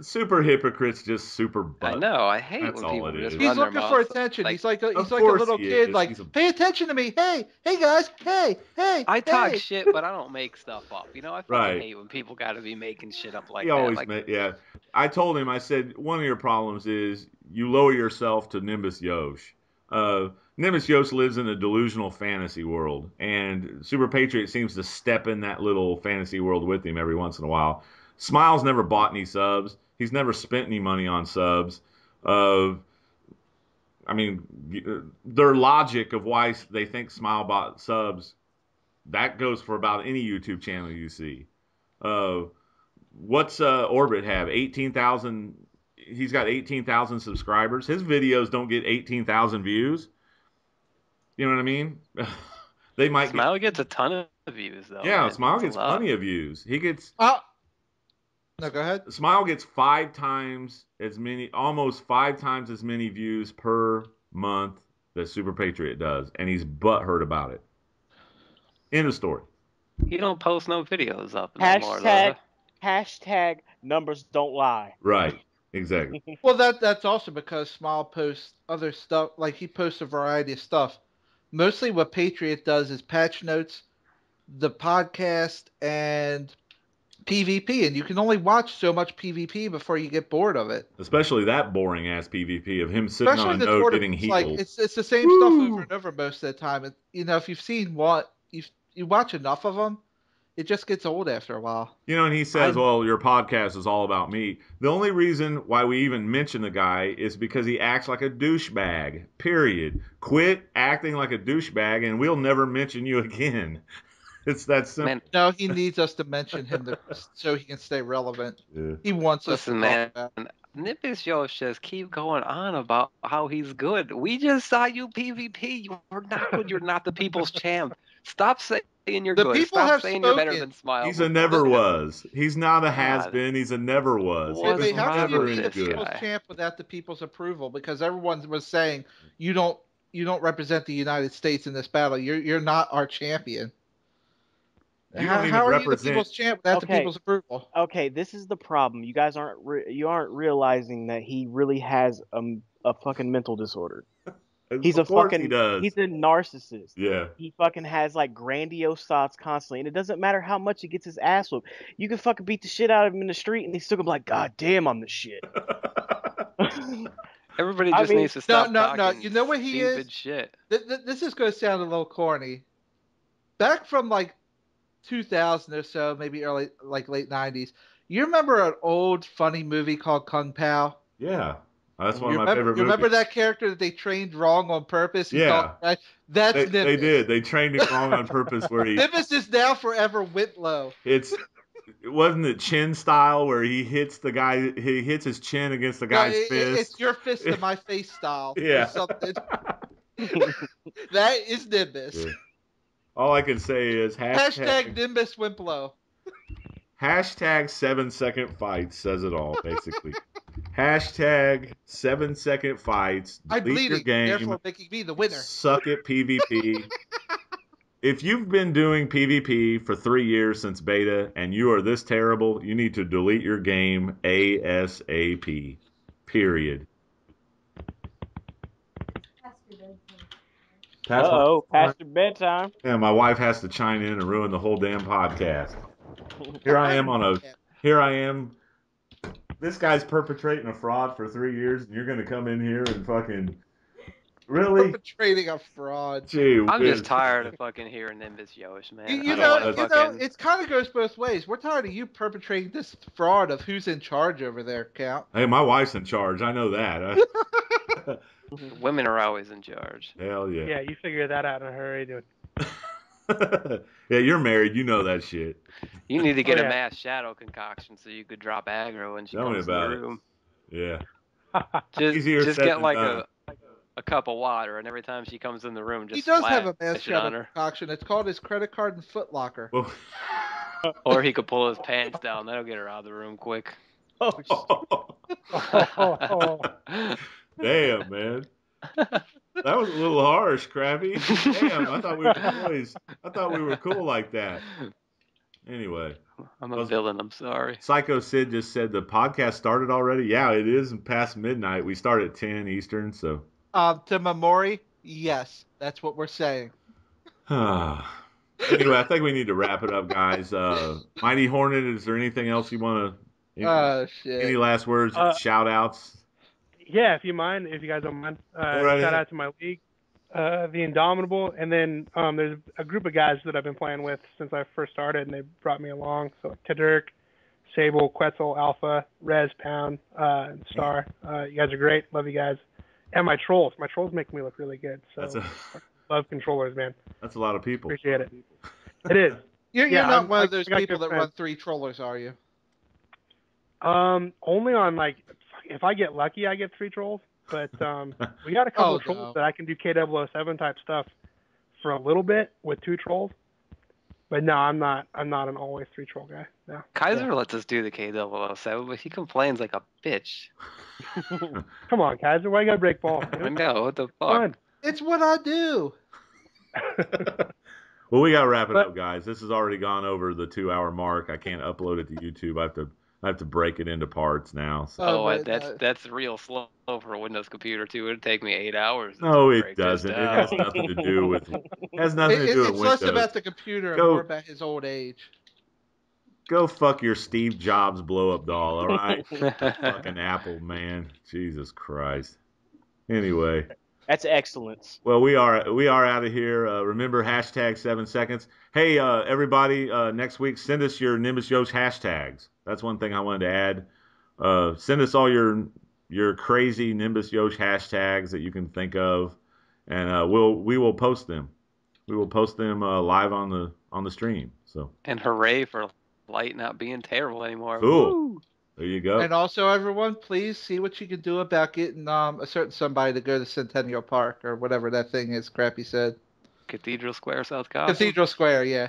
Super hypocrites, just super butt. I know. I hate That's when all people it just is. He's run their looking for mouths. attention. Like, he's like a Of little course he kid. is. Like, He's a- pay attention to me. Hey guys. Hey. I talk hey. shit, but I don't make stuff up. You know, I fucking Right. hate when people got to be making shit up like He that. always Like, yeah. I told him, I said, one of your problems is you lower yourself to Nimbus Yosh. Nimbus Yosh lives in a delusional fantasy world, and Super Patriot seems to step in that little fantasy world with him every once in a while. Smile's never bought any subs. He's never spent any money on subs. I mean, their logic of why they think Smile bought subs, that goes for about any YouTube channel you see. What's Orbit have? 18,000. He's got 18,000 subscribers. His videos don't get 18,000 views. You know what I mean? They might. Smile gets a ton of views though. Yeah, man. Smile That's a gets lot. plenty of views. He gets. No, go ahead. Smile gets 5 times as many, almost 5 times as many views per month that Super Patriot does, and he's butthurt about it. End of story. He don't post no videos up no more though. Hashtag numbers don't lie. Right. Exactly. Well, that's also because Smile posts other stuff. Like, he posts a variety of stuff. Mostly what Patriot does is patch notes, the podcast, and PvP, and you can only watch so much PvP before you get bored of it. Especially that boring ass PvP of him sitting Especially on a the node getting tournaments. healed. Like, it's the same stuff over and over most of the time. If you've seen you watch enough of them, it just gets old after a while. You know, and he says, well, your podcast is all about me. The only reason why we even mention the guy is because he acts like a douchebag, period. Quit acting like a douchebag, and we'll never mention you again. It's that simple. Man, No, he needs us to mention him so he can stay relevant. Yeah. He wants listen, us to man. talk about. Nimbus Yosh just keep going on about how he's good. We just saw you PvP. You're not good. You're not the people's champ. Stop saying you're The good. people Stop have saying you're better spoken. than Smile. He's a never was. He's not a God. has been. He's a never was. He What's was How can you never be any the good. people's champ without the people's approval? Because everyone was saying you don't represent the United States in this battle. You're not our champion. You don't even How are you the represent- people's champ without the Okay. people's approval? Okay, this is the problem. You guys aren't realizing that he really has a fucking mental disorder. He's Of course he does. he's a narcissist. Yeah. He fucking has like grandiose thoughts constantly, and it doesn't matter how much he gets his ass whooped. You can fucking beat the shit out of him in the street, and he's still gonna be like, God damn, I'm the shit. Everybody I just mean, needs to stop no. talking You know what he stupid is? shit. This is going to sound a little corny. Back from like 2000 or so, maybe early, like late 90s. You remember an old funny movie called Kung Pao? Yeah. That's one of my favorite You remember movies. that character that they trained wrong on purpose? He Yeah. thought, right? That's They Nimbus. did. They trained him wrong on purpose where he... Nimbus is now forever Whitlow. Wasn't it chin style where he hits the guy, he hits his chin against the guy's fist? It's your fist to my face style. Yeah. Or something. That is Nimbus. Yeah. All I can say is Hashtag Nimbus Wimplo. Hashtag 7-second fights says it all, basically. Hashtag 7-second fights. I'm Delete your bleeding, game. therefore making me the winner. Suck at PvP. If you've been doing PvP for 3 years since beta and you are this terrible, you need to delete your game ASAP. Period. Past your bedtime. Yeah, my wife has to chime in and ruin the whole damn podcast. Here I am. This guy's perpetrating a fraud for 3 years, and you're going to come in here and fucking... Really? Perpetrating a fraud. Gee I'm whiz. just tired of fucking hearing Nimbus Yosh, man. You know, it kind of goes both ways. We're tired of you perpetrating this fraud of who's in charge over there, Count. Hey, my wife's in charge. I know that. Women are always in charge. Hell yeah. Yeah, you figure that out in a hurry, dude. Yeah, you're married. You know that shit. You need to get a mass shadow concoction so you could drop aggro when she comes in the room. Yeah. Just get like a cup of water, and every time she comes in the room, just he does have a mass shadow concoction. It's called his credit card and Foot Locker. Well, or he could pull his pants down. That'll get her out of the room quick. Damn, man. That was a little harsh, Krabby. Damn, I thought we were boys. I thought we were cool like that. Anyway. I'm a villain. I'm sorry. Psycho Sid just said the podcast started already. Yeah, it is past midnight. We start at 10 Eastern, so. To Memori, yes. That's what we're saying. Anyway, I think we need to wrap it up, guys. Mighty Hornet, is there anything else you want to... shit. Any last words, shout-outs? Yeah, if you guys don't mind. Shout out to my league, the Indomitable, and then there's a group of guys that I've been playing with since I first started, and they brought me along. So Tadurk, Sable, Quetzal, Alpha, Rez, Pound, and Star. You guys are great. Love you guys. And my trolls. My trolls make me look really good. So love controllers, man. That's a lot of people. Appreciate it. It is. You're not one of those people that run 3 trollers, are you? Only on if I get lucky, I get 3 trolls. But we got a couple of trolls that I can do K007 type stuff for a little bit with 2 trolls. But no, I'm not an always 3 troll guy. No. Kaiser lets us do the K007, but he complains like a bitch. Come on, Kaiser, why you gotta break balls? I know, what the fuck? It's what I do. Well, we gotta wrap it up, guys. This has already gone over the 2-hour mark. I can't upload it to YouTube. I have to break it into parts now. So. That's real slow for a Windows computer too. It'd take me 8 hours. No, it doesn't. It has nothing to do with. It has nothing to do with Windows. It's less about the computer and more about his old age. Go fuck your Steve Jobs blow-up doll, all right? Fucking Apple, man. Jesus Christ. Anyway. That's excellence. Well, we are out of here. Remember, hashtag 7 seconds. Hey, everybody, next week, send us your Nimbus Yosh hashtags. That's one thing I wanted to add. Send us all your crazy Nimbus Yosh hashtags that you can think of, and we will post them. We will post them live on the stream. So. And hooray for Light not being terrible anymore. Cool. Woo! There you go. And also, everyone, please see what you can do about getting a certain somebody to go to Centennial Park or whatever that thing is. Crappy said. Cathedral Square, South Carolina. Cathedral Square, yeah.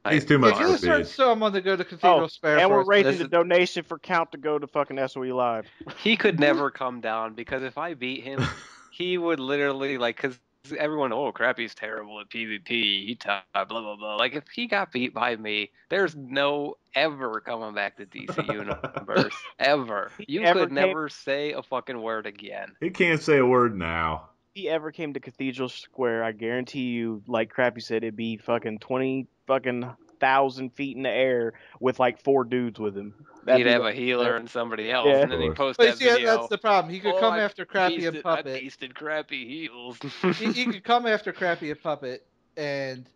He's too much for a certain someone to go to Cathedral Square. And we're raising the donation for Count to go to fucking SOE Live. He could never come down because if I beat him, he would literally because everyone, Crappy's terrible at PvP. He blah blah blah. Like if he got beat by me, there's no ever coming back to DC Universe ever. You could never say a fucking word again. He can't say a word now. If he ever came to Cathedral Square, I guarantee you, like Crappy said, it'd be fucking 20,000 feet in the air with like 4 dudes with him. He'd have a healer and somebody else, and then he'd post that video. That's the problem. He could come after Crappy and Puppet. I pasted Crappy heals. he could come after Crappy and Puppet, and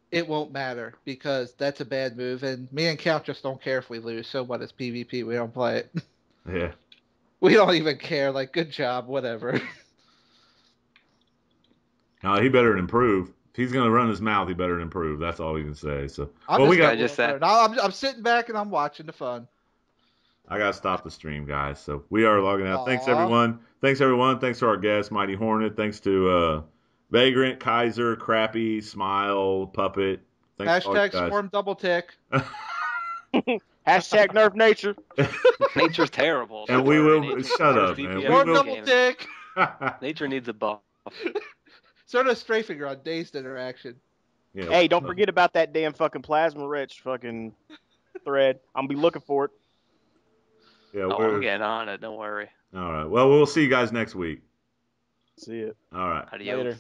it won't matter because that's a bad move. And me and Count just don't care if we lose. So what? It's PvP. We don't play it. Yeah. We don't even care. Like, good job, whatever. No, he better improve. If he's gonna run his mouth, he better improve. That's all we can say. So, I'm sitting back and I'm watching the fun. I gotta stop the stream, guys. So we are logging out. Thanks everyone. Thanks to our guest, Mighty Hornet. Thanks to Vagrant, Kaiser, Crappy, Smile, Puppet. Thanks Hashtag Swarm Double Tick. Hashtag Nerf Nature. Nature's terrible. And we will shut up, man. Swarm Double Tick. Nature needs a buff. So does Strayfinger on Dazed Interaction. Yeah. Hey, don't forget about that damn fucking Plasma Wretch fucking thread. I'm gonna be looking for it. Yeah, I'm getting on it. Don't worry. All right. Well, we'll see you guys next week. See it. All right. Adios. Later.